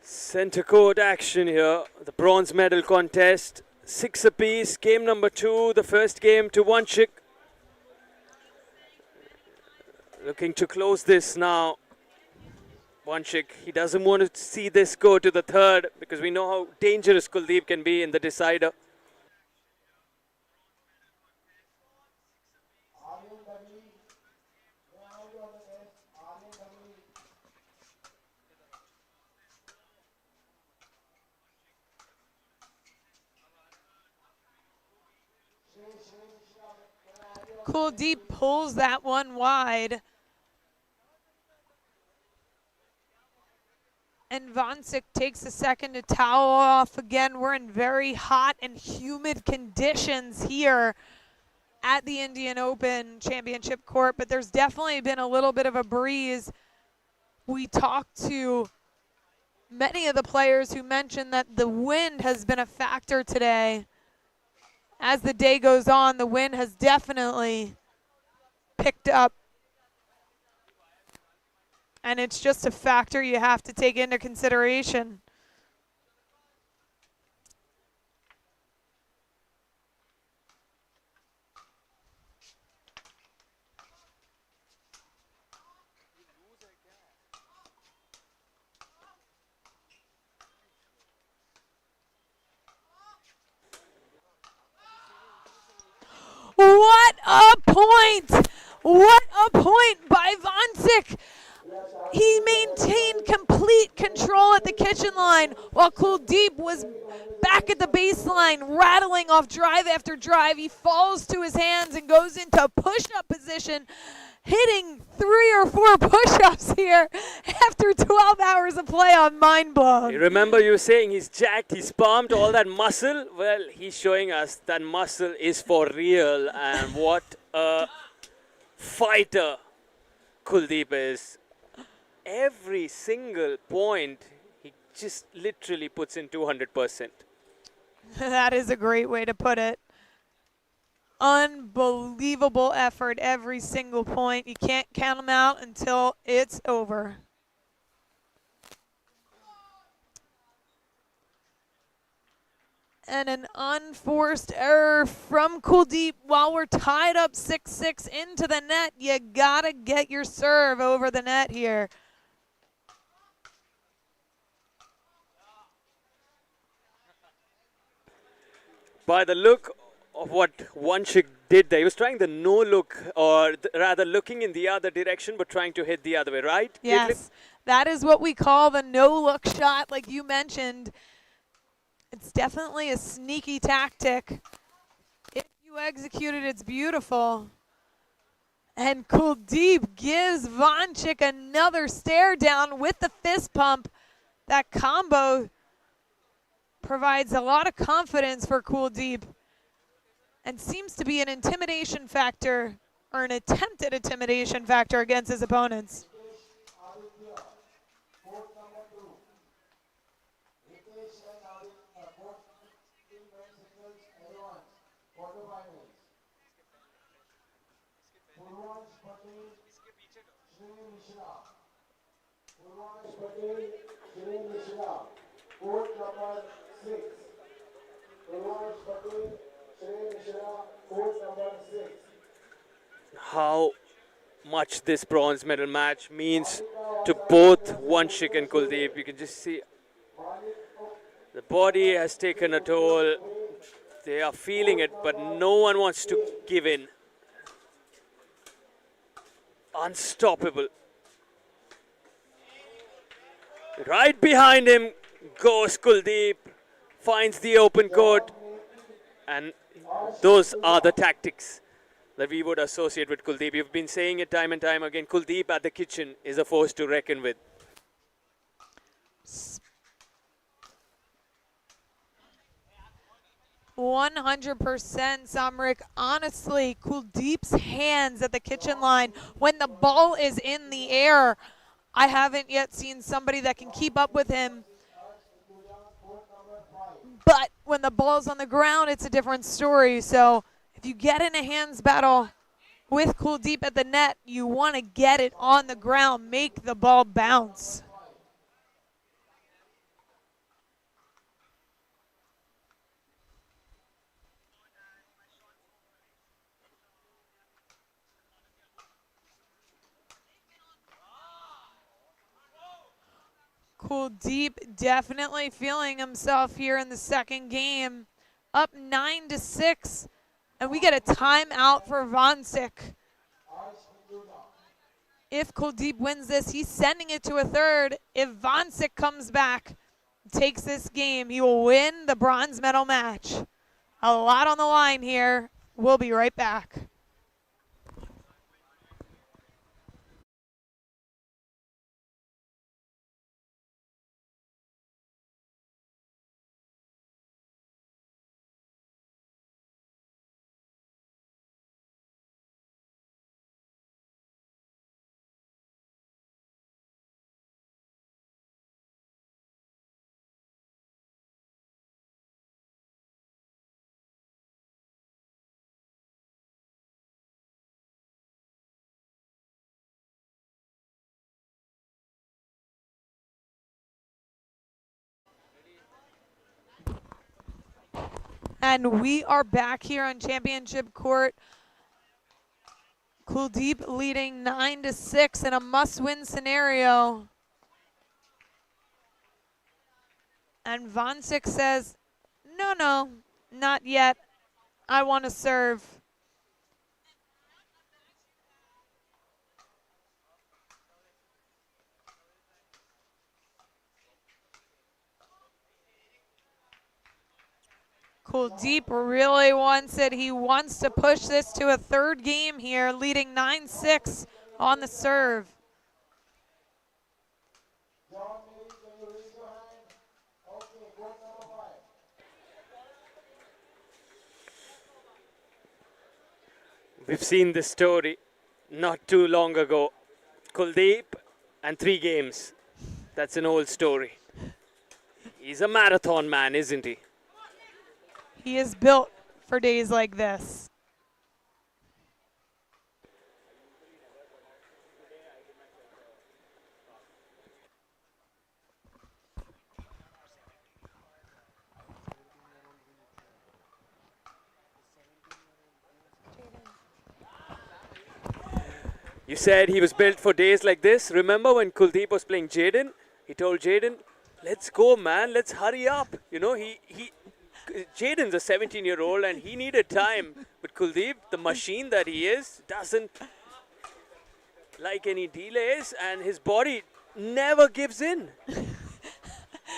Center court action here. The bronze medal contest. 6 apiece. Game number 2. The first game to Vanchik. Looking to close this now. Vanchik, he doesn't want to see this go to the third because we know how dangerous Kuldeep can be in the decider. Kuldeep pulls that one wide. And Vanchik takes a second to towel off. Again, we're in very hot and humid conditions here at the Indian Open Championship Court, but there's definitely been a little bit of a breeze. We talked to many of the players who mentioned that the wind has been a factor today. As the day goes on, the wind has definitely picked up. And it's just a factor you have to take into consideration. What a point! What a point by Vanchik! He maintained complete control at the kitchen line while Kuldeep was back at the baseline, rattling off drive after drive. He falls to his hands and goes into push-up position, hitting 3 or 4 push-ups here after 12 hours of play on Mind Blown. You remember you were saying he's jacked, he's pumped, all that muscle? Well, he's showing us that muscle is for real, and what a fighter Kuldeep is. every single point, he just literally puts in 200%. That is a great way to put it. Unbelievable effort every single point. You can't count them out until it's over. And an unforced error from Kuldeep while we're tied up 6-6 into the net. You gotta get your serve over the net here. By the look of what Vanshik did there, he was trying the no look, or rather looking in the other direction, but trying to hit the other way, right? Yes, that is what we call the no-look shot, like you mentioned. It's definitely a sneaky tactic. If you execute it, it's beautiful. And Kuldeep gives Vanchik another stare down with the fist pump. That combo provides a lot of confidence for Kuldeep and seems to be an intimidation factor, or an attempted intimidation factor against his opponents. Aditya, court number 2. Ritesh and Aditya, court team men singles advance, quarterfinals. Purvansh Patel, Shri Mishra. Purvansh Patel, Shri Mishra, court number 6. Purvansh Patel, Shri Mishra, court number 6. How much this bronze medal match means to both Vanshik and Kuldeep. You can just see the body has taken a toll. They are feeling it, but no one wants to give in. Unstoppable. Right behind him goes Kuldeep, finds the open court, and those are the tactics that we would associate with Kuldeep. You've been saying it time and time again, Kuldeep at the kitchen is a force to reckon with. 100% Samrik. Honestly, Kuldeep's hands at the kitchen line when the ball is in the air, I haven't yet seen somebody that can keep up with him. But when the ball's on the ground, it's a different story. So if you get in a hands battle with Kuldeep at the net, you want to get it on the ground, make the ball bounce. Kuldeep definitely feeling himself here in the second game. Up 9-6, and we get a timeout for Vansic. If Kuldeep wins this, he's sending it to a third. If Vansic comes back, takes this game, he will win the bronze medal match. A lot on the line here. We'll be right back. And we are back here on championship court. Kuldeep leading 9-6 in a must-win scenario. And Vansic says, no, not yet. I want to serve. Kuldeep really wants it. He wants to push this to a third game here, leading 9-6 on the serve. John, maybe can you raise your hand? Okay, court number 5. We've seen this story not too long ago. Kuldeep and 3 games. That's an old story. He's a marathon man, isn't he? He is built for days like this. You said he was built for days like this. Remember when Kuldeep was playing Jaden? He told Jaden, let's go, man. Let's hurry up. You know, Jaden's a 17-year-old and he needed time. But Kuldeep, the machine that he is, doesn't like any delays and his body never gives in.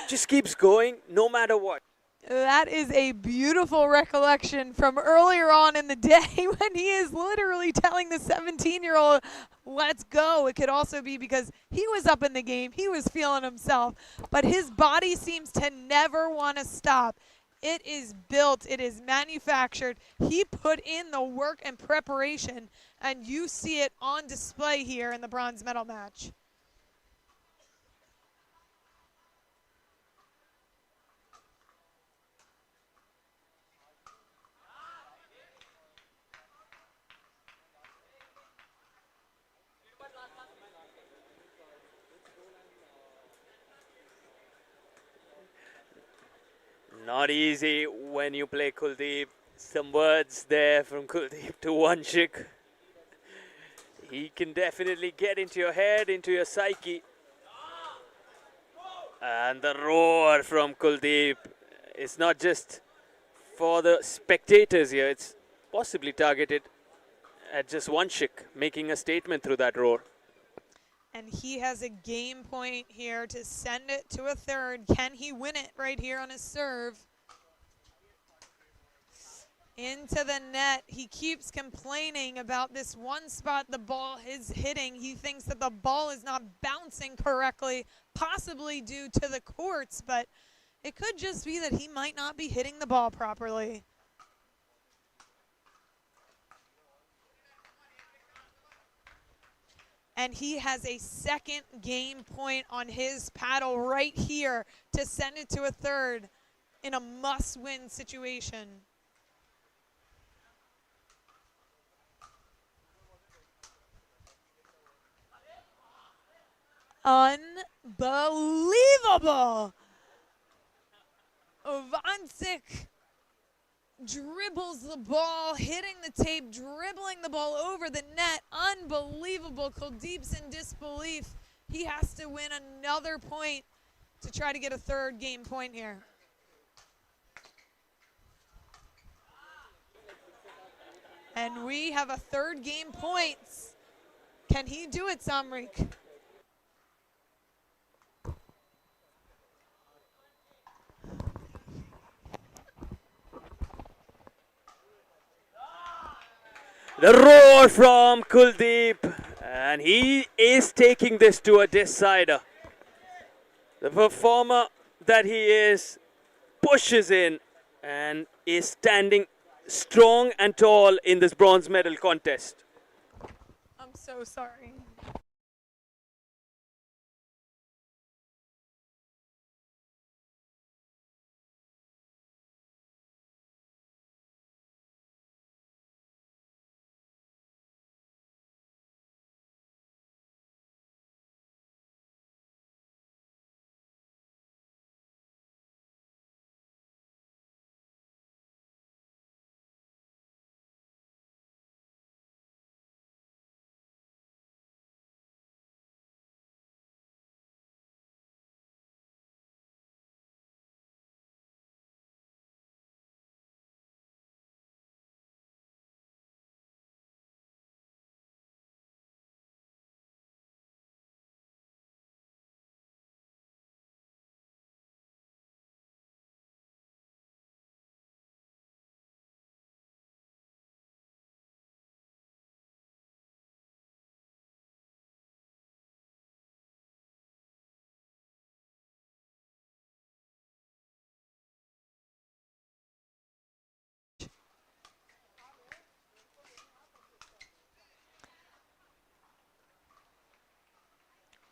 Just keeps going no matter what. That is a beautiful recollection from earlier on in the day when he is literally telling the 17-year-old, let's go. It could also be because he was up in the game. He was feeling himself. But his body seems to never want to stop. It is built. It is manufactured. He put in the work and preparation, and you see it on display here in the bronze medal match. Not easy when you play Kuldeep. Some words there from Kuldeep to Vanshik. He can definitely get into your head, into your psyche. And the roar from Kuldeep. It's not just for the spectators here. It's possibly targeted at just Vanshik, making a statement through that roar. And he has a game point here to send it to a third. Can he win it right here on his serve? Into the net. He keeps complaining about this one spot the ball is hitting. He thinks that the ball is not bouncing correctly, possibly due to the courts, but it could just be that he might not be hitting the ball properly. And he has a second game point on his paddle right here to send it to a third in a must-win situation. Unbelievable! Vanshik dribbles the ball, hitting the tape, dribbling the ball over the net. Unbelievable. Kuldeep's in disbelief. He has to win another point to try to get a third game point here. And we have a third game points. Can he do it, Samrik? The roar from Kuldeep, and he is taking this to a decider. The performer that he is pushes in and is standing strong and tall in this bronze medal contest. I'm so sorry.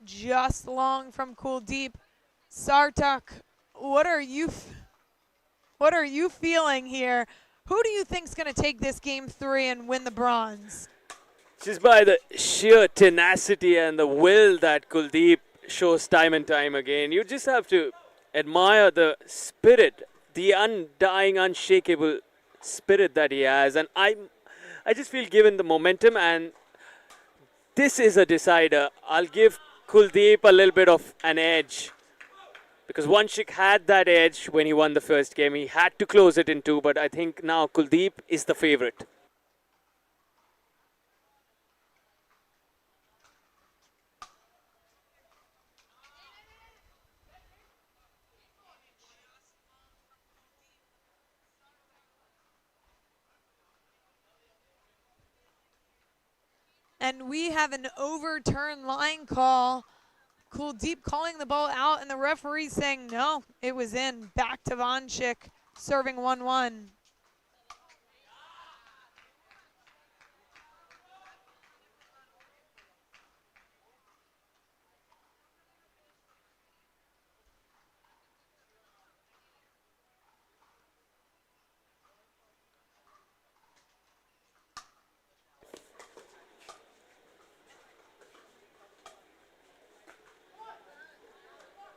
just long from Kuldeep. Sartak, what are you feeling here? Who do you think's going to take this game 3 and win the bronze? Just by the sheer tenacity and the will that Kuldeep shows time and time again, you just have to admire the spirit, the undying, unshakable spirit that he has. And I just feel, given the momentum, and this is a decider, I'll give Kuldeep a little bit of an edge. Because Vanshik had that edge when he won the first game. He had to close it in 2, but I think now Kuldeep is the favorite. And we have an overturned line call. Kuldeep calling the ball out, and the referee saying no, it was in. Back to Vanshik, serving 1-1.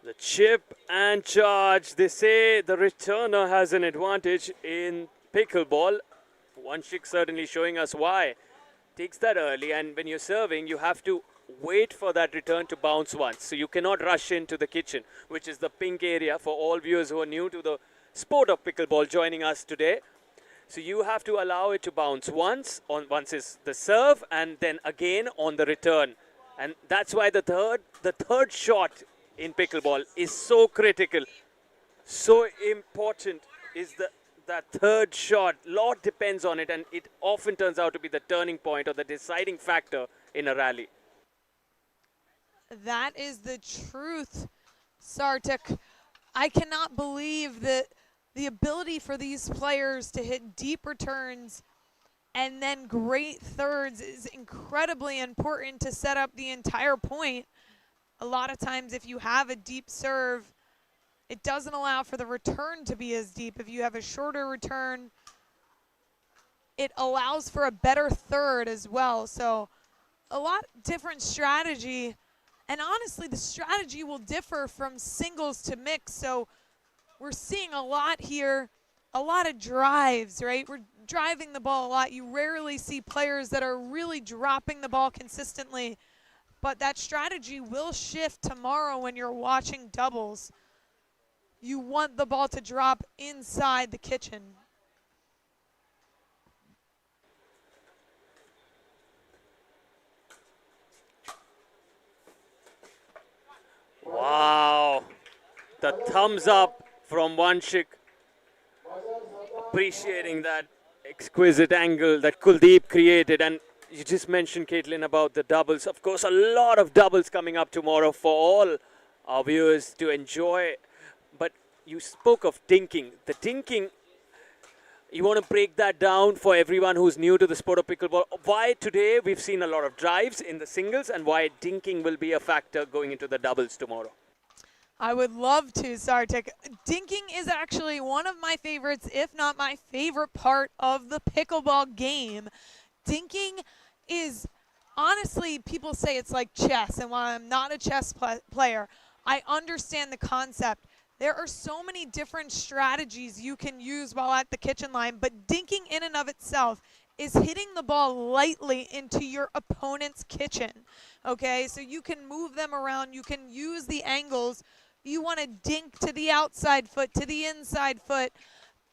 The chip and charge. They say the returner has an advantage in pickleball. Vanshik certainly showing us why. Takes that early, and when you're serving, you have to wait for that return to bounce once. So you cannot rush into the kitchen, which is the pink area for all viewers who are new to the sport of pickleball joining us today. So you have to allow it to bounce once is the serve, and then again on the return. And that's why the third shot in pickleball is so critical, so important is that third shot. Lot depends on it, and it often turns out to be the turning point or the deciding factor in a rally. That is the truth, Sartak. I cannot believe that the ability for these players to hit deep returns and then great thirds is incredibly important to set up the entire point. A lot of times if you have a deep serve, it doesn't allow for the return to be as deep. If you have a shorter return, it allows for a better third as well. So a lot different strategy. And honestly, the strategy will differ from singles to mix. So we're seeing a lot here, a lot of drives, right? We're driving the ball a lot. You rarely see players that are really dropping the ball consistently. But that strategy will shift tomorrow when you're watching doubles. You want the ball to drop inside the kitchen. Wow. The thumbs up from Vanshik. Appreciating that exquisite angle that Kuldeep created. And you just mentioned, Caitlin, about the doubles. Of course, a lot of doubles coming up tomorrow for all our viewers to enjoy. But you spoke of dinking. The dinking, you want to break that down for everyone who's new to the sport of pickleball. Why today we've seen a lot of drives in the singles, and why dinking will be a factor going into the doubles tomorrow. I would love to, Sartak. Dinking is actually one of my favorites, if not my favorite part of the pickleball game. Dinking is, honestly, people say it's like chess, and while I'm not a chess player, I understand the concept. There are so many different strategies you can use while at the kitchen line, but dinking in and of itself is hitting the ball lightly into your opponent's kitchen, okay? So you can move them around, you can use the angles. You want to dink to the outside foot, to the inside foot,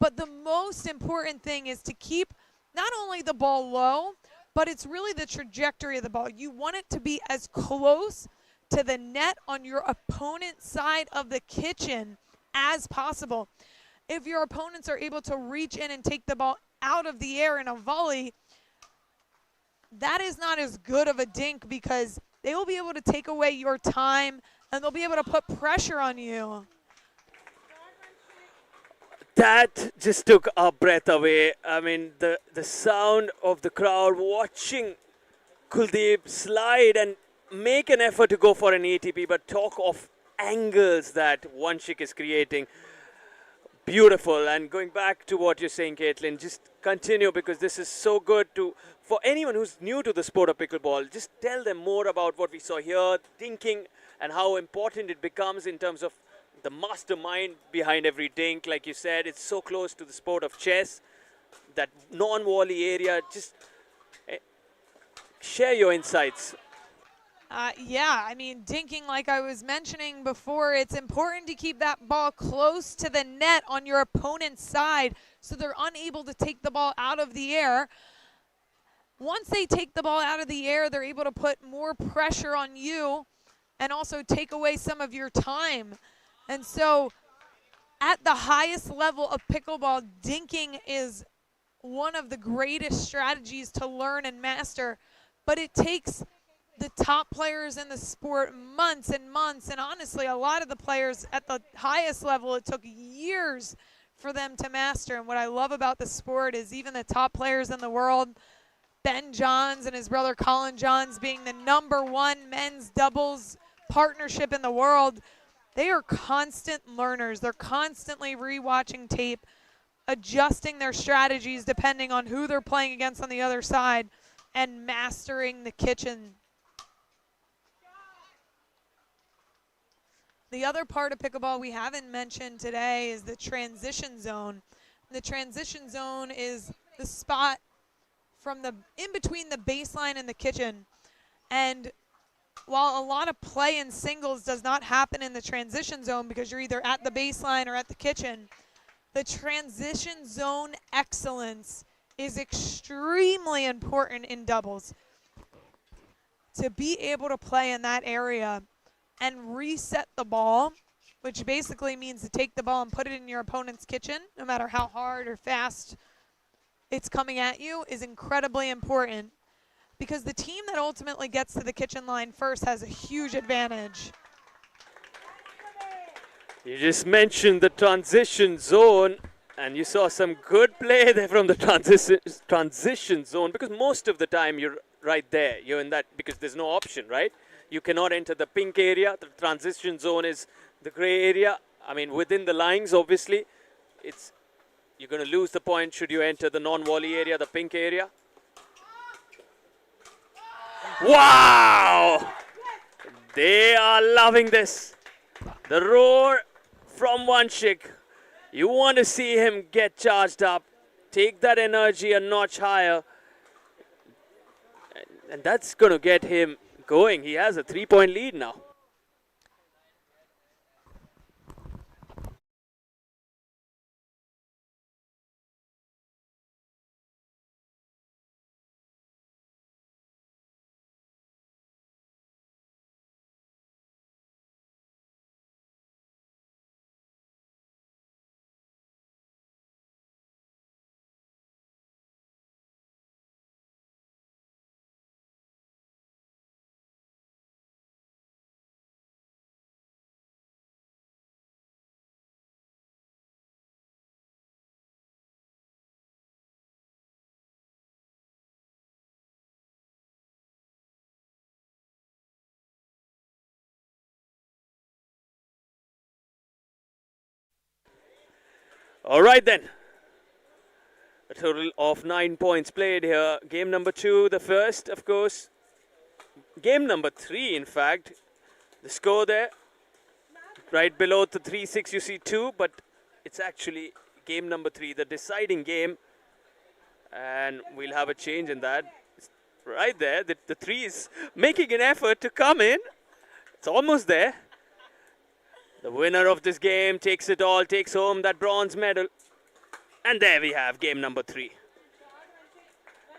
but the most important thing is to keep not only the ball low, but it's really the trajectory of the ball. You want it to be as close to the net on your opponent's side of the kitchen as possible. If your opponents are able to reach in and take the ball out of the air in a volley, that is not as good of a dink because they will be able to take away your time and they'll be able to put pressure on you. That just took our breath away. I mean, the sound of the crowd watching Kuldeep slide, and make an effort to go for an ATP, but talk of angles that Vanshik is creating. Beautiful. And going back to what you're saying, Caitlin, just continue, because this is so good for anyone who's new to the sport of pickleball. Just tell them more about what we saw here, thinking, and how important it becomes in terms of the mastermind behind every dink. Like you said, it's so close to the sport of chess, that non-volley area. Just share your insights. Yeah, I mean, dinking, like I was mentioning before, it's important to keep that ball close to the net on your opponent's side so they're unable to take the ball out of the air. Once they take the ball out of the air, they're able to put more pressure on you and also take away some of your time. And so at the highest level of pickleball, dinking is one of the greatest strategies to learn and master, but it takes the top players in the sport months and months, and honestly, a lot of the players at the highest level, it took years for them to master. And what I love about the sport is even the top players in the world, Ben Johns and his brother Colin Johns being the #1 men's doubles partnership in the world, they are constant learners. They're constantly rewatching tape, adjusting their strategies depending on who they're playing against on the other side, and mastering the kitchen. The other part of pickleball we haven't mentioned today is the transition zone. The transition zone is the spot from in between the baseline and the kitchen. And while a lot of play in singles does not happen in the transition zone because you're either at the baseline or at the kitchen, the transition zone excellence is extremely important in doubles. To be able to play in that area and reset the ball, which basically means to take the ball and put it in your opponent's kitchen, no matter how hard or fast it's coming at you, is incredibly important, because the team that ultimately gets to the kitchen line first has a huge advantage. You just mentioned the transition zone, and you saw some good play there from the transition zone, because most of the time you're right there. You're in that because there's no option, right? You cannot enter the pink area. The transition zone is the gray area. I mean, within the lines, obviously, you're going to lose the point should you enter the non-volley area, the pink area. Wow! They are loving this. The roar from Vanshik. You want to see him get charged up, take that energy a notch higher, and that's going to get him going. He has a 3-point lead now. All right then. A total of 9 points played here. Game number 2, the first, of course. Game number 3, in fact. The score there, right below the 3-6, you see 2, but it's actually game number 3, the deciding game. And we'll have a change in that. Right there, the 3 is making an effort to come in. It's almost there. The winner of this game takes it all, takes home that bronze medal. And there we have game number 3.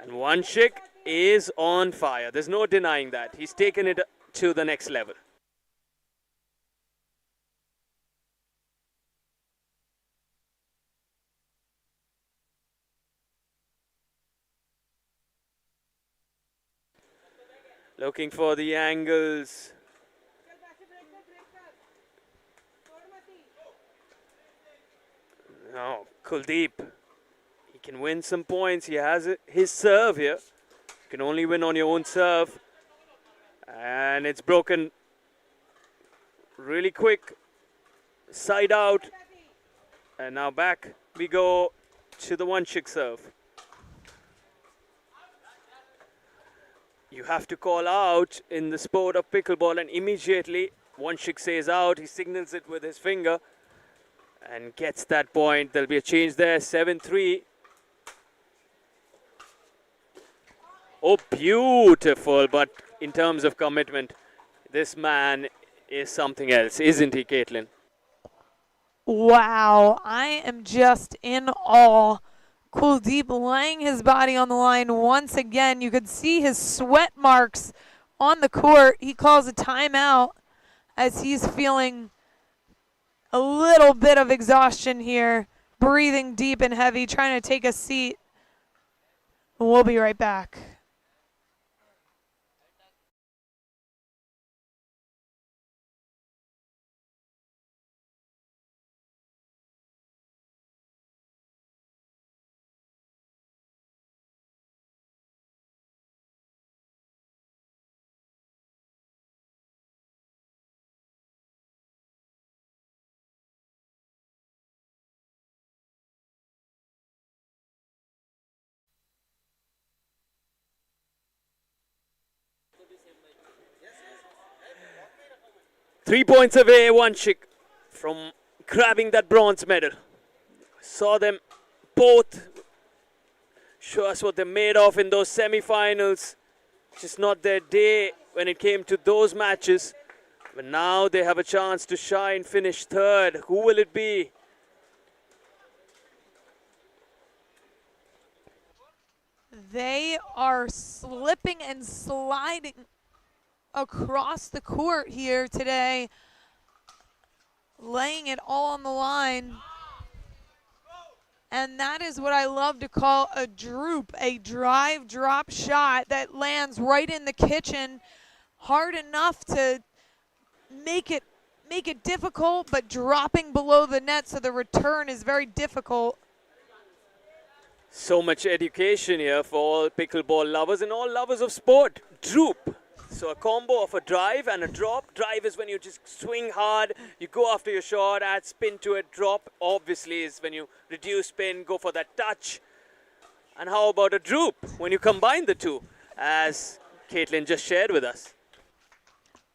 And Vanshik is on fire. There's no denying that. He's taken it to the next level. Looking for the angles. No, Kuldeep. He can win some points. He has his serve here. You can only win on your own serve. And it's broken really quick. Side out. And now back we go to the Wanchik serve. You have to call out in the sport of pickleball, and immediately Wanchik says out. He signals it with his finger and gets that point. There'll be a change there, 7-3. Oh, beautiful, but in terms of commitment, this man is something else, isn't he, Caitlin? Wow, I am just in awe. Kuldeep laying his body on the line once again. You could see his sweat marks on the court. He calls a timeout as he's feeling a little bit of exhaustion here, breathing deep and heavy, trying to take a seat. We'll be right back. Three points away, Wanchik from grabbing that bronze medal. Saw them both show us what they're made of in those semifinals. Just not their day when it came to those matches. But now they have a chance to shine, finish third. Who will it be? They are slipping and sliding across the court here today, laying it all on the line. And that is what I love to call a droop, a drive drop shot that lands right in the kitchen, hard enough to make it difficult, but dropping below the net, so the return is very difficult. So much education here for all pickleball lovers and all lovers of sport. Droop. So a combo of a drive and a drop. Drive is when you just swing hard, you go after your shot, add spin to it. Drop, obviously, is when you reduce spin, go for that touch. And how about a droop when you combine the two, as Caitlin just shared with us?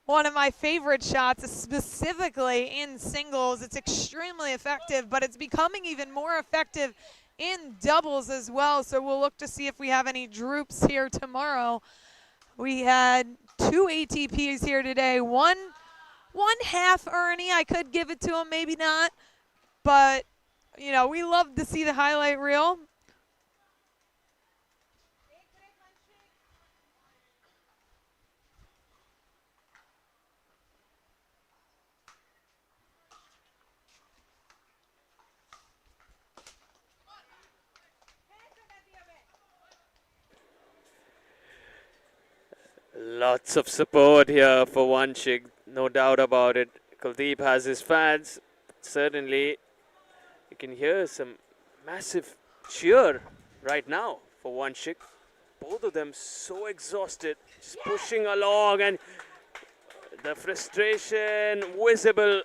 One of my favorite shots, specifically in singles. It's extremely effective, but it's becoming even more effective in doubles as well. So we'll look to see if we have any droops here tomorrow. We had 2 ATPs here today. One half Ernie. I could give it to him, maybe not. But, you know, we love to see the highlight reel. Lots of support here for Wanchik, no doubt about it. Kuldeep has his fans. Certainly, you can hear some massive cheer right now for Wanchik. Both of them so exhausted, just pushing along, and the frustration visible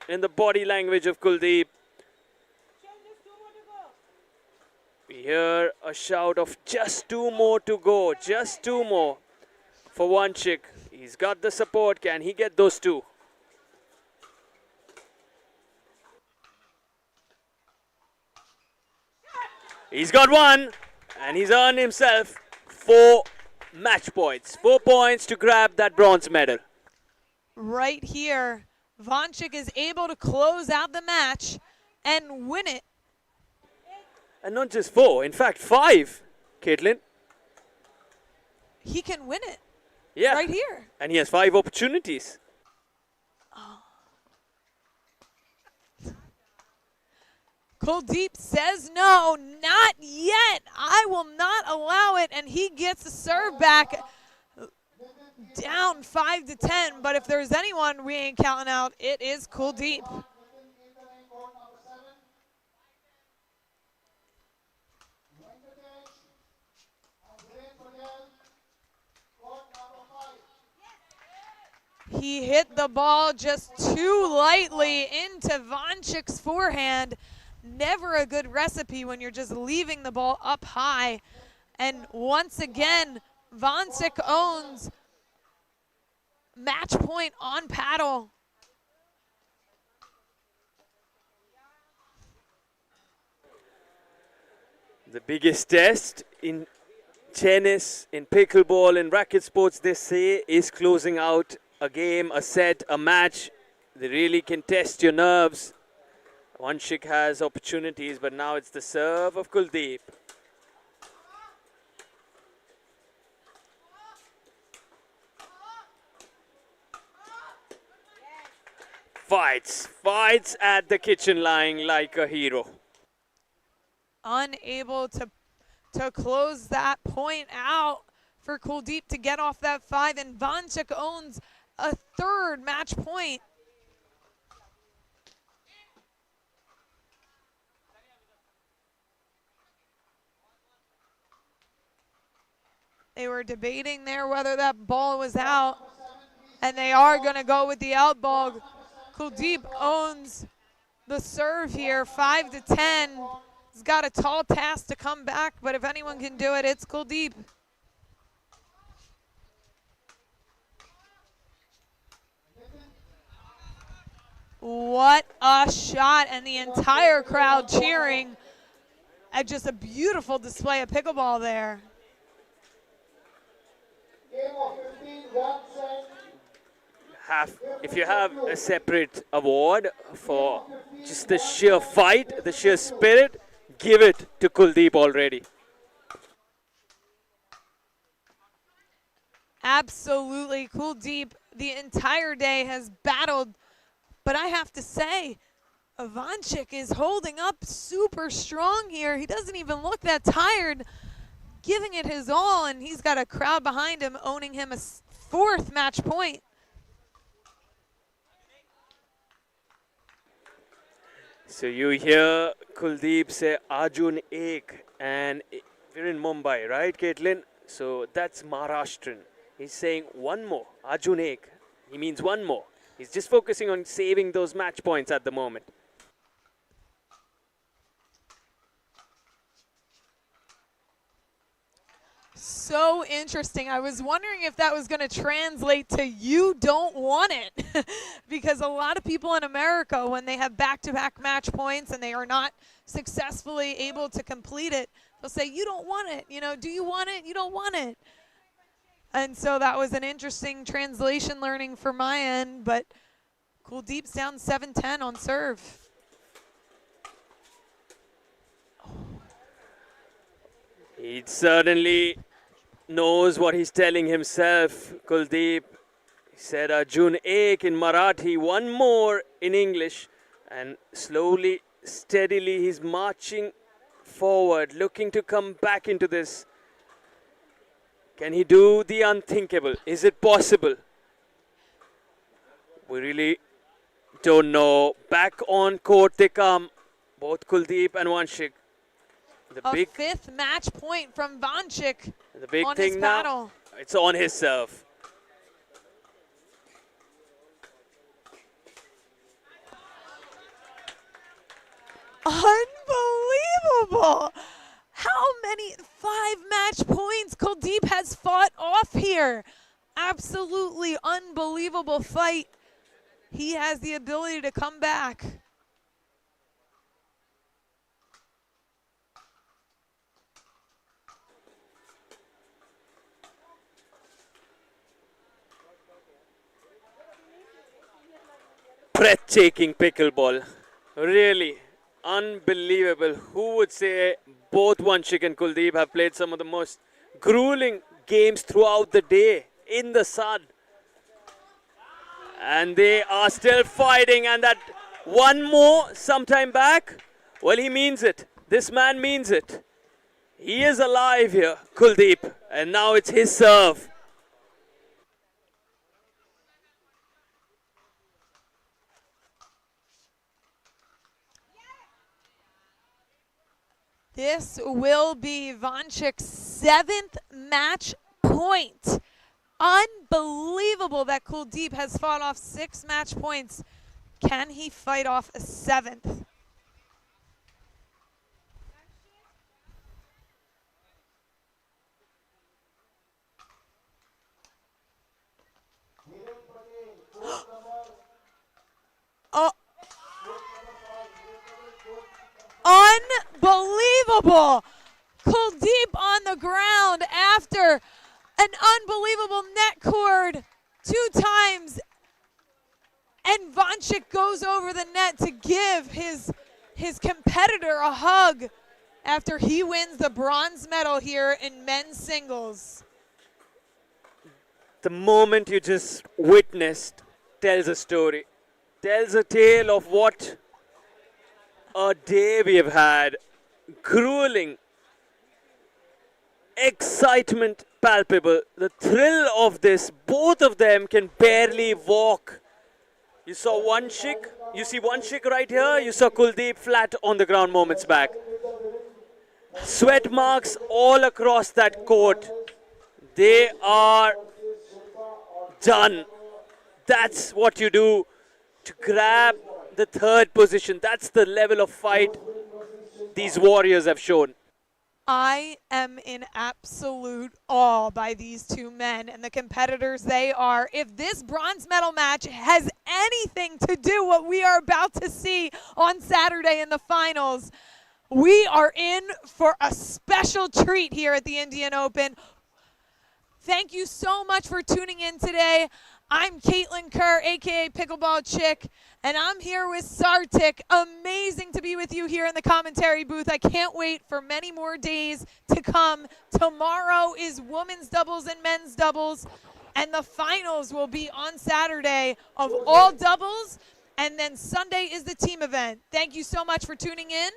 in the body language of Kuldeep. We hear a shout of just 2 more to go, just 2 more. For Wanchik, he's got the support. Can he get those 2? He's got 1, and he's earned himself 4 match points. 4 points to grab that bronze medal. Right here, Wanchik is able to close out the match and win it. And not just 4, in fact 5, Caitlin. He can win it. Yeah. Right here. And he has 5 opportunities. Kuldeep says no, not yet. I will not allow it, and he gets a serve back down 5-10. But if there's anyone we ain't counting out, it is Kuldeep. He hit the ball just too lightly into Vanchik's forehand. Never a good recipe when you're just leaving the ball up high. And once again, Vanchik owns match point on paddle. The biggest test in tennis, in pickleball, in racket sports, they say, is closing out a game, a set, a match. They really can test your nerves. Vanchik has opportunities, but now it's the serve of Kuldeep. Fights at the kitchen line like a hero. Unable to close that point out for Kuldeep to get off that 5, and Vanchik owns a third match point. They were debating there whether that ball was out, and they are going to go with the out ball. Kuldeep owns the serve here, 5-10. He's got a tall task to come back, but if anyone can do it, it's Kuldeep. What a shot, and the entire crowd cheering at just a beautiful display of pickleball there. If you have a separate award for just the sheer fight, the sheer spirit, give it to Kuldeep already. Absolutely. Kuldeep the entire day has battled, but I have to say, Vanchik is holding up super strong here. He doesn't even look that tired, giving it his all, and he's got a crowd behind him owning him a fourth match point. So you hear Kuldeep say Arjun Ek, and we're in Mumbai, right, Caitlin? So that's Maharashtrian. He's saying one more, Arjun Ek. He means one more. He's just focusing on saving those match points at the moment. So interesting. I was wondering if that was going to translate to "you don't want it," because a lot of people in America, when they have back-to-back match points and they are not successfully able to complete it, they'll say, "You don't want it." You know, do you want it? You don't want it. And so that was an interesting translation learning for my end, but Kuldeep's down 7-10 on serve. He certainly knows what he's telling himself, Kuldeep. He said Arjun Ek in Marathi, one more in English, and slowly, steadily he's marching forward, looking to come back into this. Can he do the unthinkable? Is it possible? We really don't know. Back on court they come, both Kuldeep and Vanchik. A fifth match point from Vanchik The big on thing his now, paddle. it's on his serve. Unbelievable! How many 5 match points Kuldeep has fought off here? Absolutely unbelievable fight. He has the ability to come back. Breathtaking pickleball. Really unbelievable. Who would say both Vanchik and Kuldeep have played some of the most grueling games throughout the day in the sun. And they are still fighting, and that one more sometime back, well, he means it. This man means it. He is alive here, Kuldeep, and now it's his serve. This will be Vanchik's 7th match point. Unbelievable that Kuldeep has fought off 6 match points. Can he fight off a 7th? Oh. Unbelievable! Kuldeep on the ground after an unbelievable net cord 2 times. And Vanchik goes over the net to give his competitor a hug after he wins the bronze medal here in men's singles. The moment you just witnessed tells a story, tells a tale of what a day we have had. Grueling, excitement palpable, the thrill of this. Both of them can barely walk. You saw Vanchik, you see Vanchik right here, you saw Kuldeep flat on the ground moments back. Sweat marks all across that court. They are done. That's what you do to grab the 3rd position. That's the level of fight these warriors have shown. I am in absolute awe by these 2 men and the competitors they are. If this bronze medal match has anything to do what we are about to see on Saturday in the finals, we are in for a special treat here at the Indian Open. Thank you so much for tuning in today. I'm Caitlin Kerr, aka Pickleball Chick, and I'm here with Sartik. Amazing to be with you here in the commentary booth. I can't wait for many more days to come. Tomorrow is women's doubles and men's doubles, and the finals will be on Saturday of all doubles, and then Sunday is the team event. Thank you so much for tuning in.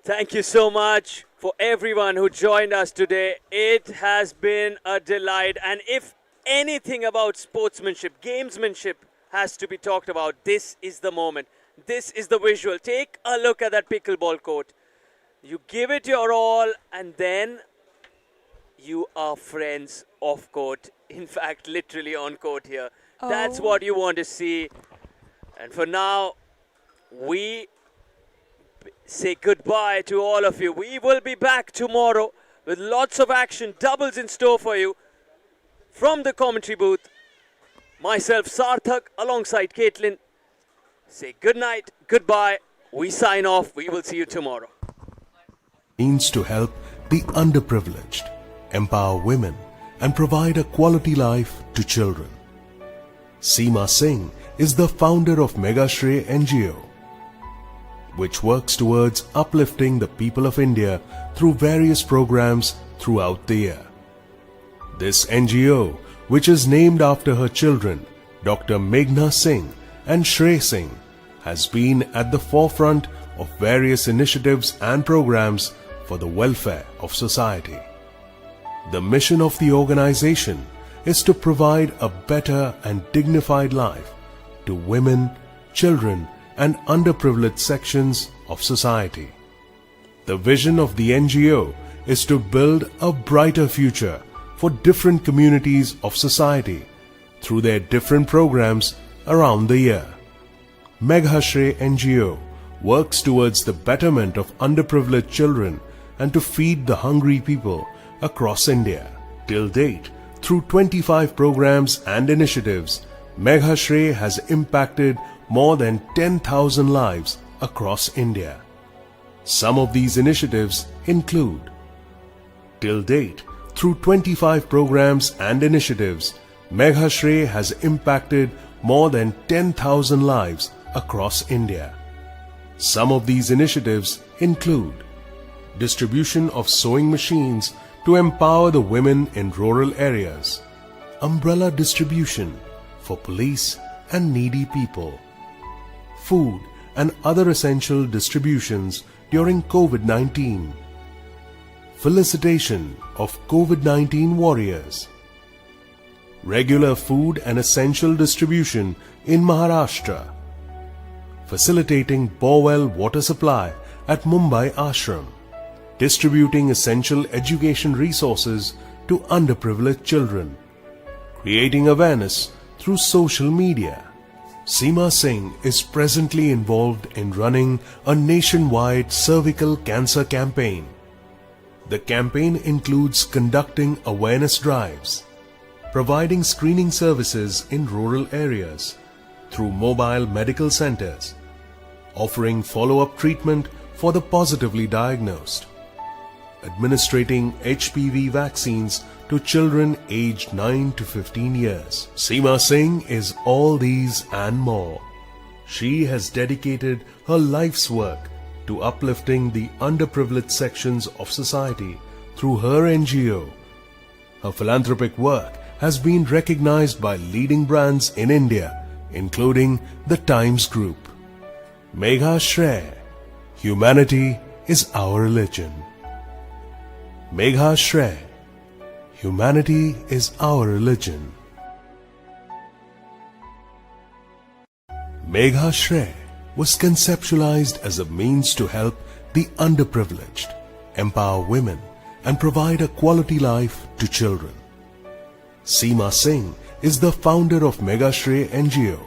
Thank you so much for everyone who joined us today. It has been a delight, and if anything about sportsmanship, gamesmanship has to be talked about, this is the moment. This is the visual. Take a look at that pickleball court. You give it your all, and then you are friends off court. In fact, literally on court here. Oh. That's what you want to see. And for now, we say goodbye to all of you. We will be back tomorrow with lots of action, doubles in store for you. From the commentary booth, myself, Sarthak, alongside Caitlin, say good night, goodbye. We sign off. We will see you tomorrow. Means to help the underprivileged, empower women, and provide a quality life to children. Seema Singh is the founder of Megashray NGO, which works towards uplifting the people of India through various programs throughout the year. This NGO, which is named after her children, Dr. Meghna Singh and Shrey Singh, has been at the forefront of various initiatives and programs for the welfare of society. The mission of the organization is to provide a better and dignified life to women, children, and underprivileged sections of society. The vision of the NGO is to build a brighter future for different communities of society through their different programs around the year. Meghashray NGO works towards the betterment of underprivileged children and to feed the hungry people across India. Till date, through 25 programs and initiatives, Meghashray has impacted more than 10,000 lives across India. Some of these initiatives include: till date, through 25 programs and initiatives, Meghashray has impacted more than 10,000 lives across India. Some of these initiatives include distribution of sewing machines to empower the women in rural areas, umbrella distribution for police and needy people, food and other essential distributions during COVID-19, felicitation of COVID-19 warriors, regular food and essential distribution in Maharashtra, facilitating borewell water supply at Mumbai Ashram, distributing essential education resources to underprivileged children, creating awareness through social media. Seema Singh is presently involved in running a nationwide cervical cancer campaign. The campaign includes conducting awareness drives, providing screening services in rural areas through mobile medical centers, offering follow-up treatment for the positively diagnosed, administering HPV vaccines to children aged 9 to 15 years. Seema Singh is all these and more. She has dedicated her life's work to uplifting the underprivileged sections of society through her NGO. Her philanthropic work has been recognized by leading brands in India, including the Times Group. Megha Shray, humanity is our religion. Megha Shray, humanity is our religion. Megha Shray was conceptualized as a means to help the underprivileged, empower women, and provide a quality life to children. Seema Singh is the founder of Megha Shray NGO,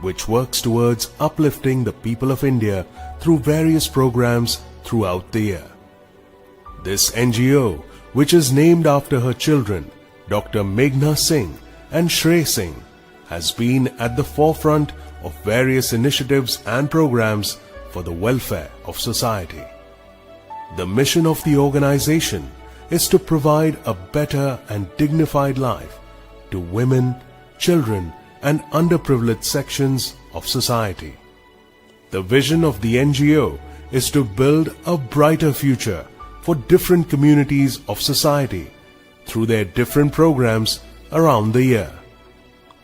which works towards uplifting the people of India through various programs throughout the year. This NGO, which is named after her children, Dr. Meghna Singh and Shray Singh, has been at the forefront of various initiatives and programs for the welfare of society. The mission of the organization is to provide a better and dignified life to women, children, and underprivileged sections of society. The vision of the NGO is to build a brighter future for different communities of society through their different programs around the year.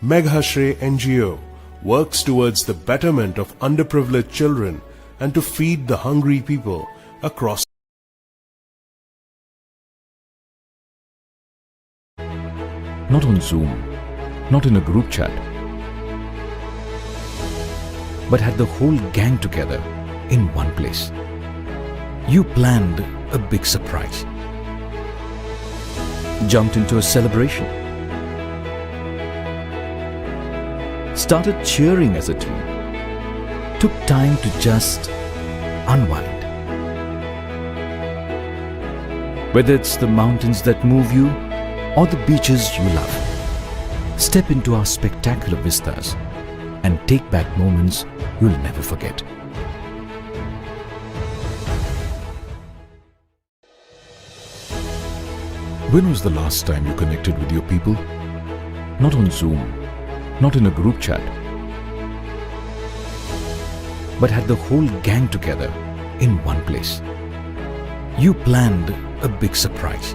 Megha Shray NGO works towards the betterment of underprivileged children and to feed the hungry people across. Not on Zoom, not in a group chat, but had the whole gang together in one place. You planned a big surprise, jumped into a celebration, started cheering as a team, took time to just unwind. Whether it's the mountains that move you or the beaches you love, step into our spectacular vistas and take back moments you'll never forget. When was the last time you connected with your people? Not on Zoom, not in a group chat, but had the whole gang together in one place. You planned a big surprise,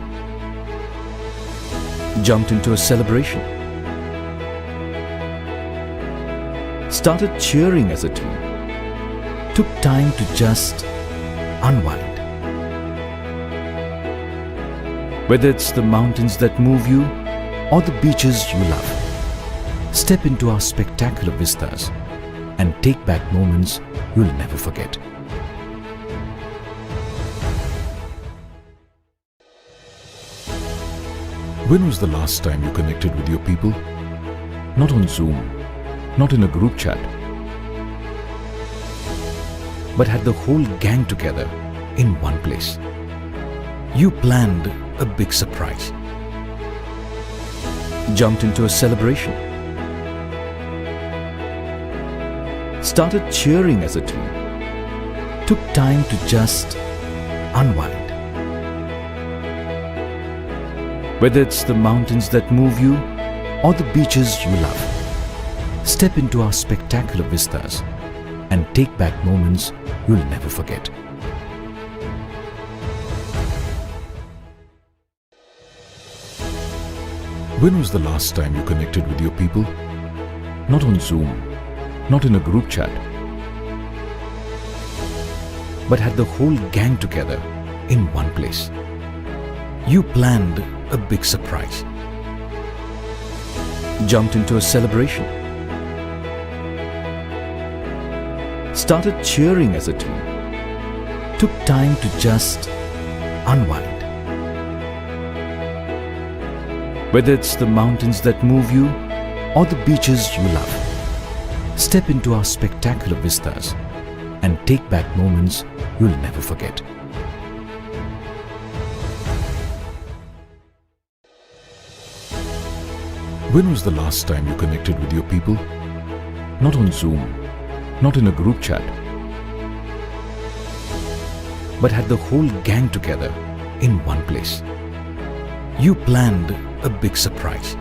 jumped into a celebration, started cheering as a team, took time to just unwind. Whether it's the mountains that move you or the beaches you love, step into our spectacular vistas and take back moments you'll never forget. When was the last time you connected with your people? Not on Zoom, not in a group chat, but had the whole gang together in one place. You planned a big surprise, jumped into a celebration, started cheering as a team, took time to just unwind. Whether it's the mountains that move you or the beaches you love, step into our spectacular vistas and take back moments you'll never forget. When was the last time you connected with your people? Not on Zoom, not in a group chat, but had the whole gang together in one place. You planned a big surprise, jumped into a celebration, started cheering as a team, took time to just unwind. Whether it's the mountains that move you or the beaches you love, step into our spectacular vistas and take back moments you'll never forget. When was the last time you connected with your people? Not on Zoom, not in a group chat, but had the whole gang together in one place. You planned a big surprise,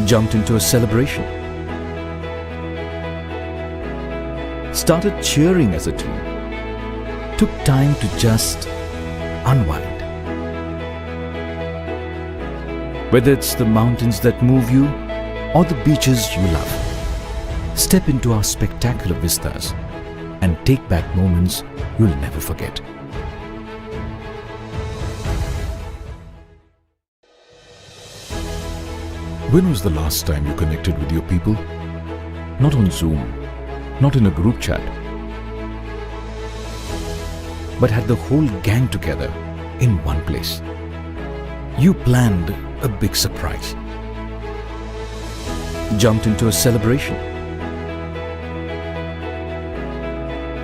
jumped into a celebration, started cheering as a team, took time to just unwind. Whether it's the mountains that move you or the beaches you love, step into our spectacular vistas and take back moments you'll never forget. When was the last time you connected with your people? Not on Zoom, not in a group chat, but had the whole gang together in one place. You planned a big surprise, jumped into a celebration,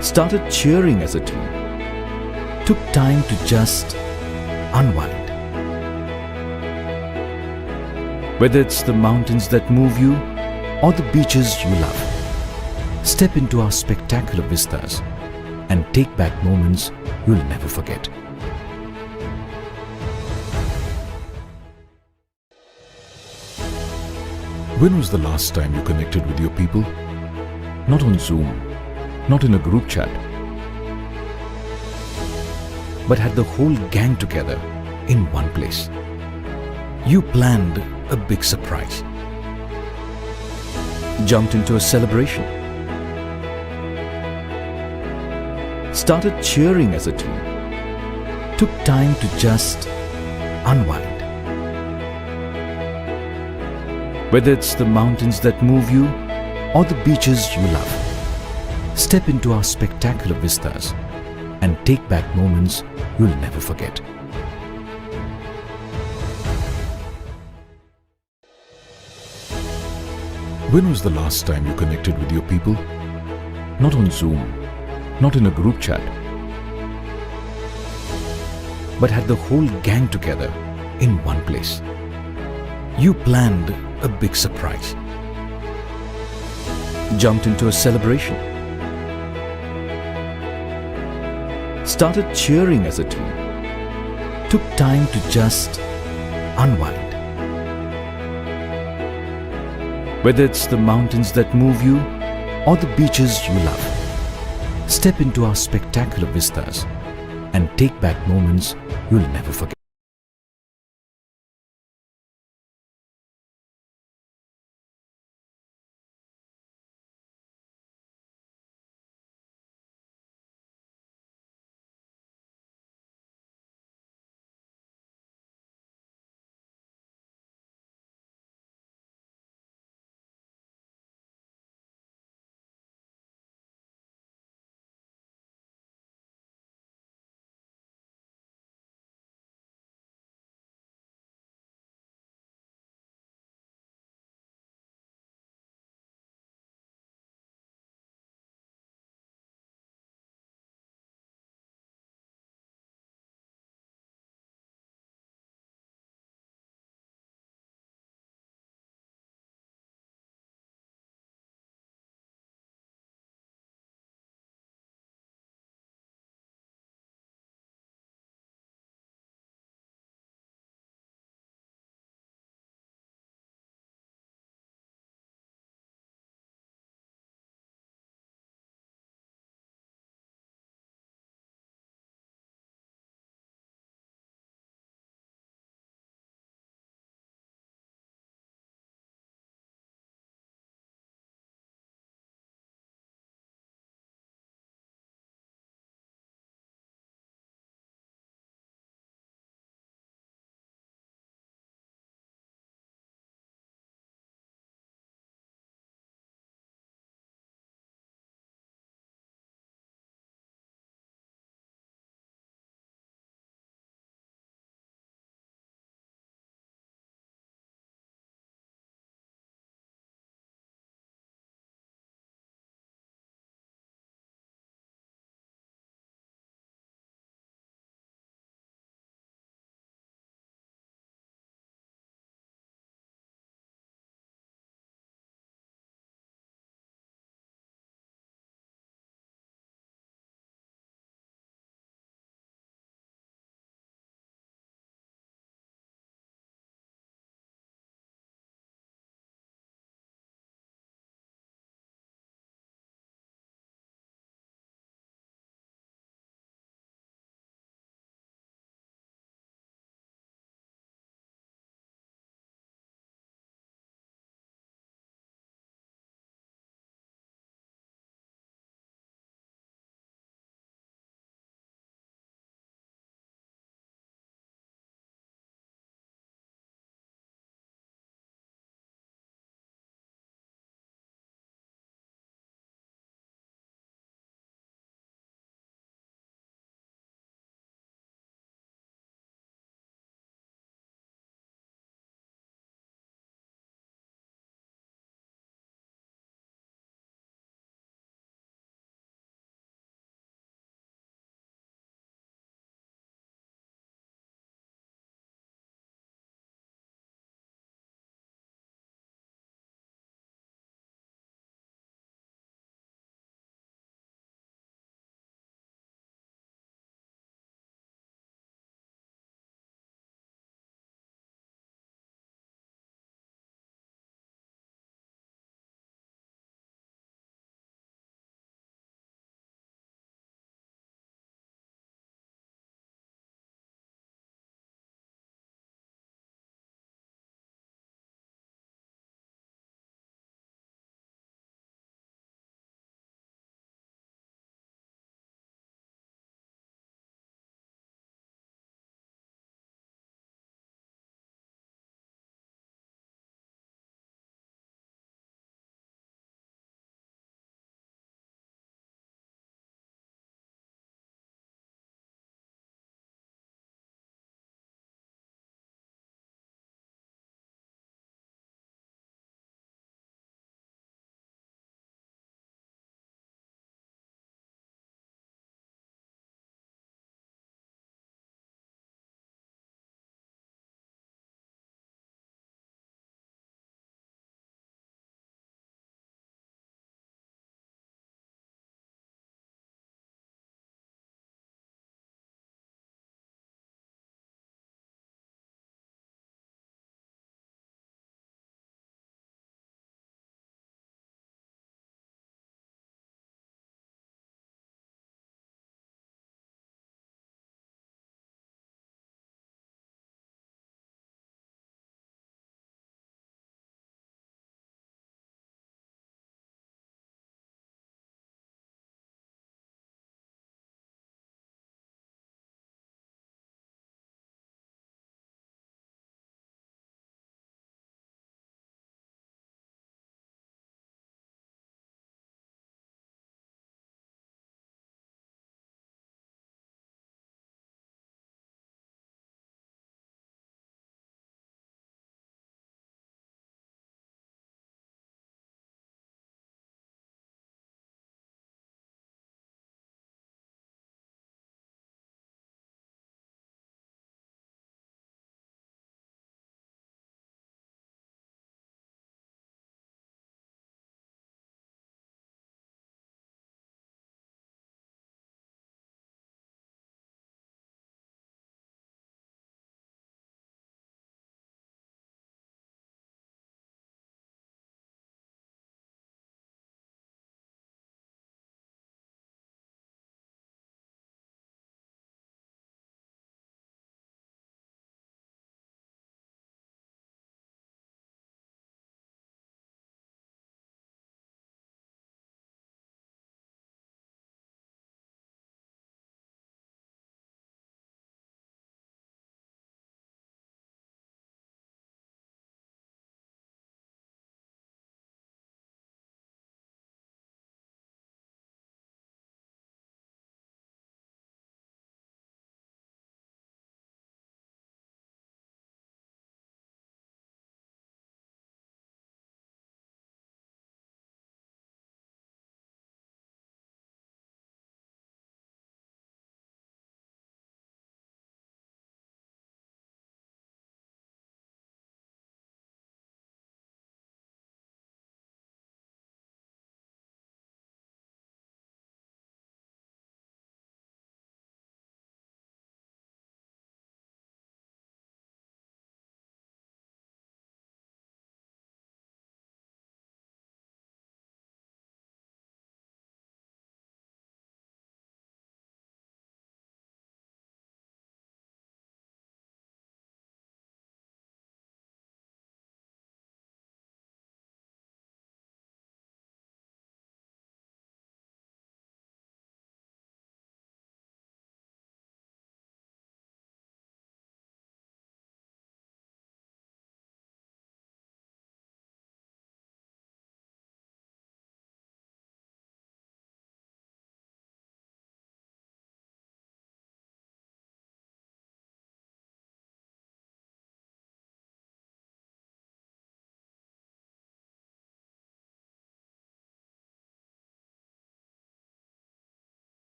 started cheering as a team, took time to just unwind. Whether it's the mountains that move you or the beaches you love, step into our spectacular vistas and take back moments you'll never forget. When was the last time you connected with your people? Not on Zoom, not in a group chat, but had the whole gang together in one place. You planned a big surprise, jumped into a celebration, started cheering as a team, took time to just unwind. Whether it's the mountains that move you or the beaches you love, step into our spectacular vistas and take back moments you'll never forget. When was the last time you connected with your people? Not on Zoom, not in a group chat, but had the whole gang together in one place. You planned a big surprise, jumped into a celebration, started cheering as a team, took time to just unwind. Whether it's the mountains that move you or the beaches you love, step into our spectacular vistas and take back moments you'll never forget.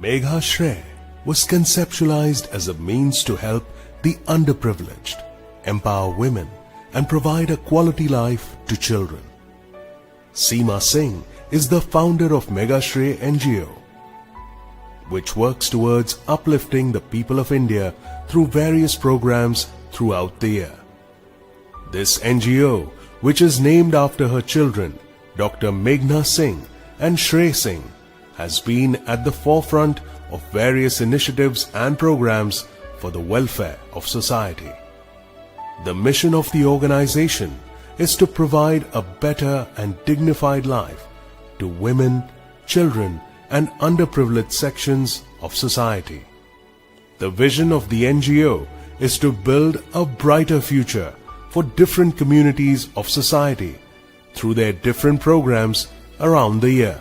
Megha Shray was conceptualized as a means to help the underprivileged, empower women, and provide a quality life to children. Seema Singh is the founder of Megha Shray NGO, which works towards uplifting the people of India through various programs throughout the year. This NGO, which is named after her children, Dr. Meghna Singh and Shray Singh, has been at the forefront of various initiatives and programs for the welfare of society. The mission of the organization is to provide a better and dignified life to women, children, and underprivileged sections of society. The vision of the NGO is to build a brighter future for different communities of society through their different programs around the year.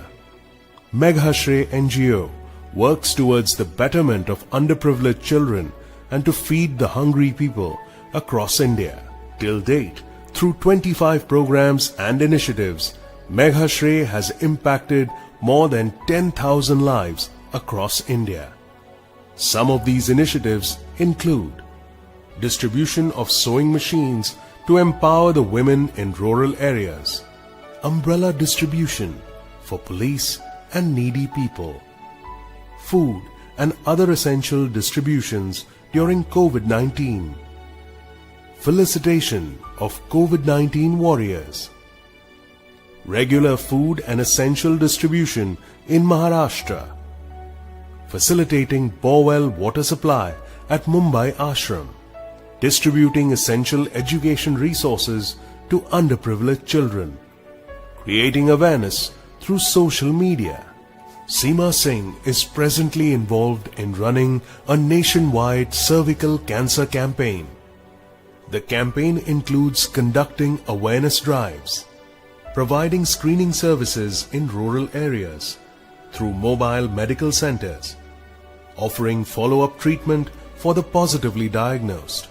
Megha Shray NGO works towards the betterment of underprivileged children and to feed the hungry people across India. Till date, through 25 programs and initiatives, Megha Shray has impacted more than 10,000 lives across India. Some of these initiatives include distribution of sewing machines to empower the women in rural areas, umbrella distribution for police and needy people, food and other essential distributions during COVID-19, felicitation of COVID-19 warriors, regular food and essential distribution in Maharashtra, facilitating borewell water supply at Mumbai Ashram, distributing essential education resources to underprivileged children, creating awareness through social media. Seema Singh is presently involved in running a nationwide cervical cancer campaign. The campaign includes conducting awareness drives, providing screening services in rural areas through mobile medical centers, offering follow-up treatment for the positively diagnosed,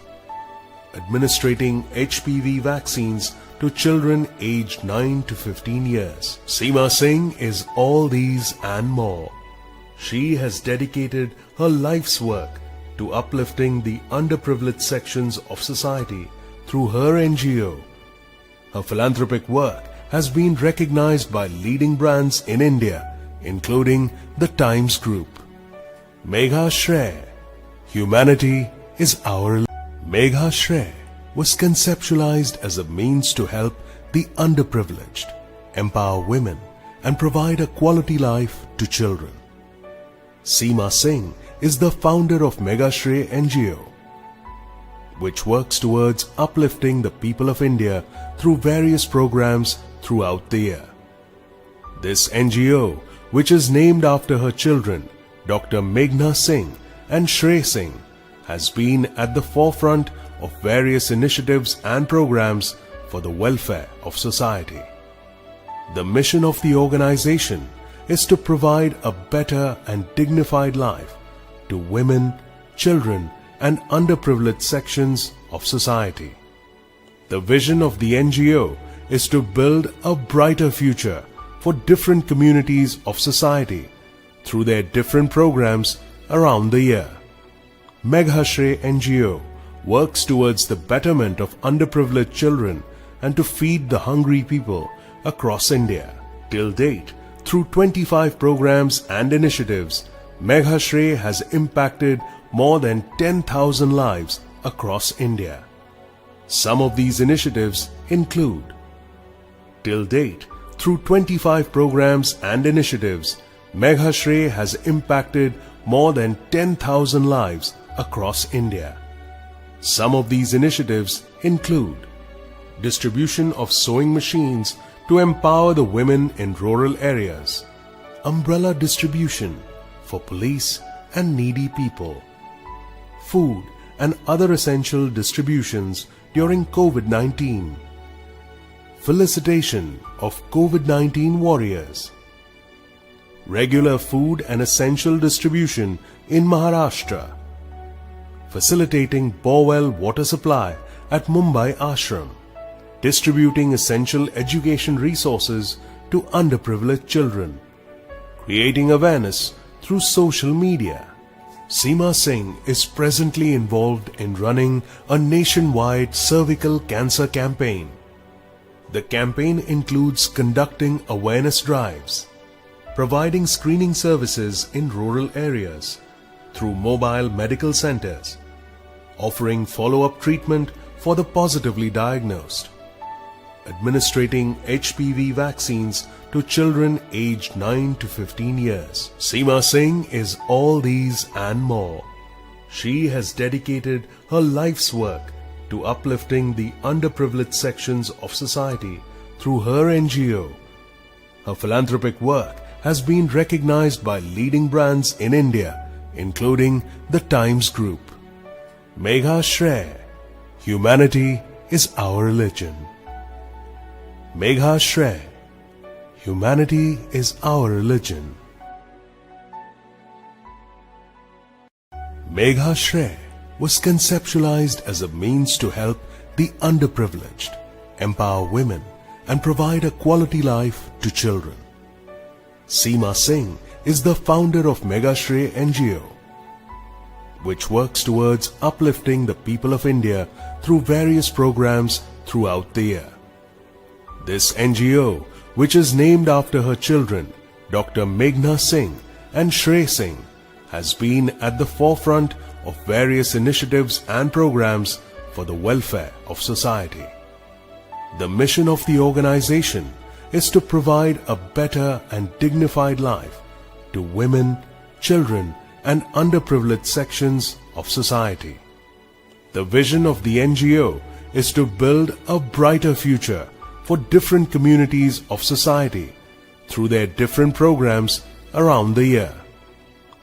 administering HPV vaccines to children aged 9 to 15 years. Seema Singh is all these and more. She has dedicated her life's work to uplifting the underprivileged sections of society through her NGO. Her philanthropic work has been recognized by leading brands in India, including the Times Group. Megha Shray, humanity is our. Megha Shray was conceptualized as a means to help the underprivileged, empower women, and provide a quality life to children. Seema Singh is the founder of Megha Shray NGO, which works towards uplifting the people of India through various programs throughout the year. This NGO, which is named after her children, Dr. Meghna Singh and Shray Singh, has been at the forefront of various initiatives and programs for the welfare of society. The mission of the organization is to provide a better and dignified life to women, children, and underprivileged sections of society. The vision of the NGO is to build a brighter future for different communities of society through their different programs around the year. Megha Shray NGO works towards the betterment of underprivileged children and to feed the hungry people across India. Till date, through 25 programs and initiatives, Megha Shray has impacted more than 10,000 lives across India. Some of these initiatives include: till date, through 25 programs and initiatives, Megha Shray has impacted more than 10,000 lives across India. Some of these initiatives include distribution of sewing machines to empower the women in rural areas, umbrella distribution for police and needy people, food and other essential distributions during COVID-19, felicitation of COVID-19 warriors, regular food and essential distribution in Maharashtra, facilitating borewell water supply at Mumbai Ashram, distributing essential education resources to underprivileged children, creating awareness through social media. Seema Singh is presently involved in running a nationwide cervical cancer campaign. The campaign includes conducting awareness drives, providing screening services in rural areas through mobile medical centers, offering follow-up treatment for the positively diagnosed, administering HPV vaccines to children aged 9 to 15 years. Seema Singh is all these and more. She has dedicated her life's work to uplifting the underprivileged sections of society through her NGO. Her philanthropic work has been recognized by leading brands in India, including the Times Group. Megha Shrey, humanity is our religion. Megha Shrey, humanity is our religion. Megha Shrey was conceptualized as a means to help the underprivileged, empower women, and provide a quality life to children. Seema Singh is the founder of Megha Shrey NGO, which works towards uplifting the people of India through various programs throughout the year. This NGO, which is named after her children, Dr. Meghna Singh and Shrey Singh, has been at the forefront of various initiatives and programs for the welfare of society. The mission of the organization is to provide a better and dignified life to women, children, and underprivileged sections of society. The vision of the NGO is to build a brighter future for different communities of society through their different programs around the year.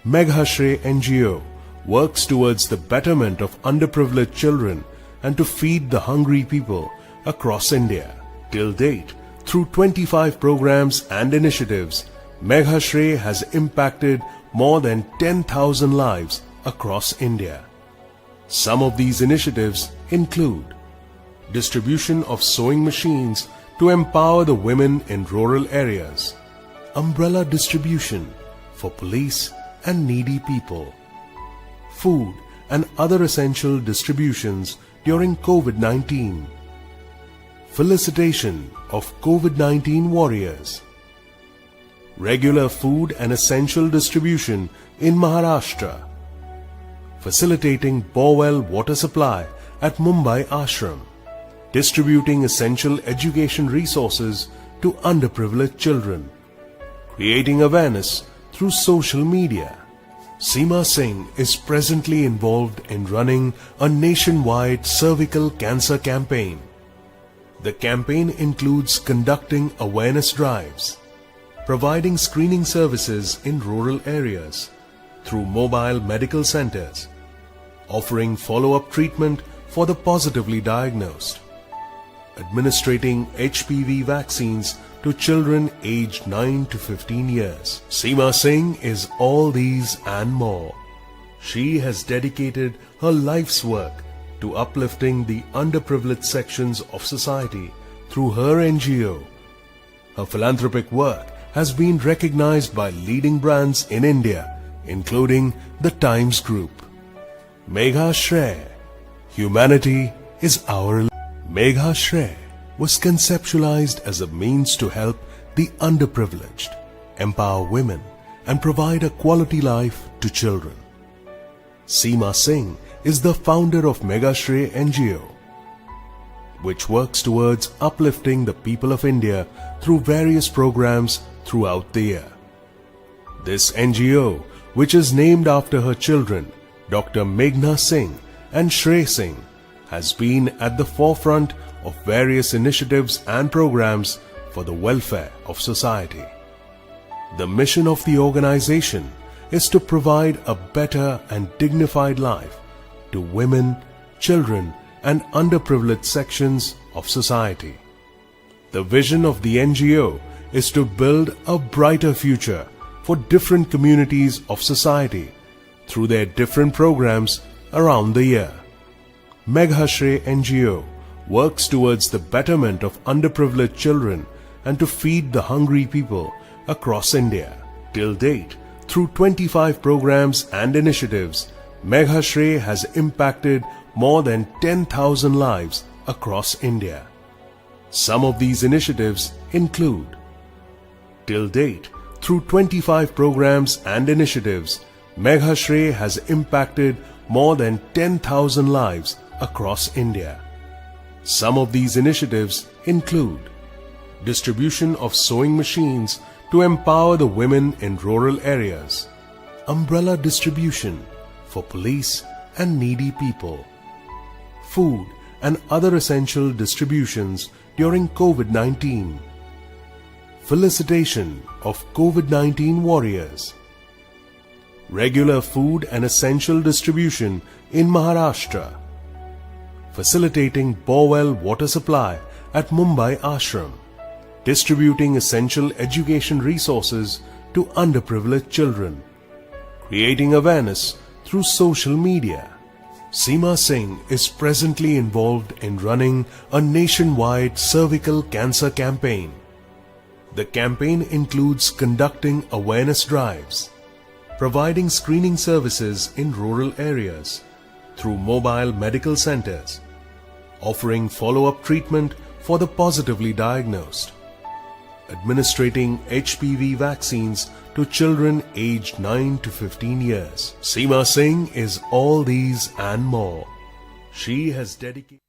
Megha Shrey NGO works towards the betterment of underprivileged children and to feed the hungry people across India. Till date, through 25 programs and initiatives, Megha Shrey has impacted more than 10,000 lives across India. Some of these initiatives include distribution of sewing machines to empower the women in rural areas, umbrella distribution for police and needy people, food and other essential distributions during COVID-19, felicitation of COVID-19 warriors, regular food and essential distribution in Maharashtra, facilitating borewell water supply at Mumbai Ashram, distributing essential education resources to underprivileged children, creating awareness through social media. Seema Singh is presently involved in running a nationwide cervical cancer campaign. The campaign includes conducting awareness drives, providing screening services in rural areas through mobile medical centers, offering follow-up treatment for the positively diagnosed, administering HPV vaccines to children aged 9 to 15 years. Seema Singh is all these and more. She has dedicated her life's work to uplifting the underprivileged sections of society through her NGO. Her philanthropic work has been recognized by leading brands in India, including the Times Group. Megha Shrey, humanity is our. Megha Shrey was conceptualized as a means to help the underprivileged, empower women, and provide a quality life to children. Seema Singh is the founder of Megha Shrey NGO, which works towards uplifting the people of India through various programs throughout the year. This NGO, which is named after her children, Dr. Meghna Singh and Shrey Singh, has been at the forefront of various initiatives and programs for the welfare of society. The mission of the organization is to provide a better and dignified life to women, children, and underprivileged sections of society. The vision of the NGO is to build a brighter future for different communities of society through their different programs around the year. Megha Shrey NGO works towards the betterment of underprivileged children and to feed the hungry people across India. Till date, through 25 programs and initiatives, Meghashray has impacted more than 10,000 lives across India. Some of these initiatives include: till date, through 25 programs and initiatives, Meghashray has impacted more than 10,000 lives across India. Some of these initiatives include distribution of sewing machines to empower the women in rural areas, umbrella distribution for police and needy people, food and other essential distributions during COVID-19, felicitation of COVID-19 warriors, regular food and essential distribution in Maharashtra, facilitating borewell water supply at Mumbai Ashram, distributing essential education resources to underprivileged children, creating awareness through social media. Seema Singh is presently involved in running a nationwide cervical cancer campaign. The campaign includes conducting awareness drives, providing screening services in rural areas through mobile medical centers, offering follow-up treatment for the positively diagnosed, administering HPV vaccines to children aged 9 to 15 years. Seema Singh is all these and more. She has dedicated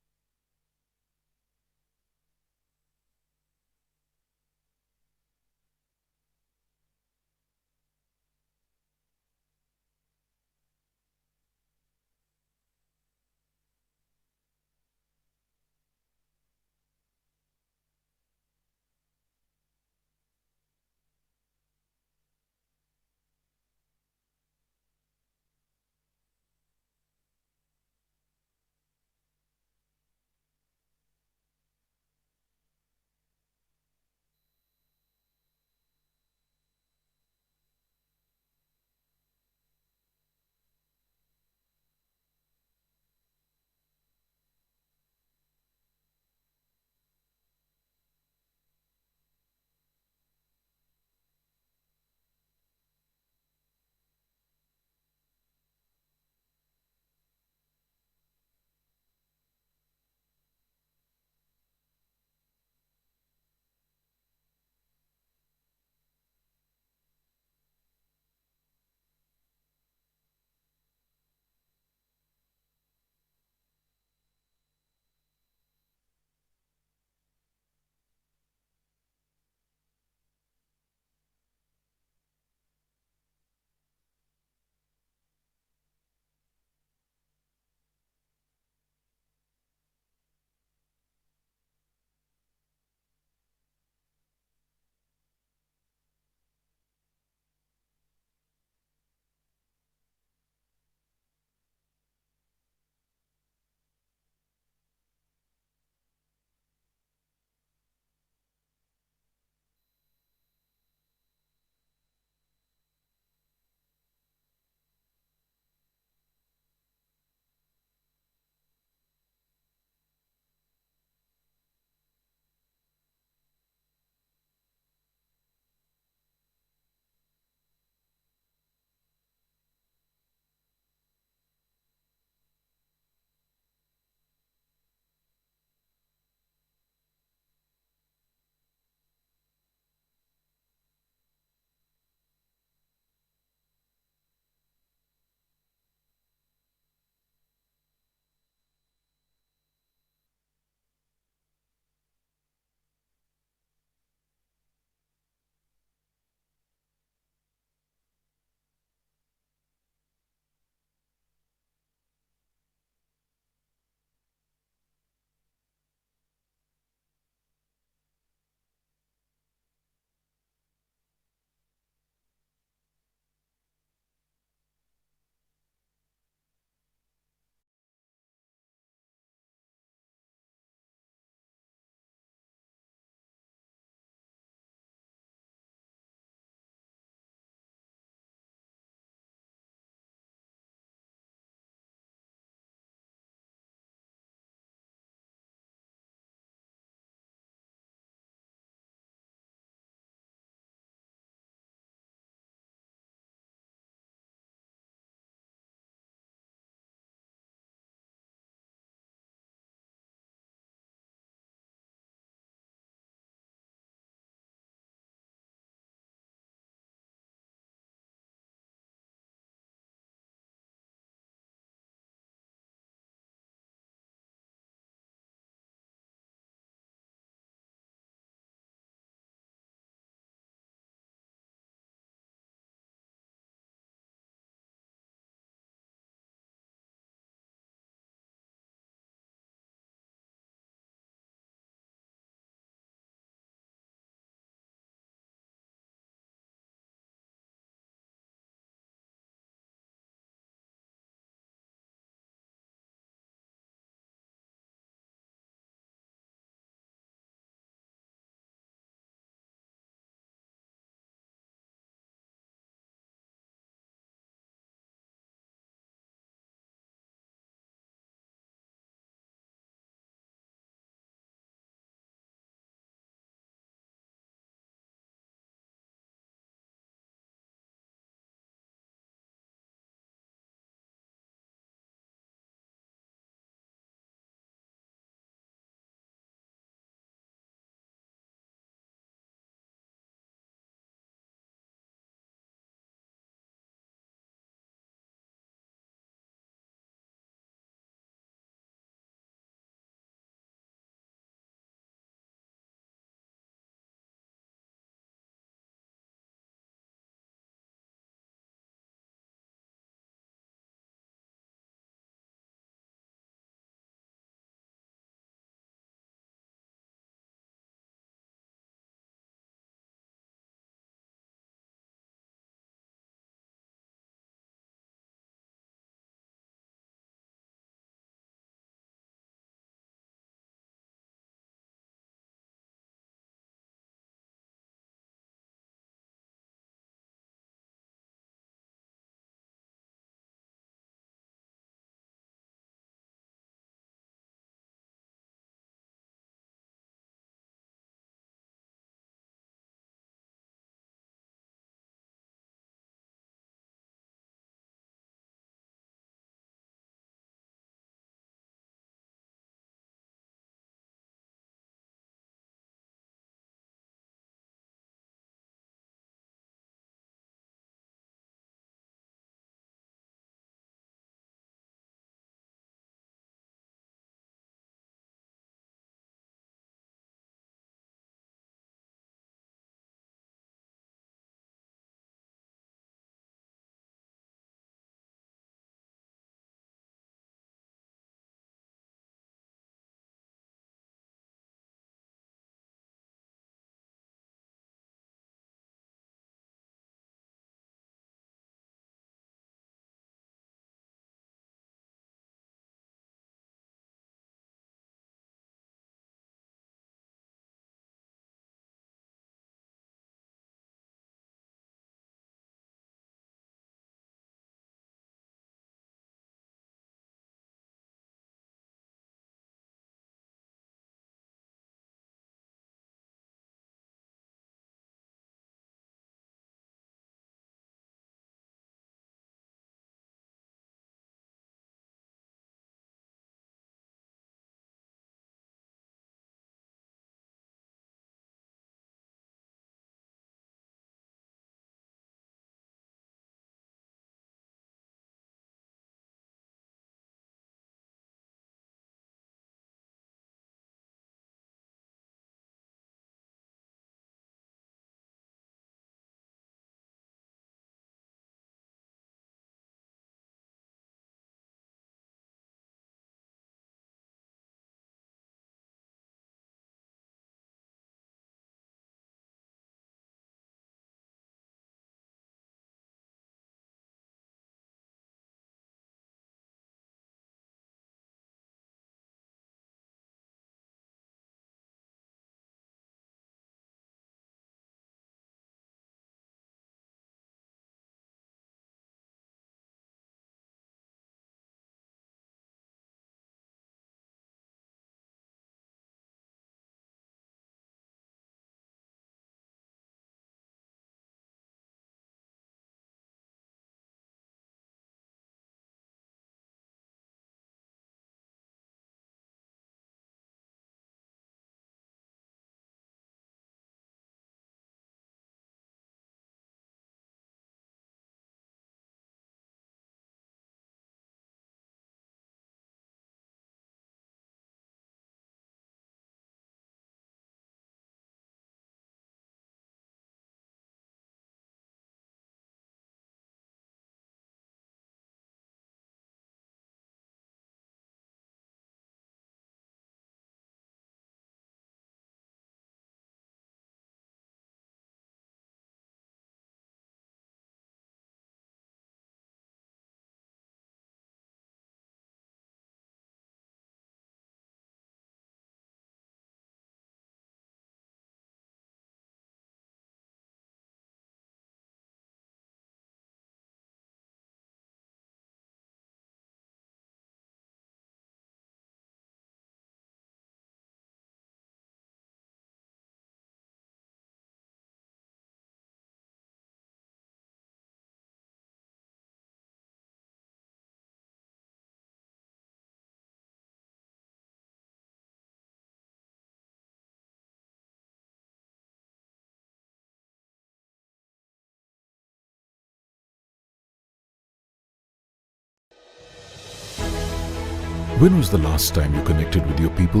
When was the last time you connected with your people?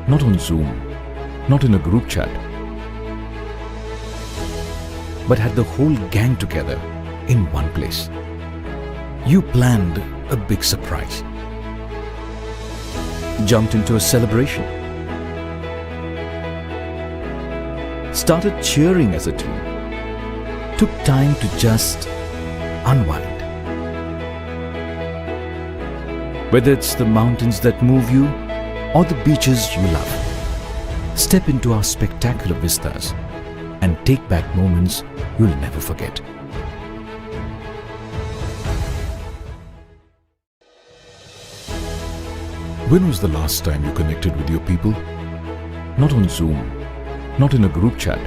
Not on Zoom, not in a group chat, but had the whole gang together in one place. You planned a big surprise, jumped into a celebration, started cheering as a team, took time to just unwind. Whether it's the mountains that move you or the beaches you love, step into our spectacular vistas and take back moments you'll never forget. When was the last time you connected with your people? Not on Zoom, not in a group chat,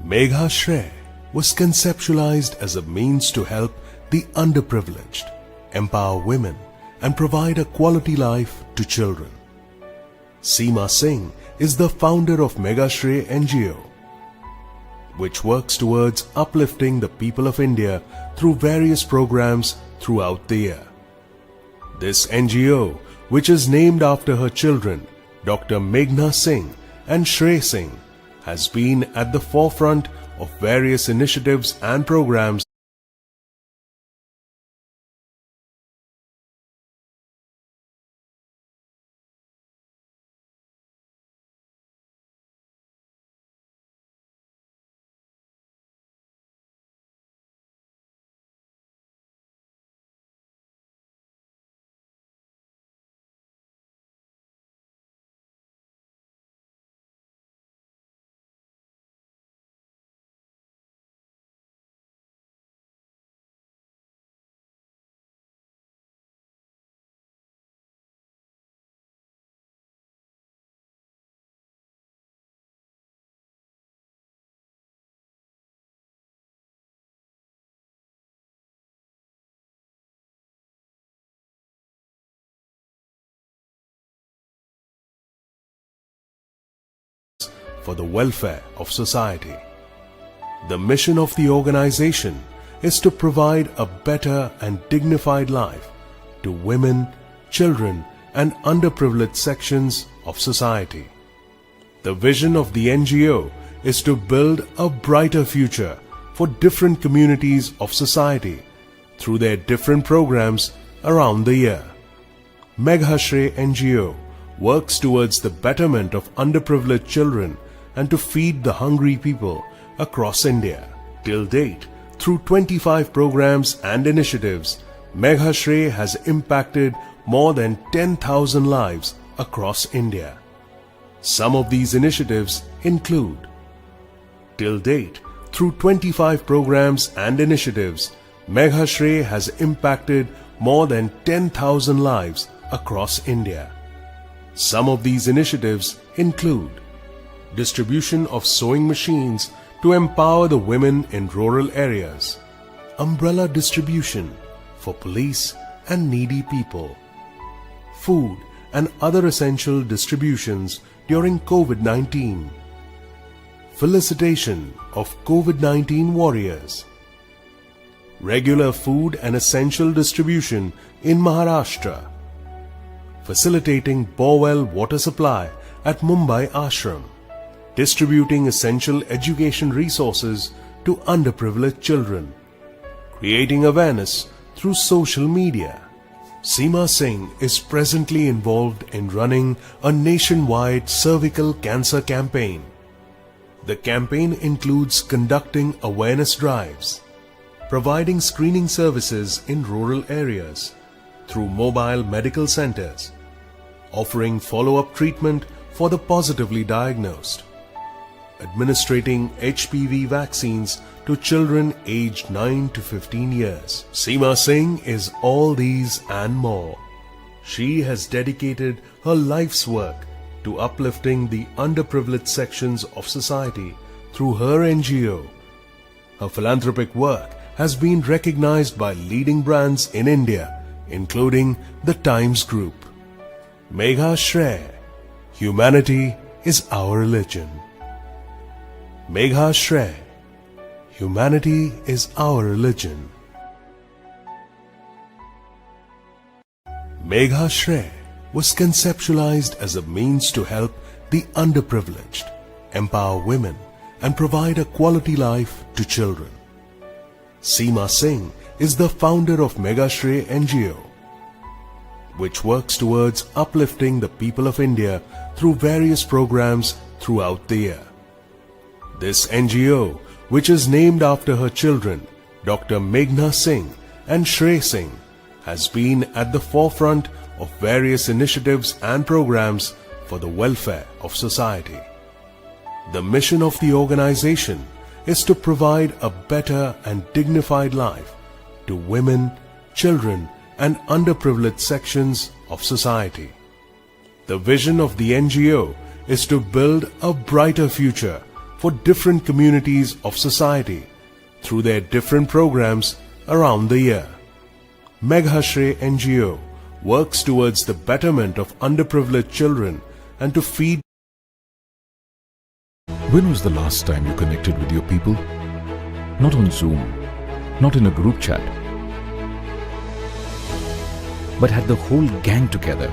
Megha Shray was conceptualized as a means to help the underprivileged, empower women, and provide a quality life to children. Seema Singh is the founder of Megha Shray NGO, which works towards uplifting the people of India through various programs throughout the year. This NGO, which is named after her children, Dr. Meghna Singh and Shray Singh, has been at the forefront of various initiatives and programs for the welfare of society. The mission of the organization is to provide a better and dignified life to women, children, and underprivileged sections of society. The vision of the NGO is to build a brighter future for different communities of society through their different programs around the year. Megha Shray NGO works towards the betterment of underprivileged children and to feed the hungry people across India. Till date, through 25 programs and initiatives, Megha Shray has impacted more than 10,000 lives across India. Some of these initiatives include: till date, through 25 programs and initiatives, Megha Shray has impacted more than 10,000 lives across India. Some of these initiatives include distribution of sewing machines to empower the women in rural areas, umbrella distribution for police and needy people, food and other essential distributions during COVID-19, felicitation of COVID-19 warriors, regular food and essential distribution in Maharashtra, facilitating borewell water supply at Mumbai Ashram, distributing essential education resources to underprivileged children, creating awareness through social media. Seema Singh is presently involved in running a nationwide cervical cancer campaign. The campaign includes conducting awareness drives, providing screening services in rural areas through mobile medical centers, offering follow-up treatment for the positively diagnosed, administering HPV vaccines to children aged 9 to 15 years. Seema Singh is all these and more. She has dedicated her life's work to uplifting the underprivileged sections of society through her NGO. Her philanthropic work has been recognized by leading brands in India, including the Times Group. Megha Shray, humanity is our religion. Megha Shray, humanity is our religion. Megha Shray was conceptualized as a means to help the underprivileged, empower women, and provide a quality life to children. Seema Singh is the founder of Megha Shray NGO, which works towards uplifting the people of India through various programs throughout the year. This NGO, which is named after her children, Dr. Meghna Singh and Shray Singh, has been at the forefront of various initiatives and programs for the welfare of society. The mission of the organization is to provide a better and dignified life to women, children, and underprivileged sections of society. The vision of the NGO is to build a brighter future for different communities of society through their different programs around the year. Meghashre NGO works towards the betterment of underprivileged children and to feed. When was the last time you connected with your people? Not on Zoom, not in a group chat, but had the whole gang together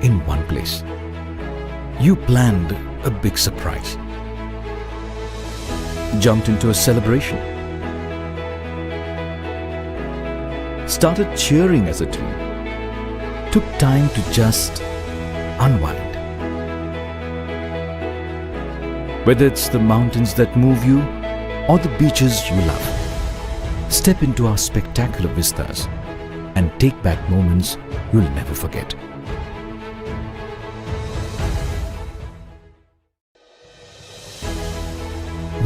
in one place. You planned a big surprise, jumped into a celebration, started cheering as a team, took time to just unwind. Whether it's the mountains that move you or the beaches you love, step into our spectacular vistas and take back moments you'll never forget.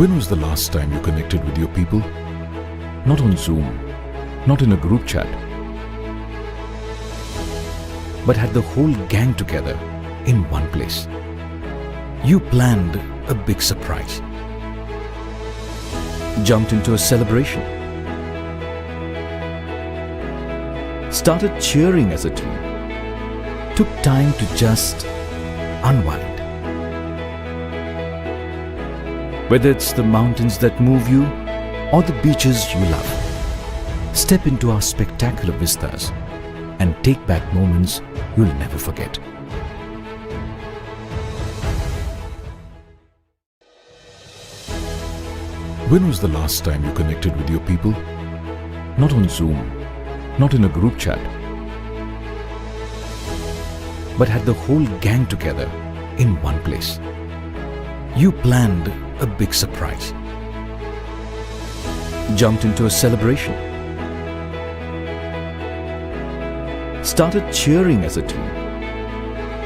When was the last time you connected with your people? Not on Zoom, not in a group chat, but had the whole gang together in one place. You planned a big surprise, jumped into a celebration, started cheering as a team, took time to just unwind. Whether it's the mountains that move you or the beaches you love, step into our spectacular vistas and take back moments you'll never forget. When was the last time you connected with your people? Not on Zoom, not in a group chat, but had the whole gang together in one place. You planned a big surprise, jumped into a celebration, started cheering as a team,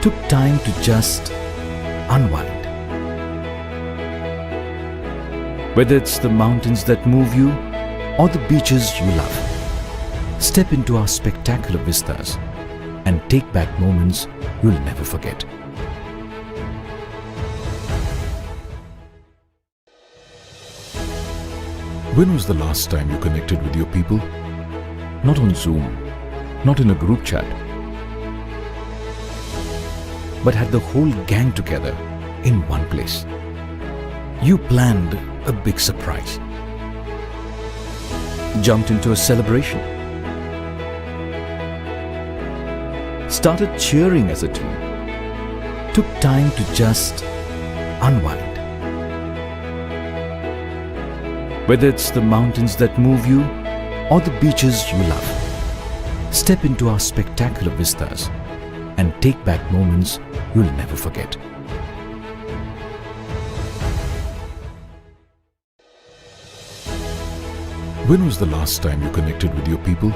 took time to just unwind. Whether it's the mountains that move you or the beaches you love, step into our spectacular vistas and take back moments you'll never forget. When was the last time you connected with your people? Not on Zoom, not in a group chat, but had the whole gang together in one place. You planned a big surprise, jumped into a celebration, started cheering as a team, took time to just unwind. Whether it's the mountains that move you or the beaches you love, step into our spectacular vistas and take back moments you'll never forget. When was the last time you connected with your people?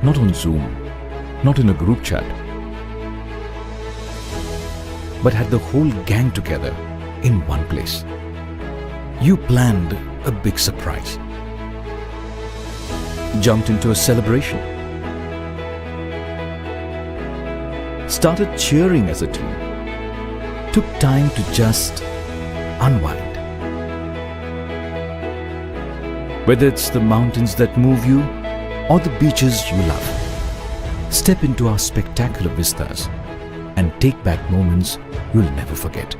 Not on Zoom, not in a group chat, but had the whole gang together in one place. You planned a big surprise, jumped into a celebration, started cheering as a team, took time to just unwind. Whether it's the mountains that move you or the beaches you love, step into our spectacular vistas and take back moments you'll never forget.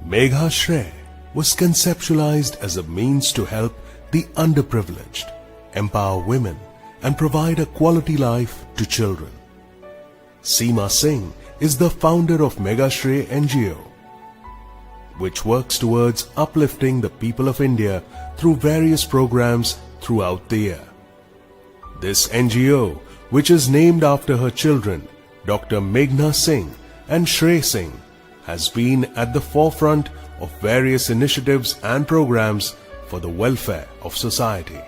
Megha Shray was conceptualized as a means to help the underprivileged, empower women, and provide a quality life to children. Seema Singh is the founder of Megha Shray NGO, which works towards uplifting the people of India through various programs throughout the year. This NGO, which is named after her children, Dr. Meghna Singh and Shray Singh, has been at the forefront of various initiatives and programs for the welfare of society.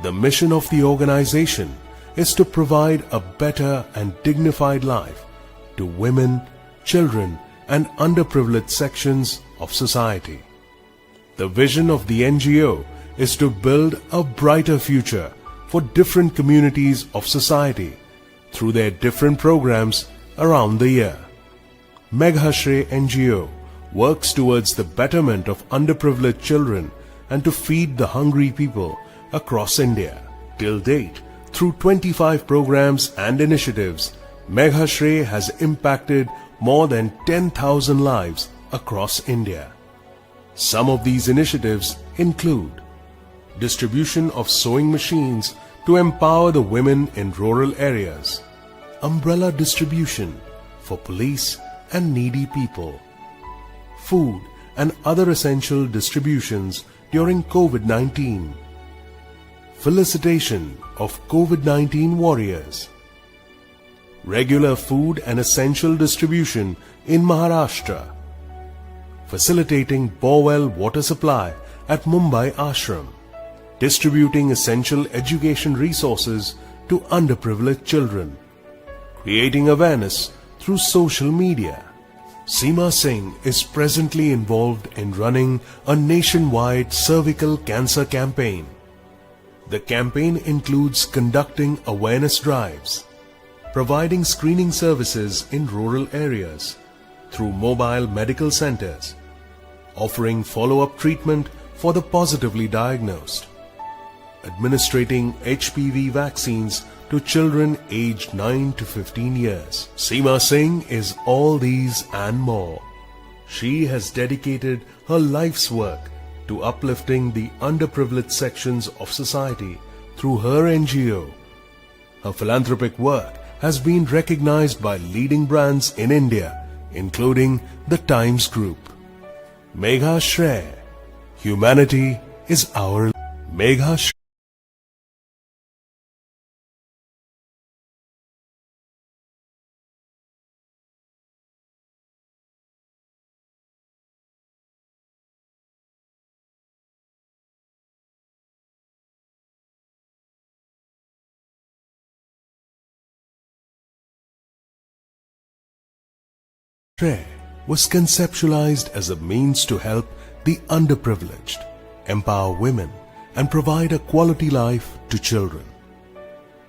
The mission of the organization is to provide a better and dignified life to women, children, and underprivileged sections of society. The vision of the NGO is to build a brighter future for different communities of society through their different programs around the year. Megha Shray NGO works towards the betterment of underprivileged children and to feed the hungry people across India. Till date, through 25 programs and initiatives, Megha Shray has impacted more than 10,000 lives across India. Some of these initiatives include distribution of sewing machines to empower the women in rural areas, umbrella distribution for police and needy people, food and other essential distributions during COVID-19, felicitation of COVID-19 warriors, regular food and essential distribution in Maharashtra, facilitating borewell water supply at Mumbai Ashram, distributing essential education resources to underprivileged children, creating awareness through social media. Seema Singh is presently involved in running a nationwide cervical cancer campaign. The campaign includes conducting awareness drives, providing screening services in rural areas through mobile medical centers, offering follow-up treatment for the positively diagnosed, administering HPV vaccines to children aged 9 to 15 years. Seema Singh is all these and more. She has dedicated her life's work to uplifting the underprivileged sections of society through her NGO. Her philanthropic work has been recognized by leading brands in India, including the Times Group. Megha Shray, humanity is our Megha Shray. Shray was conceptualized as a means to help the underprivileged, empower women, and provide a quality life to children.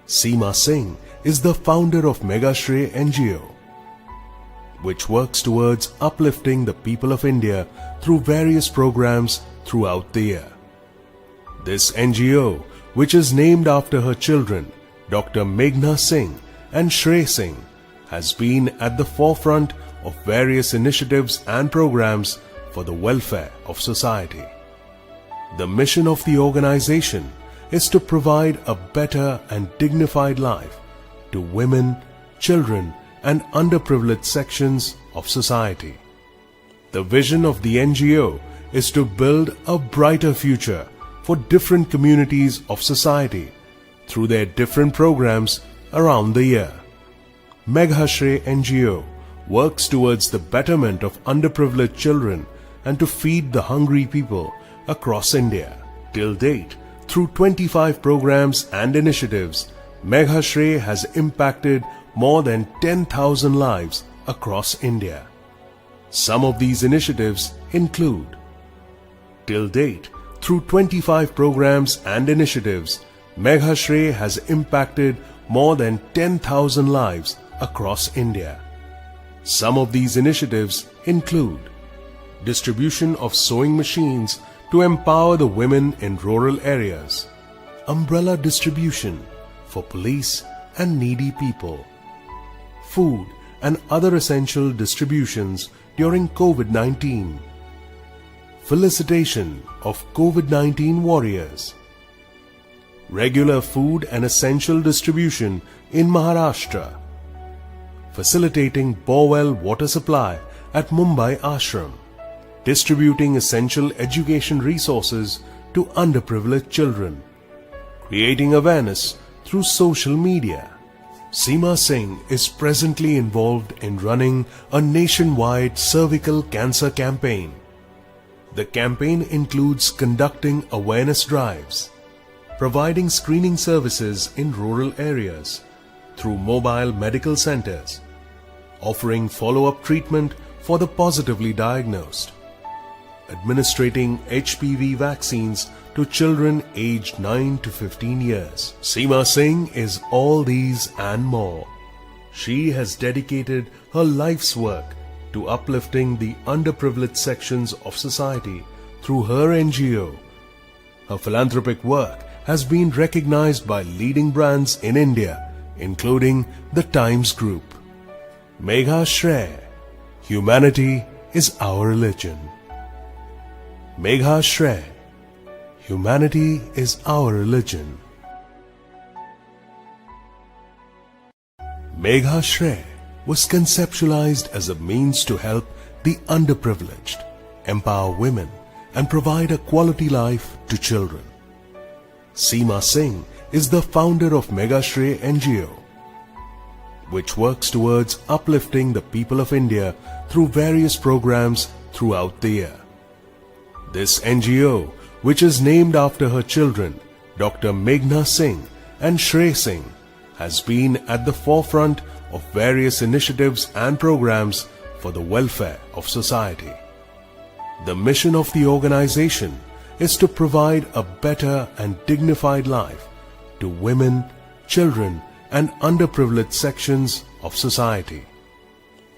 Seema Singh is the founder of Megha Shray NGO, which works towards uplifting the people of India through various programs throughout the year. This NGO, which is named after her children, Dr. Meghna Singh and Shray Singh, has been at the forefront of various initiatives and programs for the welfare of society. The mission of the organization is to provide a better and dignified life to women, children, and underprivileged sections of society. The vision of the NGO is to build a brighter future for different communities of society through their different programs around the year. Megha Shray NGO works towards the betterment of underprivileged children and to feed the hungry people across India. Till date, through 25 programs and initiatives, Megha Shray has impacted more than 10,000 lives across India. Some of these initiatives include: till date, through 25 programs and initiatives, Megha Shray has impacted more than 10,000 lives across India. Some of these initiatives include distribution of sewing machines to empower the women in rural areas, umbrella distribution for police and needy people, food and other essential distributions during COVID-19. Felicitation of COVID-19 warriors. Regular food and essential distribution in Maharashtra. Facilitating borewell water supply at Mumbai Ashram. Distributing essential education resources to underprivileged children. Creating awareness through social media. Seema Singh is presently involved in running a nationwide cervical cancer campaign. The campaign includes conducting awareness drives, providing screening services in rural areas through mobile medical centers, offering follow-up treatment for the positively diagnosed, administrating HPV vaccines to children aged 9 to 15 years. Seema Singh is all these and more. She has dedicated her life's work to uplifting the underprivileged sections of society through her NGO. Her philanthropic work has been recognized by leading brands in India, including the Times Group. Megha Shray, humanity is our religion. Megha Shray, humanity is our religion. Megha Shray was conceptualized as a means to help the underprivileged, empower women, and provide a quality life to children. Seema Singh is the founder of Megha Shray NGO, which works towards uplifting the people of India through various programs throughout the year. This NGO, which is named after her children, Dr. Meghna Singh and Shray Singh, has been at the forefront of various initiatives and programs for the welfare of society. The mission of the organization is to provide a better and dignified life to women, children, and underprivileged sections of society.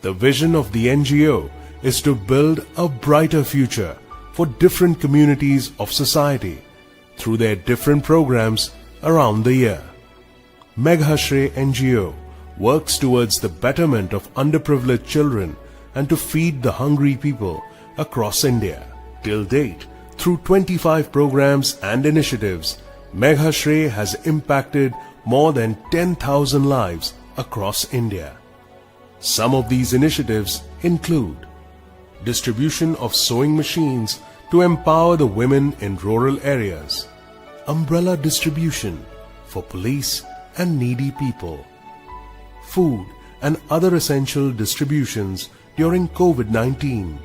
The vision of the NGO is to build a brighter future for different communities of society through their different programs around the year. Megha Shray NGO works towards the betterment of underprivileged children and to feed the hungry people across India. Till date, through 25 programs and initiatives, Megha Shray has impacted more than 10,000 lives across India. Some of these initiatives include distribution of sewing machines to empower the women in rural areas, umbrella distribution for police and needy people, food and other essential distributions during COVID-19,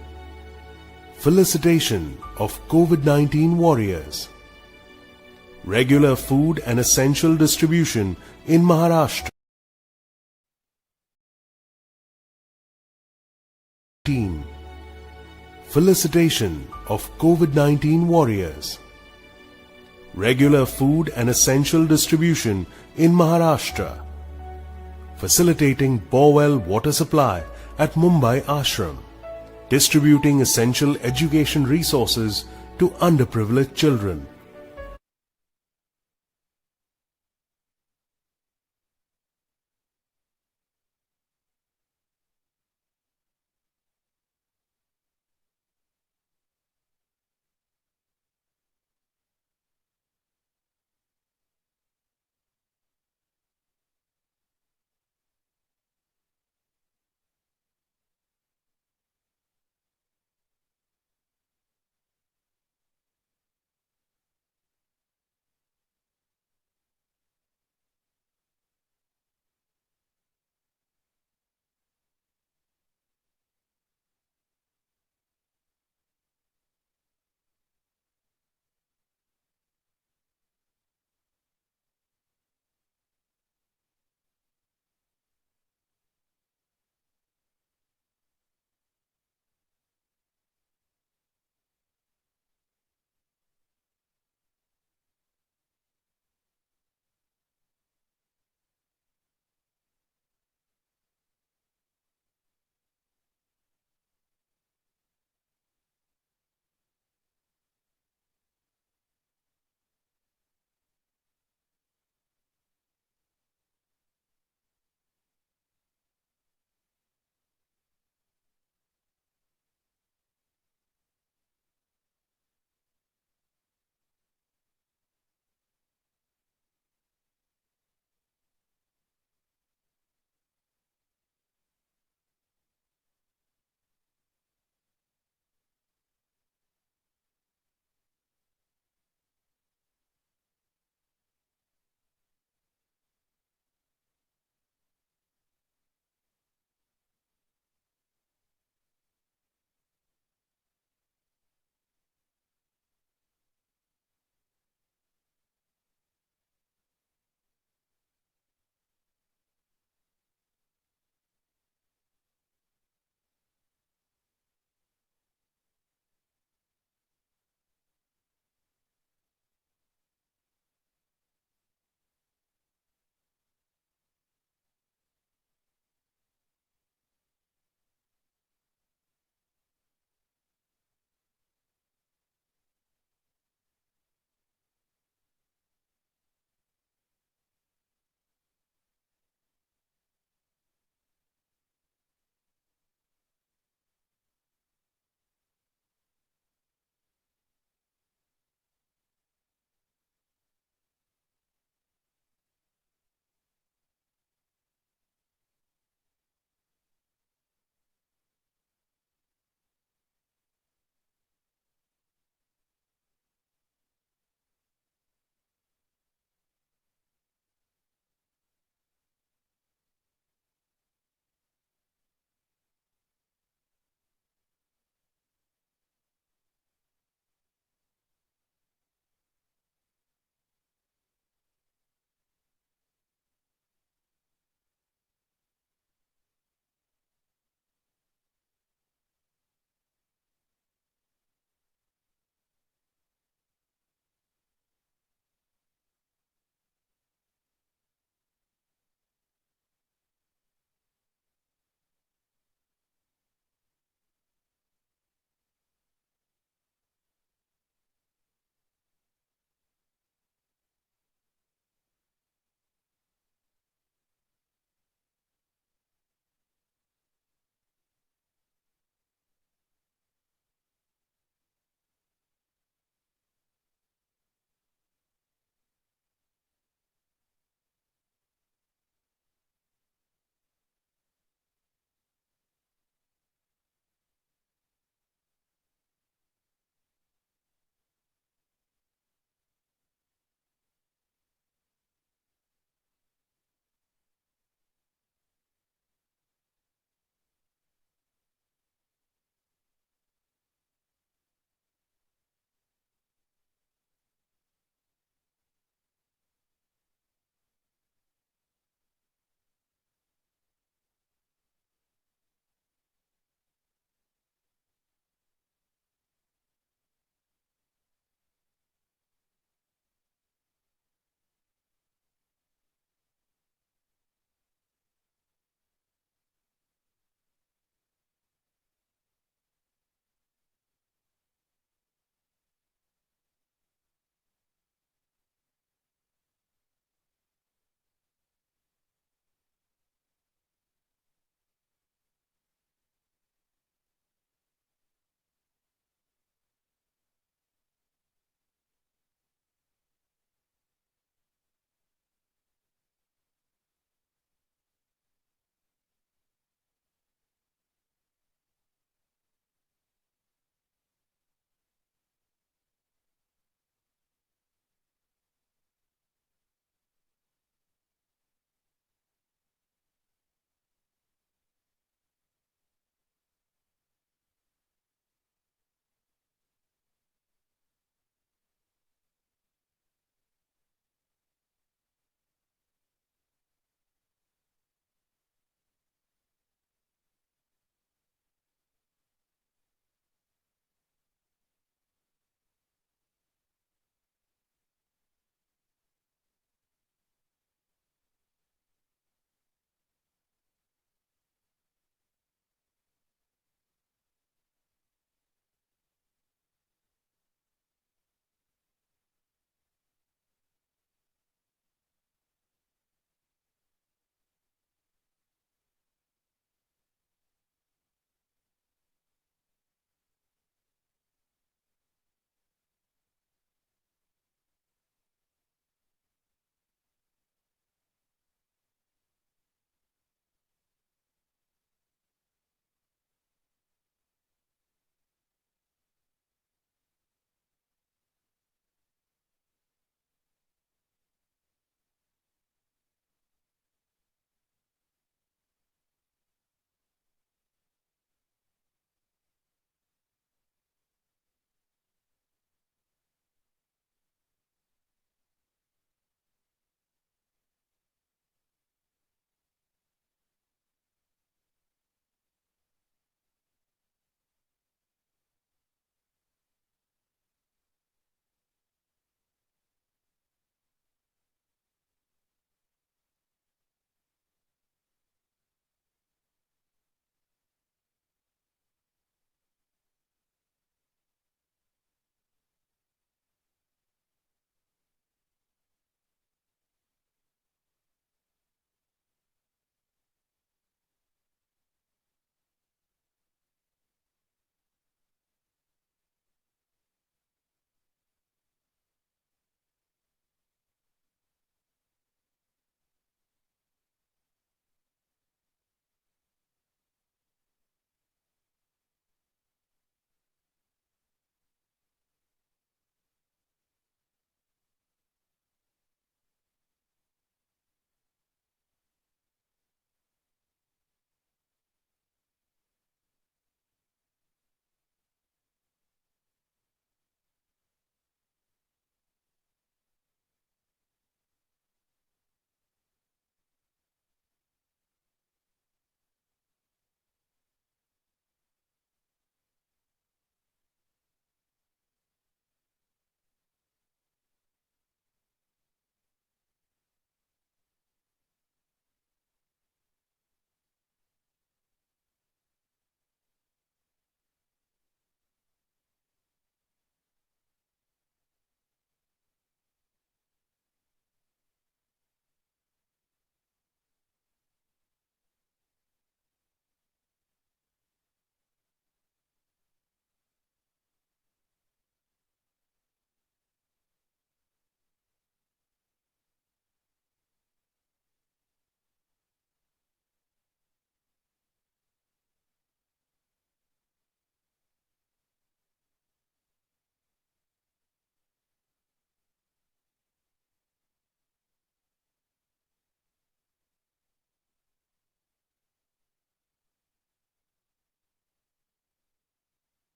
felicitation of COVID-19 warriors, regular food and essential distribution in Maharashtra, felicitation of COVID-19 warriors, regular food and essential distribution in Maharashtra, facilitating borewell water supply at Mumbai Ashram, distributing essential education resources to underprivileged children,